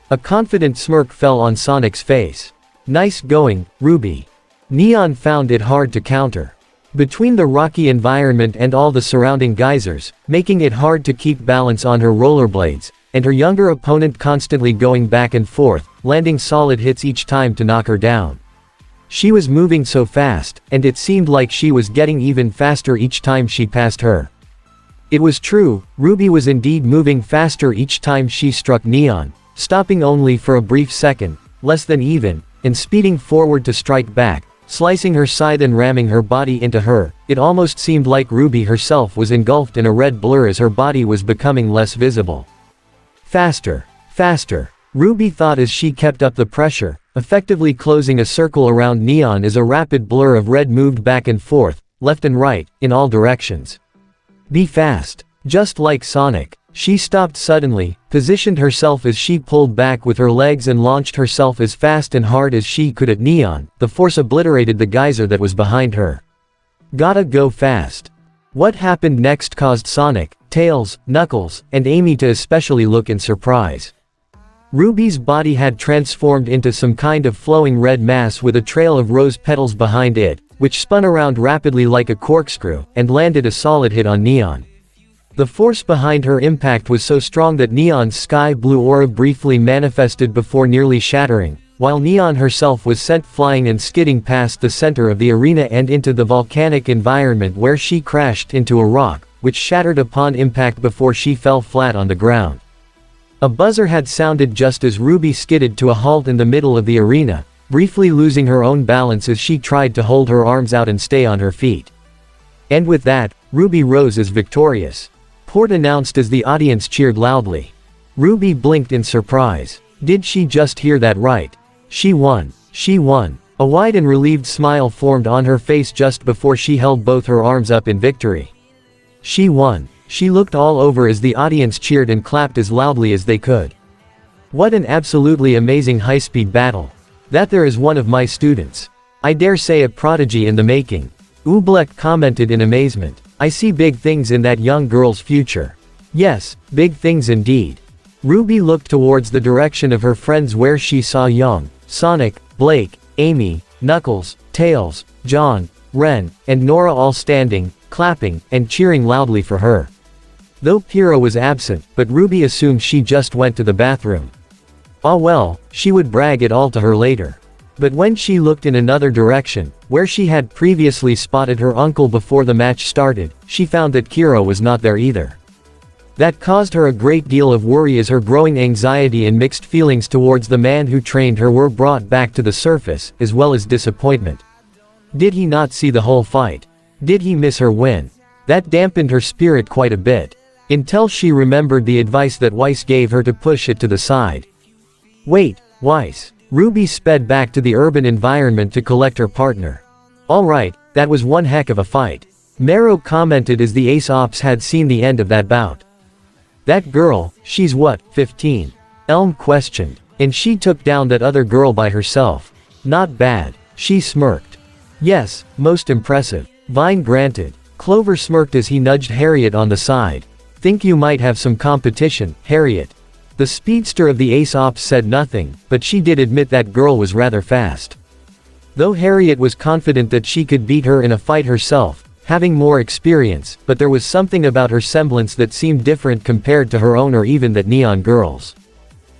A confident smirk fell on Sonic's face. Nice going, Ruby. Neon found it hard to counter. Between the rocky environment and all the surrounding geysers, making it hard to keep balance on her rollerblades, and her younger opponent constantly going back and forth, landing solid hits each time to knock her down. She was moving so fast, and it seemed like she was getting even faster each time she passed her. It was true, Ruby was indeed moving faster each time she struck Neon, stopping only for a brief second, less than even, and speeding forward to strike back, slicing her side and ramming her body into her. It almost seemed like Ruby herself was engulfed in a red blur as her body was becoming less visible. Faster, faster, Ruby thought as she kept up the pressure, effectively closing a circle around Neon as a rapid blur of red moved back and forth, left and right, in all directions. Be fast. Just like Sonic, she stopped suddenly, positioned herself as she pulled back with her legs and launched herself as fast and hard as she could at Neon. The force obliterated the geyser that was behind her. Gotta go fast. What happened next caused Sonic, Tails, Knuckles, and Amy to especially look in surprise. Ruby's body had transformed into some kind of flowing red mass with a trail of rose petals behind it, which spun around rapidly like a corkscrew, and landed a solid hit on Neon. The force behind her impact was so strong that Neon's sky blue aura briefly manifested before nearly shattering, while Neon herself was sent flying and skidding past the center of the arena and into the volcanic environment, where she crashed into a rock, which shattered upon impact before she fell flat on the ground. A buzzer had sounded just as Ruby skidded to a halt in the middle of the arena, briefly losing her own balance as she tried to hold her arms out and stay on her feet. And with that, Ruby rose as victorious. Port announced as the audience cheered loudly. Ruby blinked in surprise. Did she just hear that right? She won. She won. A wide and relieved smile formed on her face just before she held both her arms up in victory. She won. She looked all over as the audience cheered and clapped as loudly as they could. What an absolutely amazing high-speed battle. That there is one of my students. I dare say a prodigy in the making. Oobleck commented in amazement. I see big things in that young girl's future. Yes, big things indeed. Ruby looked towards the direction of her friends where she saw Young, Sonic, Blake, Amy, Knuckles, Tails, John, Ren, and Nora all standing, clapping, and cheering loudly for her. Though Pyrrha was absent, but Ruby assumed she just went to the bathroom. Ah well, she would brag it all to her later. But when she looked in another direction, where she had previously spotted her uncle before the match started, she found that Qrow was not there either. That caused her a great deal of worry as her growing anxiety and mixed feelings towards the man who trained her were brought back to the surface, as well as disappointment. Did he not see the whole fight? Did he miss her win? That dampened her spirit quite a bit. Until she remembered the advice that Weiss gave her to push it to the side. Wait, Weiss. Ruby sped back to the urban environment to collect her partner. Alright, that was one heck of a fight. Marrow commented as the Ace Ops had seen the end of that bout. That girl, she's what, 15? Elm questioned. And she took down that other girl by herself. Not bad. She smirked. Yes, most impressive. Vine granted. Clover smirked as he nudged Harriet on the side. Think you might have some competition, Harriet. The speedster of the Ace Ops said nothing, but she did admit that girl was rather fast. Though Harriet was confident that she could beat her in a fight herself, having more experience, but there was something about her semblance that seemed different compared to her own or even that neon girl's.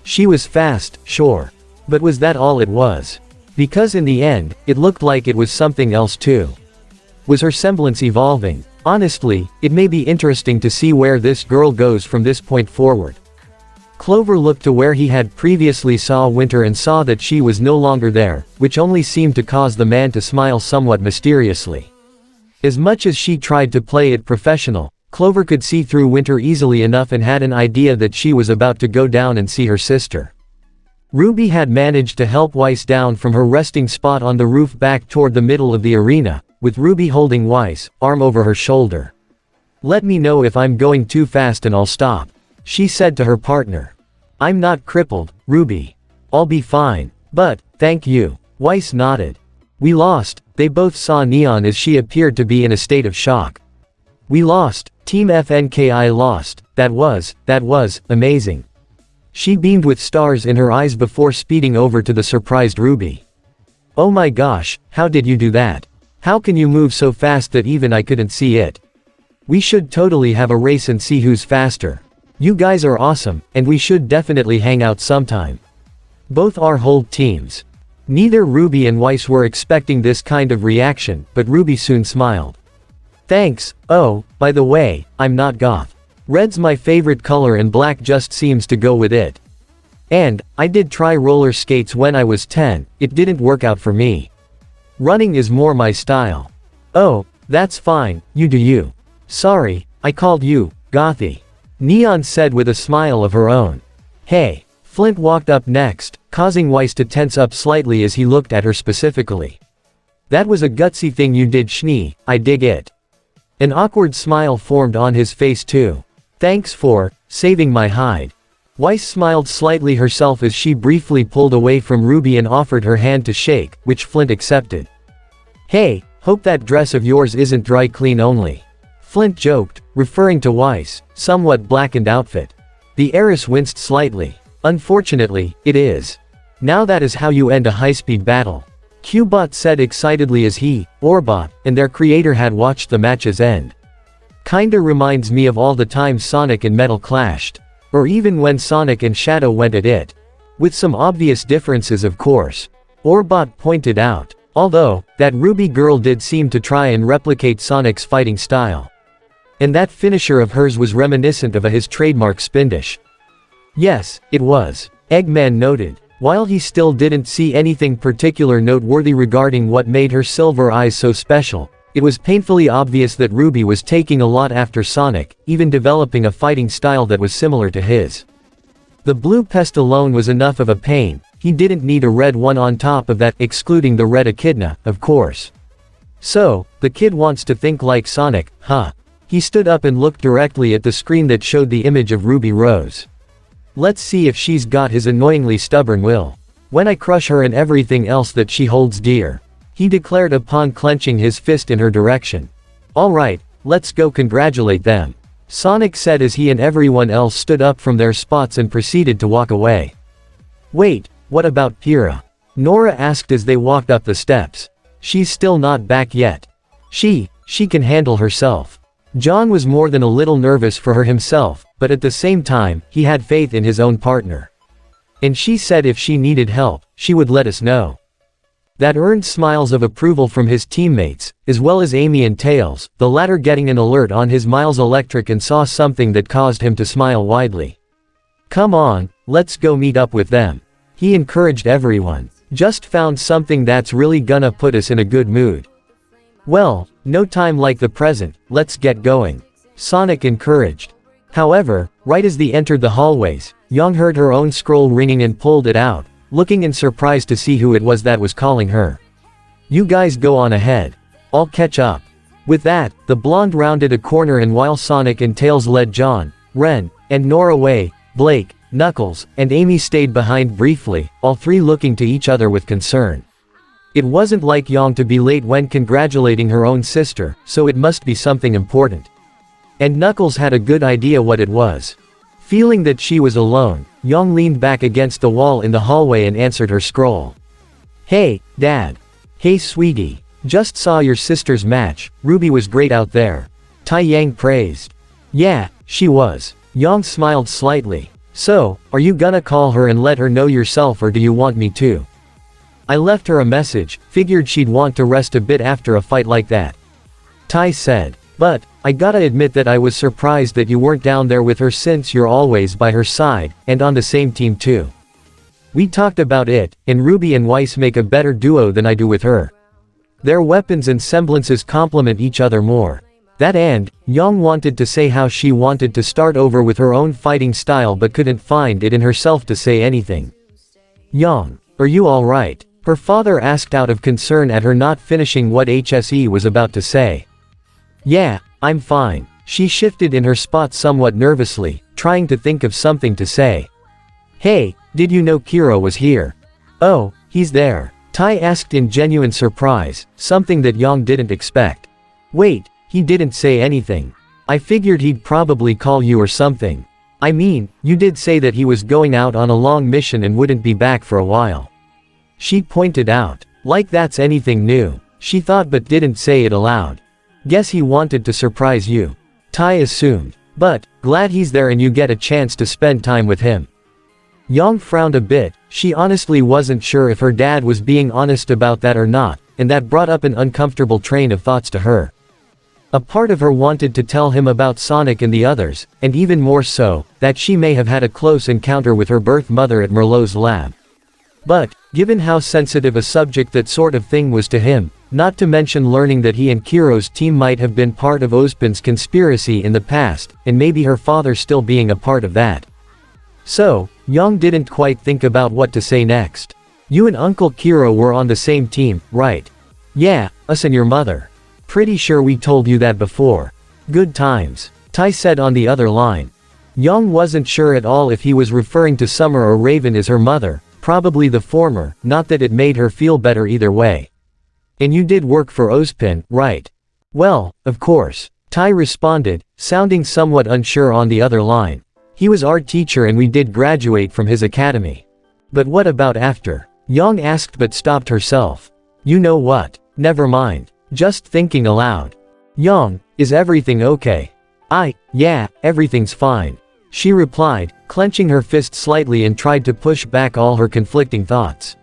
She was fast, sure. But was that all it was? Because in the end, it looked like it was something else too. Was her semblance evolving? Honestly, it may be interesting to see where this girl goes from this point forward. Clover looked to where he had previously saw Winter and saw that she was no longer there, which only seemed to cause the man to smile somewhat mysteriously. As much as she tried to play it professional, Clover could see through Winter easily enough and had an idea that she was about to go down and see her sister. Ruby had managed to help Weiss down from her resting spot on the roof back toward the middle of the arena, with Ruby holding Weiss, arm over her shoulder. Let me know if I'm going too fast and I'll stop, she said to her partner. I'm not crippled, Ruby. I'll be fine. But, thank you. Weiss nodded. We lost. They both saw Neon as she appeared to be in a state of shock. We lost. Team FNKI lost. That was amazing. She beamed with stars in her eyes before speeding over to the surprised Ruby. Oh my gosh, how did you do that? How can you move so fast that even I couldn't see it? We should totally have a race and see who's faster. You guys are awesome, and we should definitely hang out sometime. Both are hold teams. Neither Ruby and Weiss were expecting this kind of reaction, but Ruby soon smiled. Thanks. Oh, by the way, I'm not goth. Red's my favorite color and black just seems to go with it. And, I did try roller skates when I was 10, it didn't work out for me. Running is more my style. Oh, that's fine, you do you. Sorry, I called you, gothy. Neon said with a smile of her own. Hey. Flint walked up next, causing Weiss to tense up slightly as he looked at her specifically. That was a gutsy thing you did, Schnee, I dig it. An awkward smile formed on his face too. Thanks for saving my hide. Weiss smiled slightly herself as she briefly pulled away from Ruby and offered her hand to shake, which Flint accepted. Hey, hope that dress of yours isn't dry clean only. Flint joked, referring to Weiss' somewhat blackened outfit. The heiress winced slightly. Unfortunately, it is. Now that is how you end a high-speed battle. Qbot said excitedly as he, RWBY, and their creator had watched the match's end. Kinda reminds me of all the times Sonic and Metal clashed. Or even when Sonic and Shadow went at it. With some obvious differences of course. RWBY pointed out. Although, that Ruby girl did seem to try and replicate Sonic's fighting style. And that finisher of hers was reminiscent of his trademark spindish. Yes, it was. Eggman noted. While he still didn't see anything particular noteworthy regarding what made her silver eyes so special, it was painfully obvious that Ruby was taking a lot after Sonic, even developing a fighting style that was similar to his. The blue pest alone was enough of a pain, he didn't need a red one on top of that, excluding the red echidna, of course. So, the kid wants to think like Sonic, huh? He stood up and looked directly at the screen that showed the image of Ruby Rose. Let's see if she's got his annoyingly stubborn will. When I crush her and everything else that she holds dear. He declared upon clenching his fist in her direction. Alright, let's go congratulate them. Sonic said as he and everyone else stood up from their spots and proceeded to walk away. Wait, what about Pyrrha? Nora asked as they walked up the steps. She's still not back yet. She can handle herself. John was more than a little nervous for her himself, but at the same time, he had faith in his own partner. And she said if she needed help, she would let us know. That earned smiles of approval from his teammates, as well as Amy and Tails, the latter getting an alert on his Miles Electric and saw something that caused him to smile widely. Come on, let's go meet up with them. He encouraged everyone. Just found something that's really gonna put us in a good mood. Well, no time like the present, let's get going. Sonic encouraged. However, right as they entered the hallways, Young heard her own scroll ringing and pulled it out, looking in surprise to see who it was that was calling her. You guys go on ahead. I'll catch up. With that, the blonde rounded a corner and while Sonic and Tails led John, Ren, and Nora away, Blake, Knuckles, and Amy stayed behind briefly, all three looking to each other with concern. It wasn't like Young to be late when congratulating her own sister, so it must be something important. And Knuckles had a good idea what it was. Feeling that she was alone, Young leaned back against the wall in the hallway and answered her scroll. Hey, Dad. Hey sweetie. Just saw your sister's match, Ruby was great out there. Tai Yang praised. Yeah, she was. Young smiled slightly. So, are you gonna call her and let her know yourself or do you want me to? I left her a message, figured she'd want to rest a bit after a fight like that. Tai said. But, I gotta admit that I was surprised that you weren't down there with her since you're always by her side, and on the same team too. We talked about it, and Ruby and Weiss make a better duo than I do with her. Their weapons and semblances complement each other more. That and, Young wanted to say how she wanted to start over with her own fighting style but couldn't find it in herself to say anything. Young, are you alright? Her father asked out of concern at her not finishing what HSE was about to say. Yeah, I'm fine. She shifted in her spot somewhat nervously, trying to think of something to say. Hey, did you know Qrow was here? Oh, he's there. Tai asked in genuine surprise, something that Young didn't expect. Wait, he didn't say anything. I figured he'd probably call you or something. I mean, you did say that he was going out on a long mission and wouldn't be back for a while. She pointed out. Like that's anything new. She thought but didn't say it aloud. Guess he wanted to surprise you. Tai assumed. But, glad he's there and you get a chance to spend time with him. Young frowned a bit, she honestly wasn't sure if her dad was being honest about that or not, and that brought up an uncomfortable train of thoughts to her. A part of her wanted to tell him about Sonic and the others, and even more so, that she may have had a close encounter with her birth mother at Merlot's lab. But, given how sensitive a subject that sort of thing was to him, not to mention learning that he and Qrow's team might have been part of Ozpin's conspiracy in the past, and maybe her father still being a part of that. So, Young didn't quite think about what to say next. You and Uncle Qrow were on the same team, right? Yeah, us and your mother. Pretty sure we told you that before. Good times. Tai said on the other line. Young wasn't sure at all if he was referring to Summer or Raven as her mother, probably the former, not that it made her feel better either way. And you did work for Ozpin, right? Well, of course. Tai responded, sounding somewhat unsure on the other line. He was our teacher and we did graduate from his academy. But what about after? Young asked but stopped herself. You know what? Never mind. Just thinking aloud. Young, is everything okay? Yeah, everything's fine. She replied, clenching her fist slightly and tried to push back all her conflicting thoughts.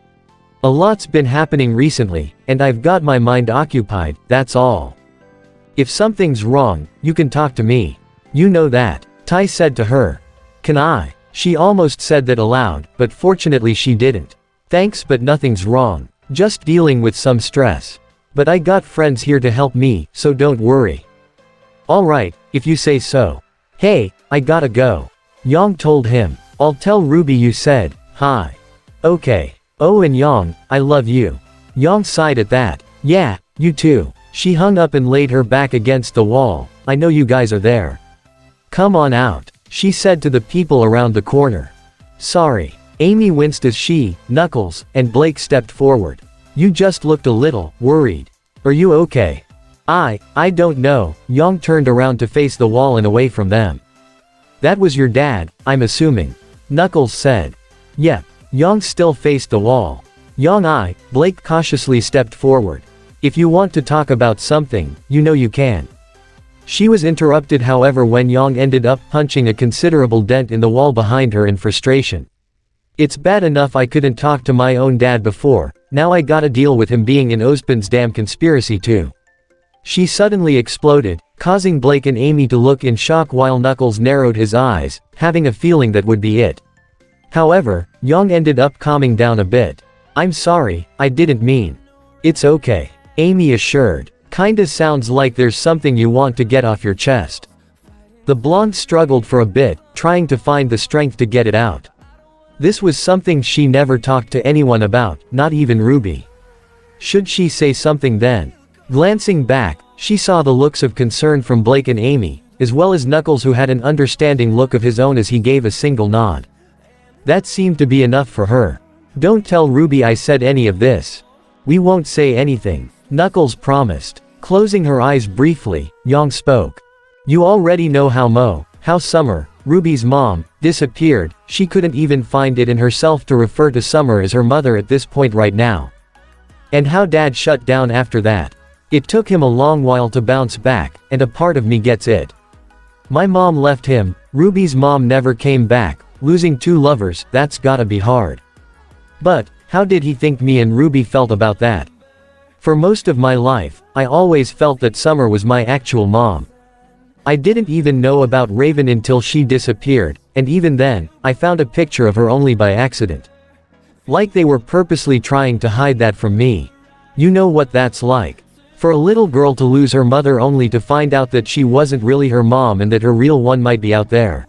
A lot's been happening recently, and I've got my mind occupied, that's all. If something's wrong, you can talk to me. You know that, Tai said to her. Can I? She almost said that aloud, but fortunately she didn't. Thanks but nothing's wrong. Just dealing with some stress. But I got friends here to help me, so don't worry. Alright, if you say so. Hey, I gotta go. Young told him. I'll tell Ruby you said hi. Okay. Oh and Young, I love you. Young sighed at that. Yeah, you too. She hung up and laid her back against the wall. I know you guys are there. Come on out, she said to the people around the corner. Sorry. Amy winced as she, Knuckles, and Blake stepped forward. You just looked a little worried. Are you okay? I don't know. Young turned around to face the wall and away from them. That was your dad, I'm assuming. Knuckles said. Yep. Young still faced the wall. Blake cautiously stepped forward. If you want to talk about something, you know you can. She was interrupted however when Yang ended up punching a considerable dent in the wall behind her in frustration. It's bad enough I couldn't talk to my own dad before, now I gotta deal with him being in Ozpin's damn conspiracy too. She suddenly exploded, causing Blake and Amy to look in shock while Knuckles narrowed his eyes, having a feeling that would be it. However, Yang ended up calming down a bit. I'm sorry, I didn't mean. It's okay, Amy assured. Kinda sounds like there's something you want to get off your chest. The blonde struggled for a bit, trying to find the strength to get it out. This was something she never talked to anyone about, not even Ruby. Should she say something then? Glancing back, she saw the looks of concern from Blake and Amy, as well as Knuckles who had an understanding look of his own as he gave a single nod. That seemed to be enough for her. Don't tell Ruby I said any of this. We won't say anything, Knuckles promised. Closing her eyes briefly, Yang spoke. You already know how Summer, Ruby's mom, disappeared. She couldn't even find it in herself to refer to Summer as her mother at this point right now. And how Dad shut down after that. It took him a long while to bounce back, and a part of me gets it. My mom left him, Ruby's mom never came back, losing two lovers, that's gotta be hard. But, how did he think me and Ruby felt about that? For most of my life, I always felt that Summer was my actual mom. I didn't even know about Raven until she disappeared, and even then, I found a picture of her only by accident. Like they were purposely trying to hide that from me. You know what that's like. For a little girl to lose her mother only to find out that she wasn't really her mom and that her real one might be out there.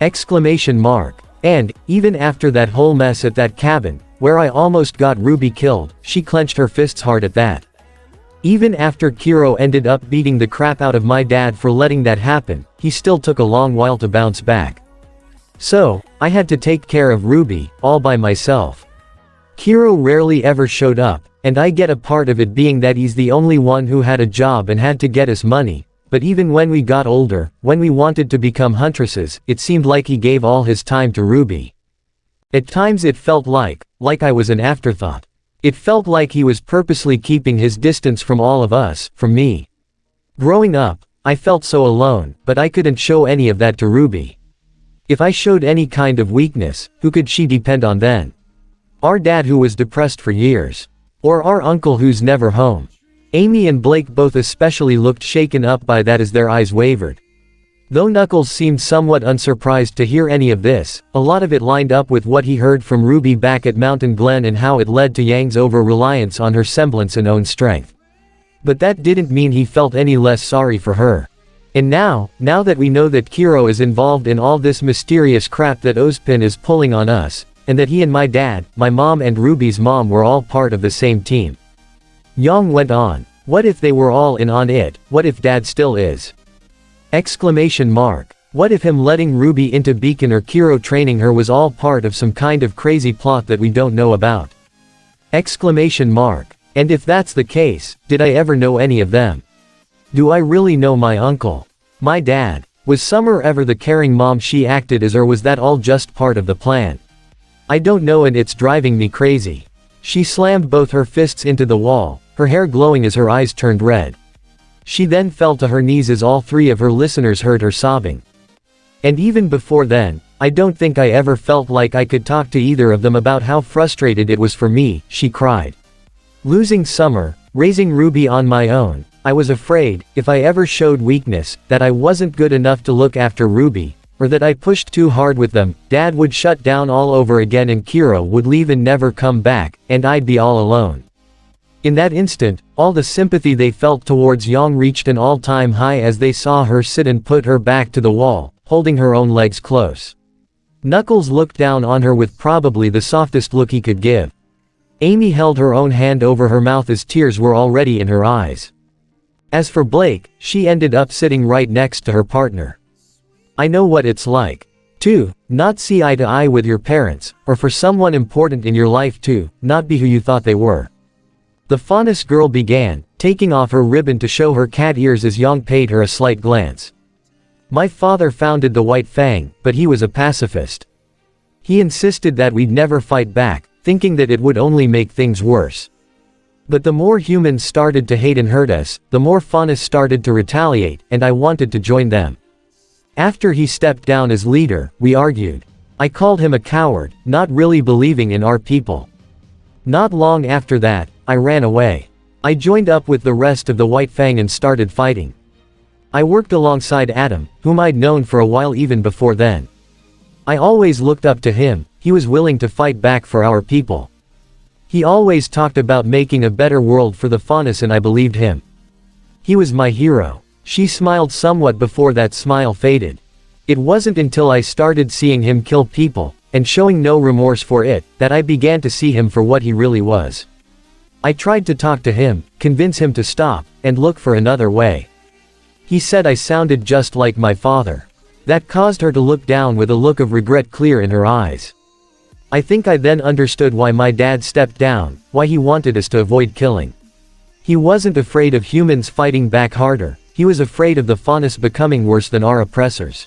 Exclamation mark. And, even after that whole mess at that cabin, where I almost got Ruby killed, she clenched her fists hard at that. Even after Qrow ended up beating the crap out of my dad for letting that happen, he still took a long while to bounce back. So, I had to take care of Ruby, all by myself. Qrow rarely ever showed up, and I get a part of it being that he's the only one who had a job and had to get us money, but even when we got older, when we wanted to become huntresses, it seemed like he gave all his time to Ruby. At times it felt like I was an afterthought. It felt like he was purposely keeping his distance from all of us, from me. Growing up, I felt so alone, but I couldn't show any of that to Ruby. If I showed any kind of weakness, who could she depend on then? Our dad who was depressed for years? Or our uncle who's never home? Amy and Blake both especially looked shaken up by that as their eyes wavered. Though Knuckles seemed somewhat unsurprised to hear any of this, a lot of it lined up with what he heard from Ruby back at Mountain Glen and how it led to Yang's over-reliance on her semblance and own strength. But that didn't mean he felt any less sorry for her. And now that we know that Qrow is involved in all this mysterious crap that Ozpin is pulling on us, and that he and my dad, my mom and Ruby's mom were all part of the same team. Yang went on. What if they were all in on it? What if Dad still is? Exclamation mark. What if him letting Ruby into Beacon or Qrow training her was all part of some kind of crazy plot that we don't know about? Exclamation mark. And if that's the case, did I ever know any of them? Do I really know my uncle? My dad? Was Summer ever the caring mom she acted as, or was that all just part of the plan? I don't know, and it's driving me crazy. She slammed both her fists into the wall, her hair glowing as her eyes turned red. She then fell to her knees as all three of her listeners heard her sobbing. And even before then, I don't think I ever felt like I could talk to either of them about how frustrated it was for me, she cried. Losing Summer, raising Ruby on my own, I was afraid, if I ever showed weakness, that I wasn't good enough to look after Ruby, or that I pushed too hard with them, Dad would shut down all over again and Qrow would leave and never come back, and I'd be all alone. In that instant, all the sympathy they felt towards Yang reached an all-time high as they saw her sit and put her back to the wall, holding her own legs close. Knuckles looked down on her with probably the softest look he could give. Amy held her own hand over her mouth as tears were already in her eyes. As for Blake, she ended up sitting right next to her partner. I know what it's like to not see eye to eye with your parents, or for someone important in your life to not be who you thought they were. The Faunus girl began, taking off her ribbon to show her cat ears as Yang paid her a slight glance. My father founded the White Fang, but he was a pacifist. He insisted that we'd never fight back, thinking that it would only make things worse. But the more humans started to hate and hurt us, the more Faunus started to retaliate, and I wanted to join them. After he stepped down as leader, we argued. I called him a coward, not really believing in our people. Not long after that, I ran away. I joined up with the rest of the White Fang and started fighting. I worked alongside Adam, whom I'd known for a while even before then. I always looked up to him, he was willing to fight back for our people. He always talked about making a better world for the Faunus and I believed him. He was my hero. She smiled somewhat before that smile faded. It wasn't until I started seeing him kill people, and showing no remorse for it, that I began to see him for what he really was. I tried to talk to him, convince him to stop, and look for another way. He said I sounded just like my father. That caused her to look down with a look of regret clear in her eyes. I think I then understood why my dad stepped down, why he wanted us to avoid killing. He wasn't afraid of humans fighting back harder, he was afraid of the Faunus becoming worse than our oppressors.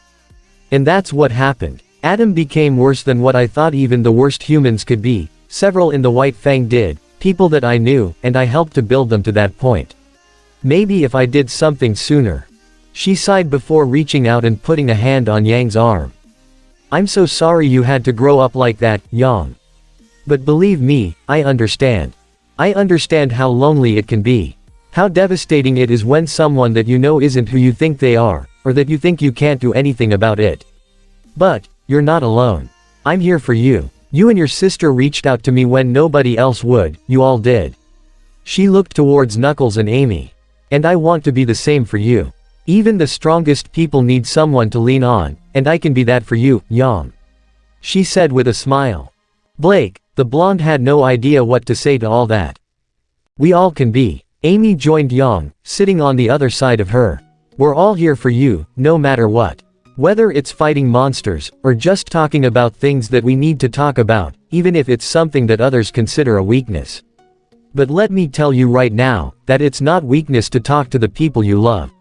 And that's what happened. Adam became worse than what I thought even the worst humans could be. Several in the White Fang did, people that I knew, and I helped to build them to that point. Maybe if I did something sooner. She sighed before reaching out and putting a hand on Yang's arm. I'm so sorry you had to grow up like that, Yang. But believe me, I understand. I understand how lonely it can be. How devastating it is when someone that you know isn't who you think they are, or that you think you can't do anything about it. But, you're not alone. I'm here for you. You and your sister reached out to me when nobody else would, you all did. She looked towards Knuckles and Amy. And I want to be the same for you. Even the strongest people need someone to lean on, and I can be that for you, Yang. She said with a smile. Blake, the blonde had no idea what to say to all that. We all can be. Amy joined Yang, sitting on the other side of her. We're all here for you, no matter what. Whether it's fighting monsters, or just talking about things that we need to talk about, even if it's something that others consider a weakness. But let me tell you right now, that it's not weakness to talk to the people you love.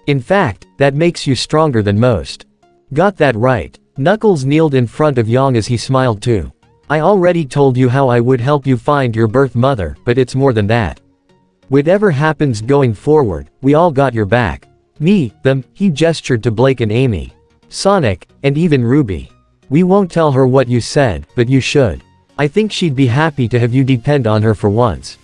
In fact, that makes you stronger than most. Got that right. Knuckles kneeled in front of Yang as he smiled too. I already told you how I would help you find your birth mother, but it's more than that. Whatever happens going forward, we all got your back. Me, them, he gestured to Blake and Amy. Sonic, and even Ruby. We won't tell her what you said, but you should. I think she'd be happy to have you depend on her for once.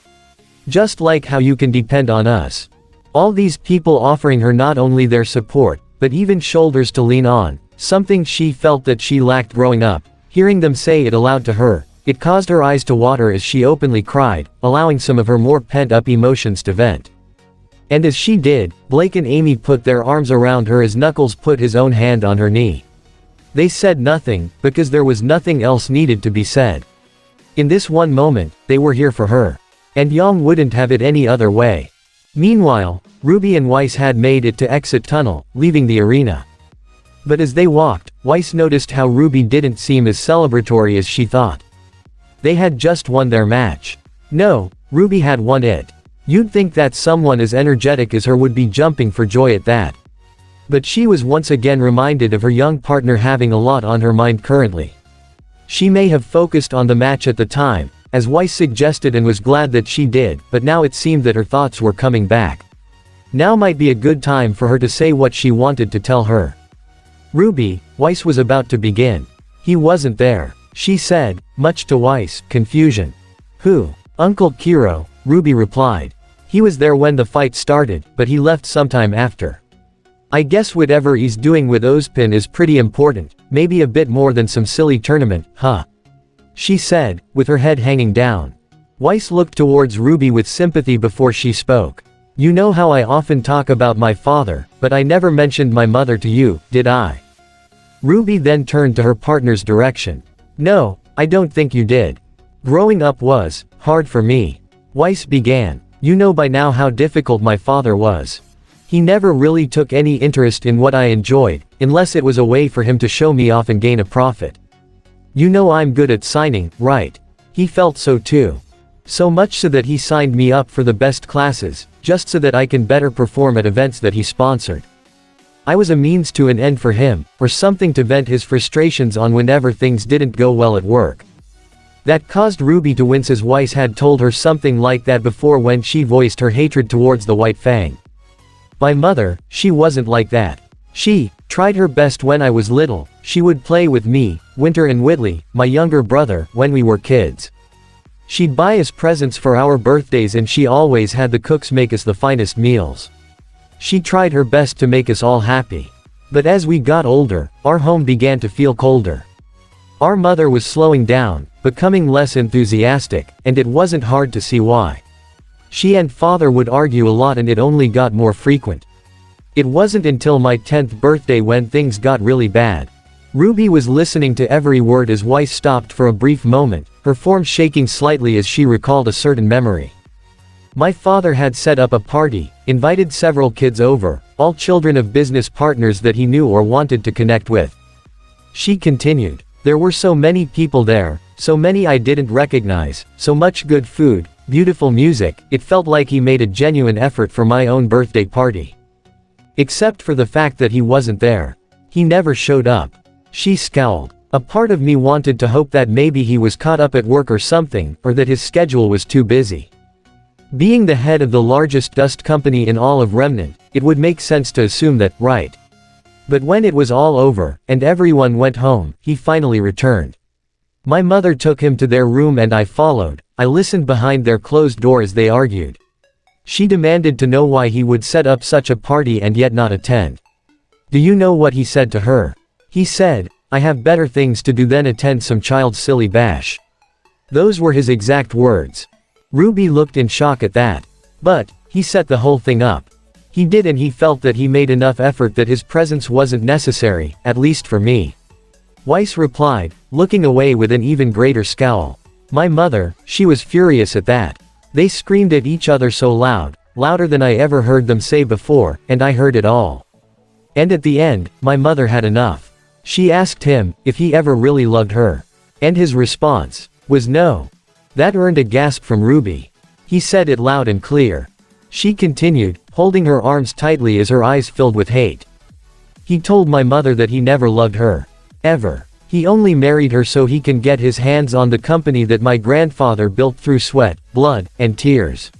Just like how you can depend on us. All these people offering her not only their support, but even shoulders to lean on, something she felt that she lacked growing up. Hearing them say it aloud to her, it caused her eyes to water as she openly cried, allowing some of her more pent-up emotions to vent. And as she did, Blake and Amy put their arms around her as Knuckles put his own hand on her knee. They said nothing, because there was nothing else needed to be said. In this one moment, they were here for her. And Yang wouldn't have it any other way. Meanwhile, Ruby and Weiss had made it to exit tunnel, leaving the arena. But as they walked, Weiss noticed how Ruby didn't seem as celebratory as she thought. They had just won their match. No, Ruby had won it. You'd think that someone as energetic as her would be jumping for joy at that. But she was once again reminded of her young partner having a lot on her mind currently. She may have focused on the match at the time, as Weiss suggested, and was glad that she did, but now it seemed that her thoughts were coming back. Now might be a good time for her to say what she wanted to tell her. Ruby, Weiss was about to begin. He wasn't there, she said, much to Weiss' confusion. Who? Uncle Qrow, Ruby replied. He was there when the fight started, but he left sometime after. I guess whatever he's doing with Ozpin is pretty important, maybe a bit more than some silly tournament, huh? She said, with her head hanging down. Weiss looked towards Ruby with sympathy before she spoke. You know how I often talk about my father, but I never mentioned my mother to you, did I? Ruby then turned to her partner's direction. No, I don't think you did. Growing up was hard for me. Weiss began. You know by now how difficult my father was. He never really took any interest in what I enjoyed, unless it was a way for him to show me off and gain a profit. You know I'm good at signing, right? He felt so too. So much so that he signed me up for the best classes, just so that I can better perform at events that he sponsored. I was a means to an end for him, or something to vent his frustrations on whenever things didn't go well at work. That caused Ruby to wince as Weiss had told her something like that before when she voiced her hatred towards the White Fang. My mother, she wasn't like that. She tried her best when I was little. She would play with me, Winter and Whitley, my younger brother, when we were kids. She'd buy us presents for our birthdays and she always had the cooks make us the finest meals. She tried her best to make us all happy. But as we got older, our home began to feel colder. Our mother was slowing down, becoming less enthusiastic, and it wasn't hard to see why. She and father would argue a lot and it only got more frequent. It wasn't until my 10th birthday when things got really bad. Ruby was listening to every word as Weiss stopped for a brief moment, her form shaking slightly as she recalled a certain memory. My father had set up a party, invited several kids over, all children of business partners that he knew or wanted to connect with. She continued. There were so many people there, so many I didn't recognize, so much good food, beautiful music, it felt like he made a genuine effort for my own birthday party. Except for the fact that he wasn't there. He never showed up. She scowled. A part of me wanted to hope that maybe he was caught up at work or something, or that his schedule was too busy. Being the head of the largest dust company in all of Remnant, it would make sense to assume that, right? But when it was all over, and everyone went home, he finally returned. My mother took him to their room and I followed. I listened behind their closed door as they argued. She demanded to know why he would set up such a party and yet not attend. Do you know what he said to her? He said, I have better things to do than attend some child's silly bash. Those were his exact words. Ruby looked in shock at that. But, he set the whole thing up. He did, and he felt that he made enough effort that his presence wasn't necessary, at least for me. Weiss replied, looking away with an even greater scowl. My mother, she was furious at that. They screamed at each other so loud, louder than I ever heard them say before, and I heard it all. And at the end, my mother had enough. She asked him if he ever really loved her. And his response was no. That earned a gasp from Ruby. He said it loud and clear. She continued, holding her arms tightly as her eyes filled with hate. He told my mother that he never loved her. Ever. He only married her so he can get his hands on the company that my grandfather built through sweat, blood, and tears.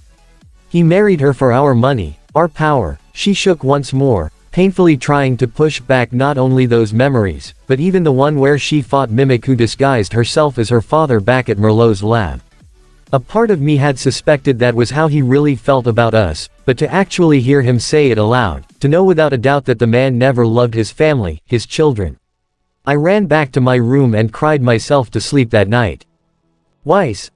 He married her for our money, our power. She shook once more, painfully trying to push back not only those memories, but even the one where she fought Mimic who disguised herself as her father back at Merlot's lab. A part of me had suspected that was how he really felt about us, but to actually hear him say it aloud, to know without a doubt that the man never loved his family, his children. I ran back to my room and cried myself to sleep that night. Weiss,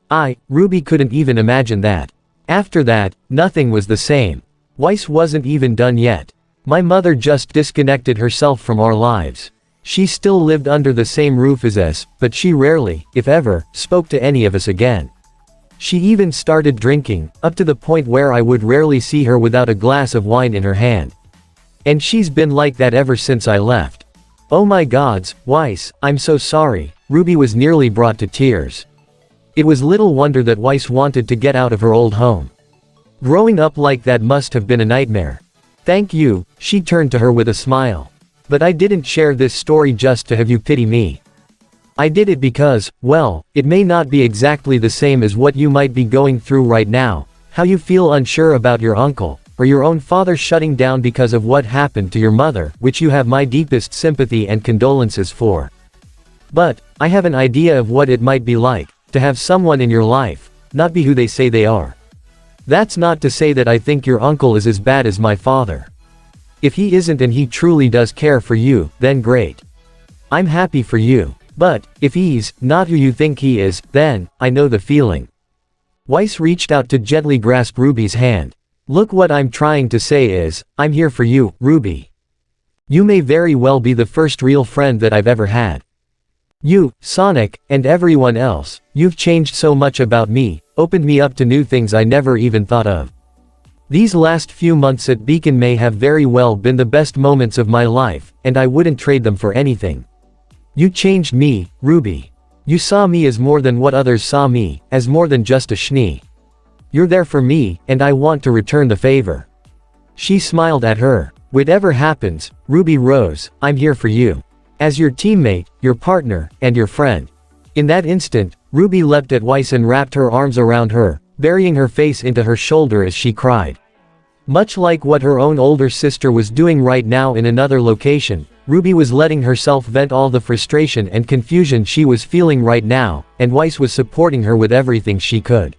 Ruby couldn't even imagine that. After that, nothing was the same. Weiss wasn't even done yet. My mother just disconnected herself from our lives. She still lived under the same roof as us, but she rarely, if ever, spoke to any of us again. She even started drinking, up to the point where I would rarely see her without a glass of wine in her hand. And she's been like that ever since I left. Oh my gods, Weiss, I'm so sorry. Ruby was nearly brought to tears. It was little wonder that Weiss wanted to get out of her old home. Growing up like that must have been a nightmare. Thank you, she turned to her with a smile. But I didn't share this story just to have you pity me. I did it because, well, it may not be exactly the same as what you might be going through right now, how you feel unsure about your uncle, or your own father shutting down because of what happened to your mother, which you have my deepest sympathy and condolences for. But, I have an idea of what it might be like, to have someone in your life, not be who they say they are. That's not to say that I think your uncle is as bad as my father. If he isn't and he truly does care for you, then great. I'm happy for you. But, if he's not who you think he is, then, I know the feeling. Weiss reached out to gently grasp Ruby's hand. Look, what I'm trying to say is, I'm here for you, Ruby. You may very well be the first real friend that I've ever had. You, Sonic, and everyone else, you've changed so much about me, opened me up to new things I never even thought of. These last few months at Beacon may have very well been the best moments of my life, and I wouldn't trade them for anything. You changed me, Ruby. You saw me as more than what others saw me, as more than just a schnee. You're there for me, and I want to return the favor. She smiled at her. Whatever happens, Ruby Rose, I'm here for you. As your teammate, your partner, and your friend. In that instant, Ruby leapt at Weiss and wrapped her arms around her, burying her face into her shoulder as she cried. Much like what her own older sister was doing right now in another location, Ruby was letting herself vent all the frustration and confusion she was feeling right now, and Weiss was supporting her with everything she could.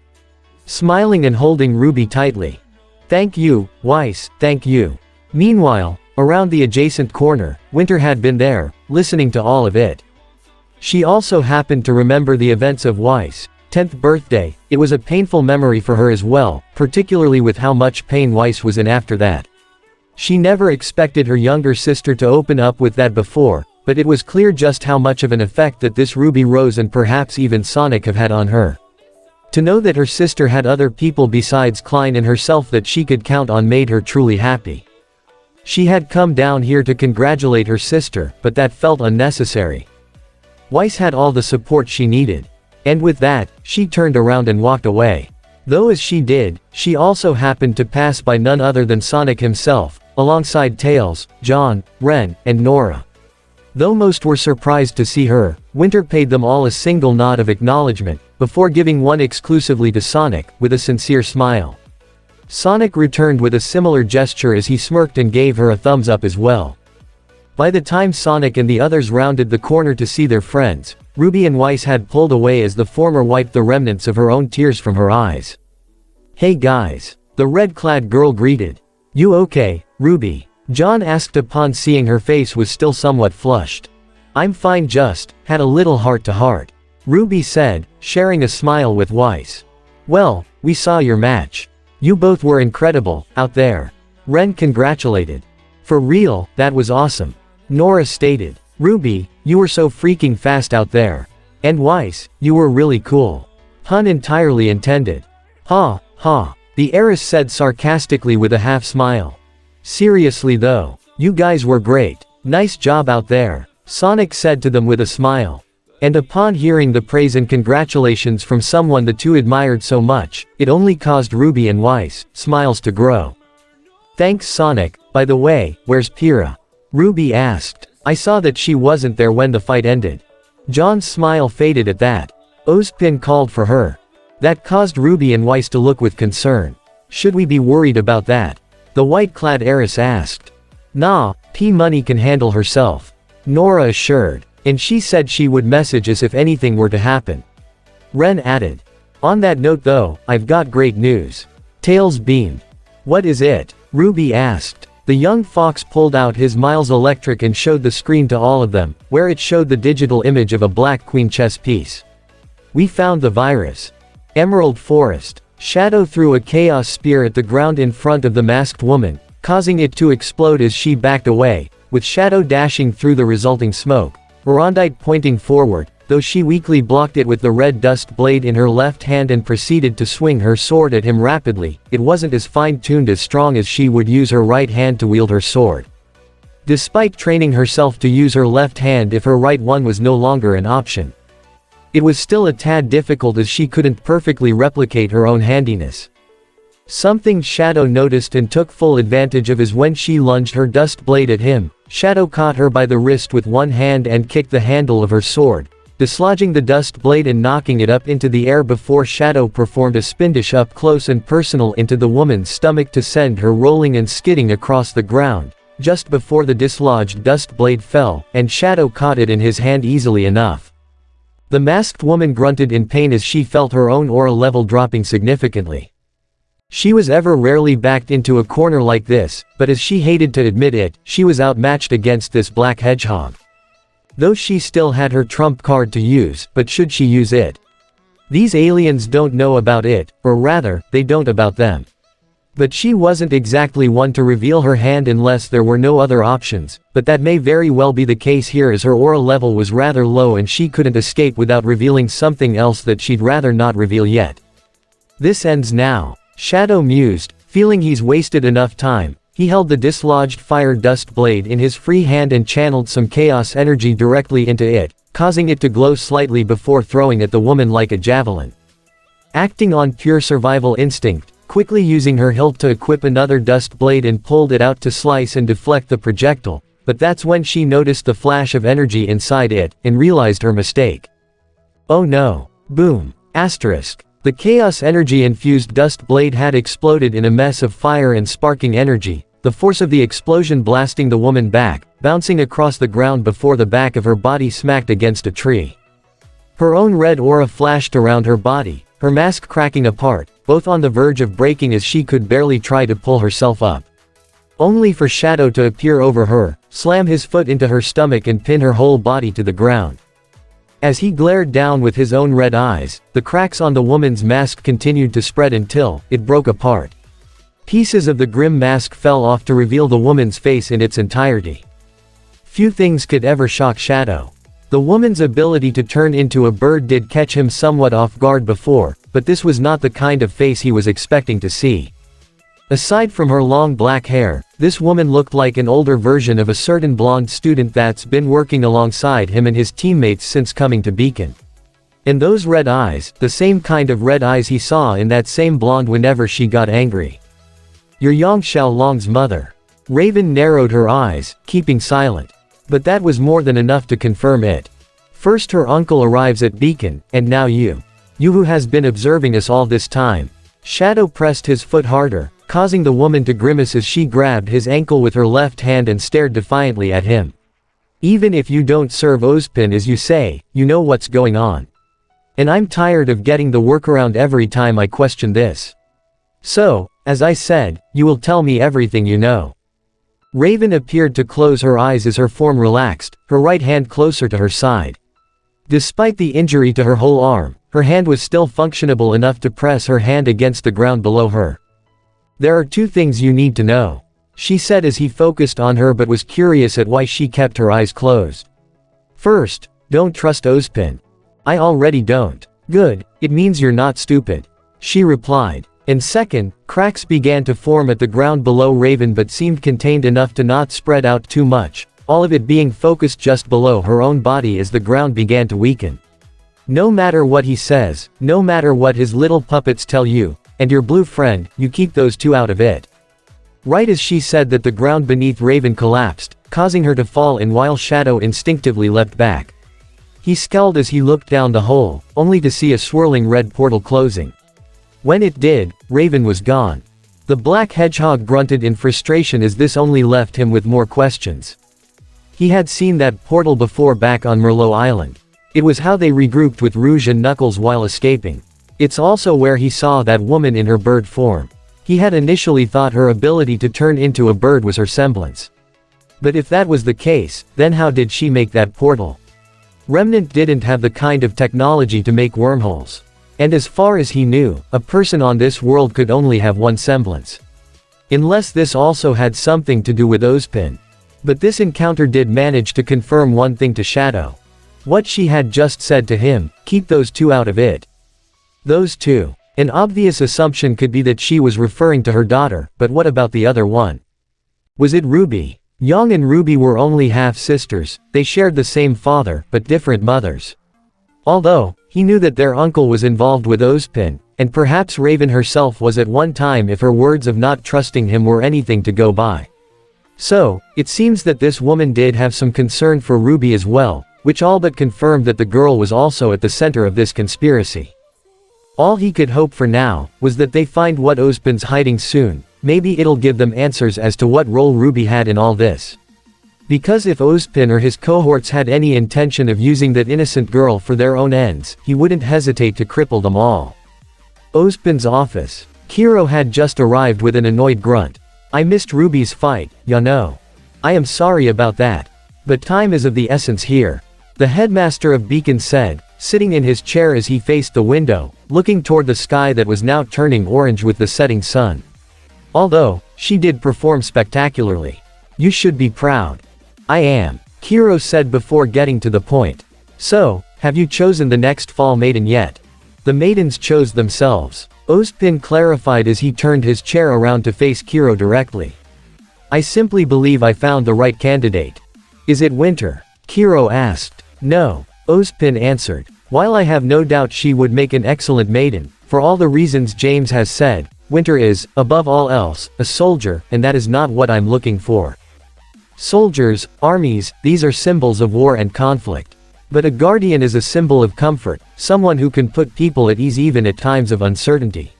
Smiling and holding Ruby tightly. "Thank you, Weiss, thank you." Meanwhile, around the adjacent corner, Winter had been there, listening to all of it. She also happened to remember the events of Weiss' 10th birthday. It was a painful memory for her as well, particularly with how much pain Weiss was in after that. She never expected her younger sister to open up with that before, but it was clear just how much of an effect that this Ruby Rose and perhaps even Sonic have had on her. To know that her sister had other people besides Klein and herself that she could count on made her truly happy. She had come down here to congratulate her sister, but that felt unnecessary. Weiss had all the support she needed. And with that, she turned around and walked away. Though as she did, she also happened to pass by none other than Sonic himself, alongside Tails, John, Ren, and Nora. Though most were surprised to see her, Winter paid them all a single nod of acknowledgement, before giving one exclusively to Sonic, with a sincere smile. Sonic returned with a similar gesture as he smirked and gave her a thumbs up as well. By the time Sonic and the others rounded the corner to see their friends, Ruby and Weiss had pulled away as the former wiped the remnants of her own tears from her eyes. "Hey guys," the red-clad girl greeted. "You okay, Ruby?" John asked upon seeing her face was still somewhat flushed. "I'm fine, just had a little heart-to-heart," Ruby said, sharing a smile with Weiss. "Well, we saw your match. You both were incredible, out there," Ren congratulated. "For real, that was awesome," Nora stated. "Ruby, you were so freaking fast out there. And Weiss, you were really cool." Pun entirely intended. "Ha, ha," the heiress said sarcastically with a half-smile. "Seriously though, you guys were great. Nice job out there," Sonic said to them with a smile. And upon hearing the praise and congratulations from someone the two admired so much, it only caused Ruby and Weiss' smiles to grow. "Thanks Sonic, by the way, where's Pyrrha?" Ruby asked. "I saw that she wasn't there when the fight ended." John's smile faded at that. Ozpin called for her. That caused Ruby and Weiss to look with concern. "Should we be worried about that?" the white-clad heiress asked. "Nah, P-Money can handle herself," Nora assured. And she said she would message us if anything were to happen. Ren added. "On that note though, I've got great news." Tails beamed. "What is it?" Ruby asked. The young fox pulled out his Miles Electric and showed the screen to all of them, where it showed the digital image of a black queen chess piece. "We found the virus." Emerald Forest. Shadow threw a chaos spear at the ground in front of the masked woman, causing it to explode as she backed away, with Shadow dashing through the resulting smoke. Verondite pointing forward, though she weakly blocked it with the red dust blade in her left hand and proceeded to swing her sword at him rapidly. It wasn't as fine-tuned as strong as she would use her right hand to wield her sword. Despite training herself to use her left hand if her right one was no longer an option. It was still a tad difficult as she couldn't perfectly replicate her own handiness. Something Shadow noticed and took full advantage of is when she lunged her dust blade at him. Shadow caught her by the wrist with one hand and kicked the handle of her sword, dislodging the dust blade and knocking it up into the air before Shadow performed a spin dash up close and personal into the woman's stomach to send her rolling and skidding across the ground, just before the dislodged dust blade fell, and Shadow caught it in his hand easily enough. The masked woman grunted in pain as she felt her own aura level dropping significantly. She was ever rarely backed into a corner like this, but as she hated to admit it, she was outmatched against this black hedgehog. Though she still had her trump card to use, but should she use it? These aliens don't know about it, or rather, they don't about them. But she wasn't exactly one to reveal her hand unless there were no other options, but that may very well be the case here as her aura level was rather low and she couldn't escape without revealing something else that she'd rather not reveal yet. "This ends now," Shadow mused, feeling he's wasted enough time. He held the dislodged fire dust blade in his free hand and channeled some chaos energy directly into it, causing it to glow slightly before throwing at the woman like a javelin. Acting on pure survival instinct, quickly using her hilt to equip another dust blade and pulled it out to slice and deflect the projectile, but that's when she noticed the flash of energy inside it, and realized her mistake. "Oh no." Boom. Asterisk. The chaos energy-infused dust blade had exploded in a mess of fire and sparking energy, the force of the explosion blasting the woman back, bouncing across the ground before the back of her body smacked against a tree. Her own red aura flashed around her body, her mask cracking apart, both on the verge of breaking as she could barely try to pull herself up. Only for Shadow to appear over her, slam his foot into her stomach and pin her whole body to the ground. As he glared down with his own red eyes, the cracks on the woman's mask continued to spread until it broke apart. Pieces of the grim mask fell off to reveal the woman's face in its entirety. Few things could ever shock Shadow. The woman's ability to turn into a bird did catch him somewhat off guard before, but this was not the kind of face he was expecting to see. Aside from her long black hair, this woman looked like an older version of a certain blonde student that's been working alongside him and his teammates since coming to Beacon. And those red eyes, the same kind of red eyes he saw in that same blonde whenever she got angry. "You're Yang Xiaolong's mother." Raven narrowed her eyes, keeping silent. But that was more than enough to confirm it. First her uncle arrives at Beacon, and now you. You who has been observing us all this time. Shadow pressed his foot harder, causing the woman to grimace as she grabbed his ankle with her left hand and stared defiantly at him. "Even if you don't serve Ozpin as you say, you know what's going on. And I'm tired of getting the workaround every time I question this. So, as I said, you will tell me everything you know." Raven appeared to close her eyes as her form relaxed, her right hand closer to her side. Despite the injury to her whole arm, her hand was still functionable enough to press her hand against the ground below her. "There are two things you need to know," she said as he focused on her but was curious at why she kept her eyes closed. "First, don't trust Ozpin." "I already don't." "Good, it means you're not stupid," she replied. And second, cracks began to form at the ground below Raven but seemed contained enough to not spread out too much, all of it being focused just below her own body as the ground began to weaken. "No matter what he says, no matter what his little puppets tell you, and your blue friend, you keep those two out of it." Right as she said that, the ground beneath Raven collapsed, causing her to fall in while Shadow instinctively leapt back. He scowled as he looked down the hole, only to see a swirling red portal closing. When it did, Raven was gone. The black hedgehog grunted in frustration as this only left him with more questions. He had seen that portal before back on Merlot Island. It was how they regrouped with Rouge and Knuckles while escaping. It's also where he saw that woman in her bird form. He had initially thought her ability to turn into a bird was her semblance. But if that was the case, then how did she make that portal? Remnant didn't have the kind of technology to make wormholes. And as far as he knew, a person on this world could only have one semblance. Unless this also had something to do with Ozpin. But this encounter did manage to confirm one thing to Shadow. What she had just said to him, keep those two out of it. Those two. An obvious assumption could be that she was referring to her daughter, but what about the other one? Was it Ruby? Yang and Ruby were only half-sisters, they shared the same father, but different mothers. Although, he knew that their uncle was involved with Ozpin, and perhaps Raven herself was at one time if her words of not trusting him were anything to go by. So, it seems that this woman did have some concern for Ruby as well, which all but confirmed that the girl was also at the center of this conspiracy. All he could hope for now, was that they find what Ozpin's hiding soon, maybe it'll give them answers as to what role Ruby had in all this. Because if Ozpin or his cohorts had any intention of using that innocent girl for their own ends, he wouldn't hesitate to cripple them all. Ozpin's office. Qrow had just arrived with an annoyed grunt. "I missed Ruby's fight, you know. I am sorry about that. But time is of the essence here," the headmaster of Beacon said, sitting in his chair as he faced the window, looking toward the sky that was now turning orange with the setting sun. "Although, she did perform spectacularly. You should be proud." "I am," Qrow said before getting to the point. "So, have you chosen the next fall maiden yet?" "The maidens chose themselves," Ozpin clarified as he turned his chair around to face Qrow directly. "I simply believe I found the right candidate." "Is it Winter?" Qrow asked. "No," Ozpin answered. "While I have no doubt she would make an excellent maiden, for all the reasons James has said, Winter is, above all else, a soldier, and that is not what I'm looking for. Soldiers, armies, these are symbols of war and conflict. But a guardian is a symbol of comfort, someone who can put people at ease even at times of uncertainty.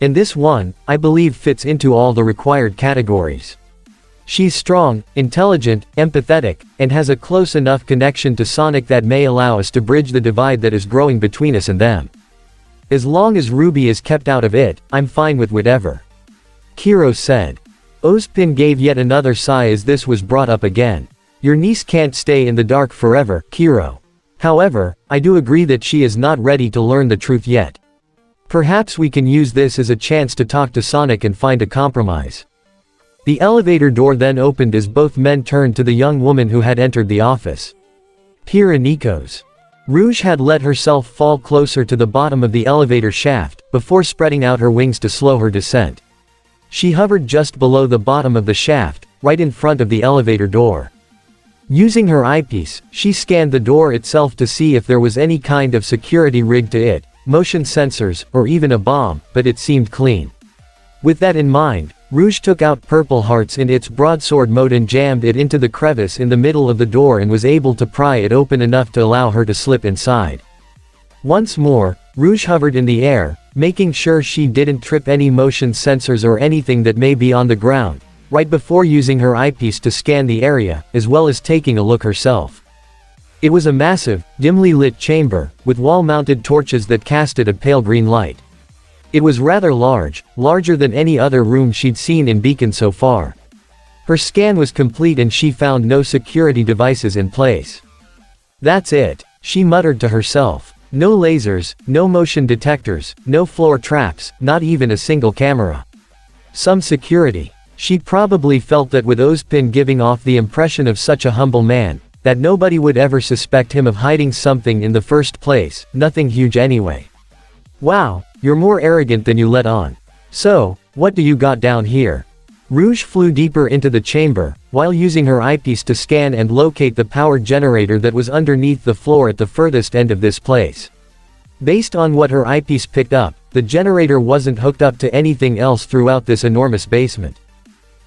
And this one, I believe, fits into all the required categories. She's strong, intelligent, empathetic, and has a close enough connection to Sonic that may allow us to bridge the divide that is growing between us and them. As long as Ruby is kept out of it, I'm fine with whatever. Qrow said. Ozpin gave yet another sigh as this was brought up again. Your niece can't stay in the dark forever, Qrow. However, I do agree that she is not ready to learn the truth yet. Perhaps we can use this as a chance to talk to Sonic and find a compromise. The elevator door then opened as both men turned to the young woman who had entered the office. Pyrrha Nikos. Rouge had let herself fall closer to the bottom of the elevator shaft, before spreading out her wings to slow her descent. She hovered just below the bottom of the shaft, right in front of the elevator door. Using her eyepiece, she scanned the door itself to see if there was any kind of security rig to it, motion sensors, or even a bomb, but it seemed clean. With that in mind, Rouge took out Purple Hearts in its broadsword mode and jammed it into the crevice in the middle of the door and was able to pry it open enough to allow her to slip inside. Once more, Rouge hovered in the air, making sure she didn't trip any motion sensors or anything that may be on the ground, right before using her eyepiece to scan the area, as well as taking a look herself. It was a massive, dimly lit chamber, with wall-mounted torches that casted a pale green light. It was rather large, larger than any other room she'd seen in Beacon so far. Her scan was complete and she found no security devices in place. That's it, she muttered to herself. No lasers, no motion detectors, no floor traps, not even a single camera. Some security. She probably felt that with Ozpin giving off the impression of such a humble man, that nobody would ever suspect him of hiding something in the first place, nothing huge anyway. Wow, you're more arrogant than you let on. So, what do you got down here? Rouge flew deeper into the chamber, while using her eyepiece to scan and locate the power generator that was underneath the floor at the furthest end of this place. Based on what her eyepiece picked up, the generator wasn't hooked up to anything else throughout this enormous basement.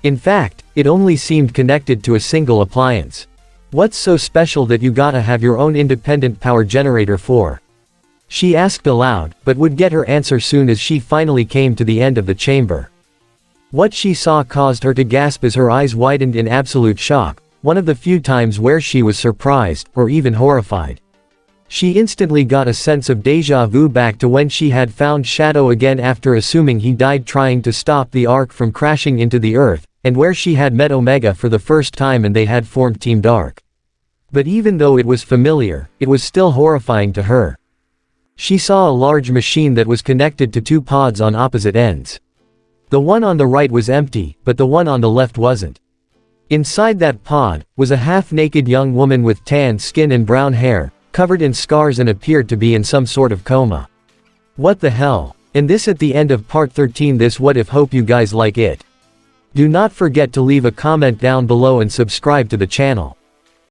In fact, it only seemed connected to a single appliance. What's so special that you gotta have your own independent power generator for? She asked aloud, but would get her answer soon as she finally came to the end of the chamber. What she saw caused her to gasp as her eyes widened in absolute shock, one of the few times where she was surprised, or even horrified. She instantly got a sense of déjà vu back to when she had found Shadow again after assuming he died trying to stop the Ark from crashing into the Earth, and where she had met Omega for the first time and they had formed Team Dark. But even though it was familiar, it was still horrifying to her. She saw a large machine that was connected to two pods on opposite ends. The one on the right was empty, but the one on the left wasn't. Inside that pod, was a half-naked young woman with tan skin and brown hair, covered in scars and appeared to be in some sort of coma. What the hell? And this at the end of part 13 this what if. Hope you guys like it. Do not forget to leave a comment down below and subscribe to the channel.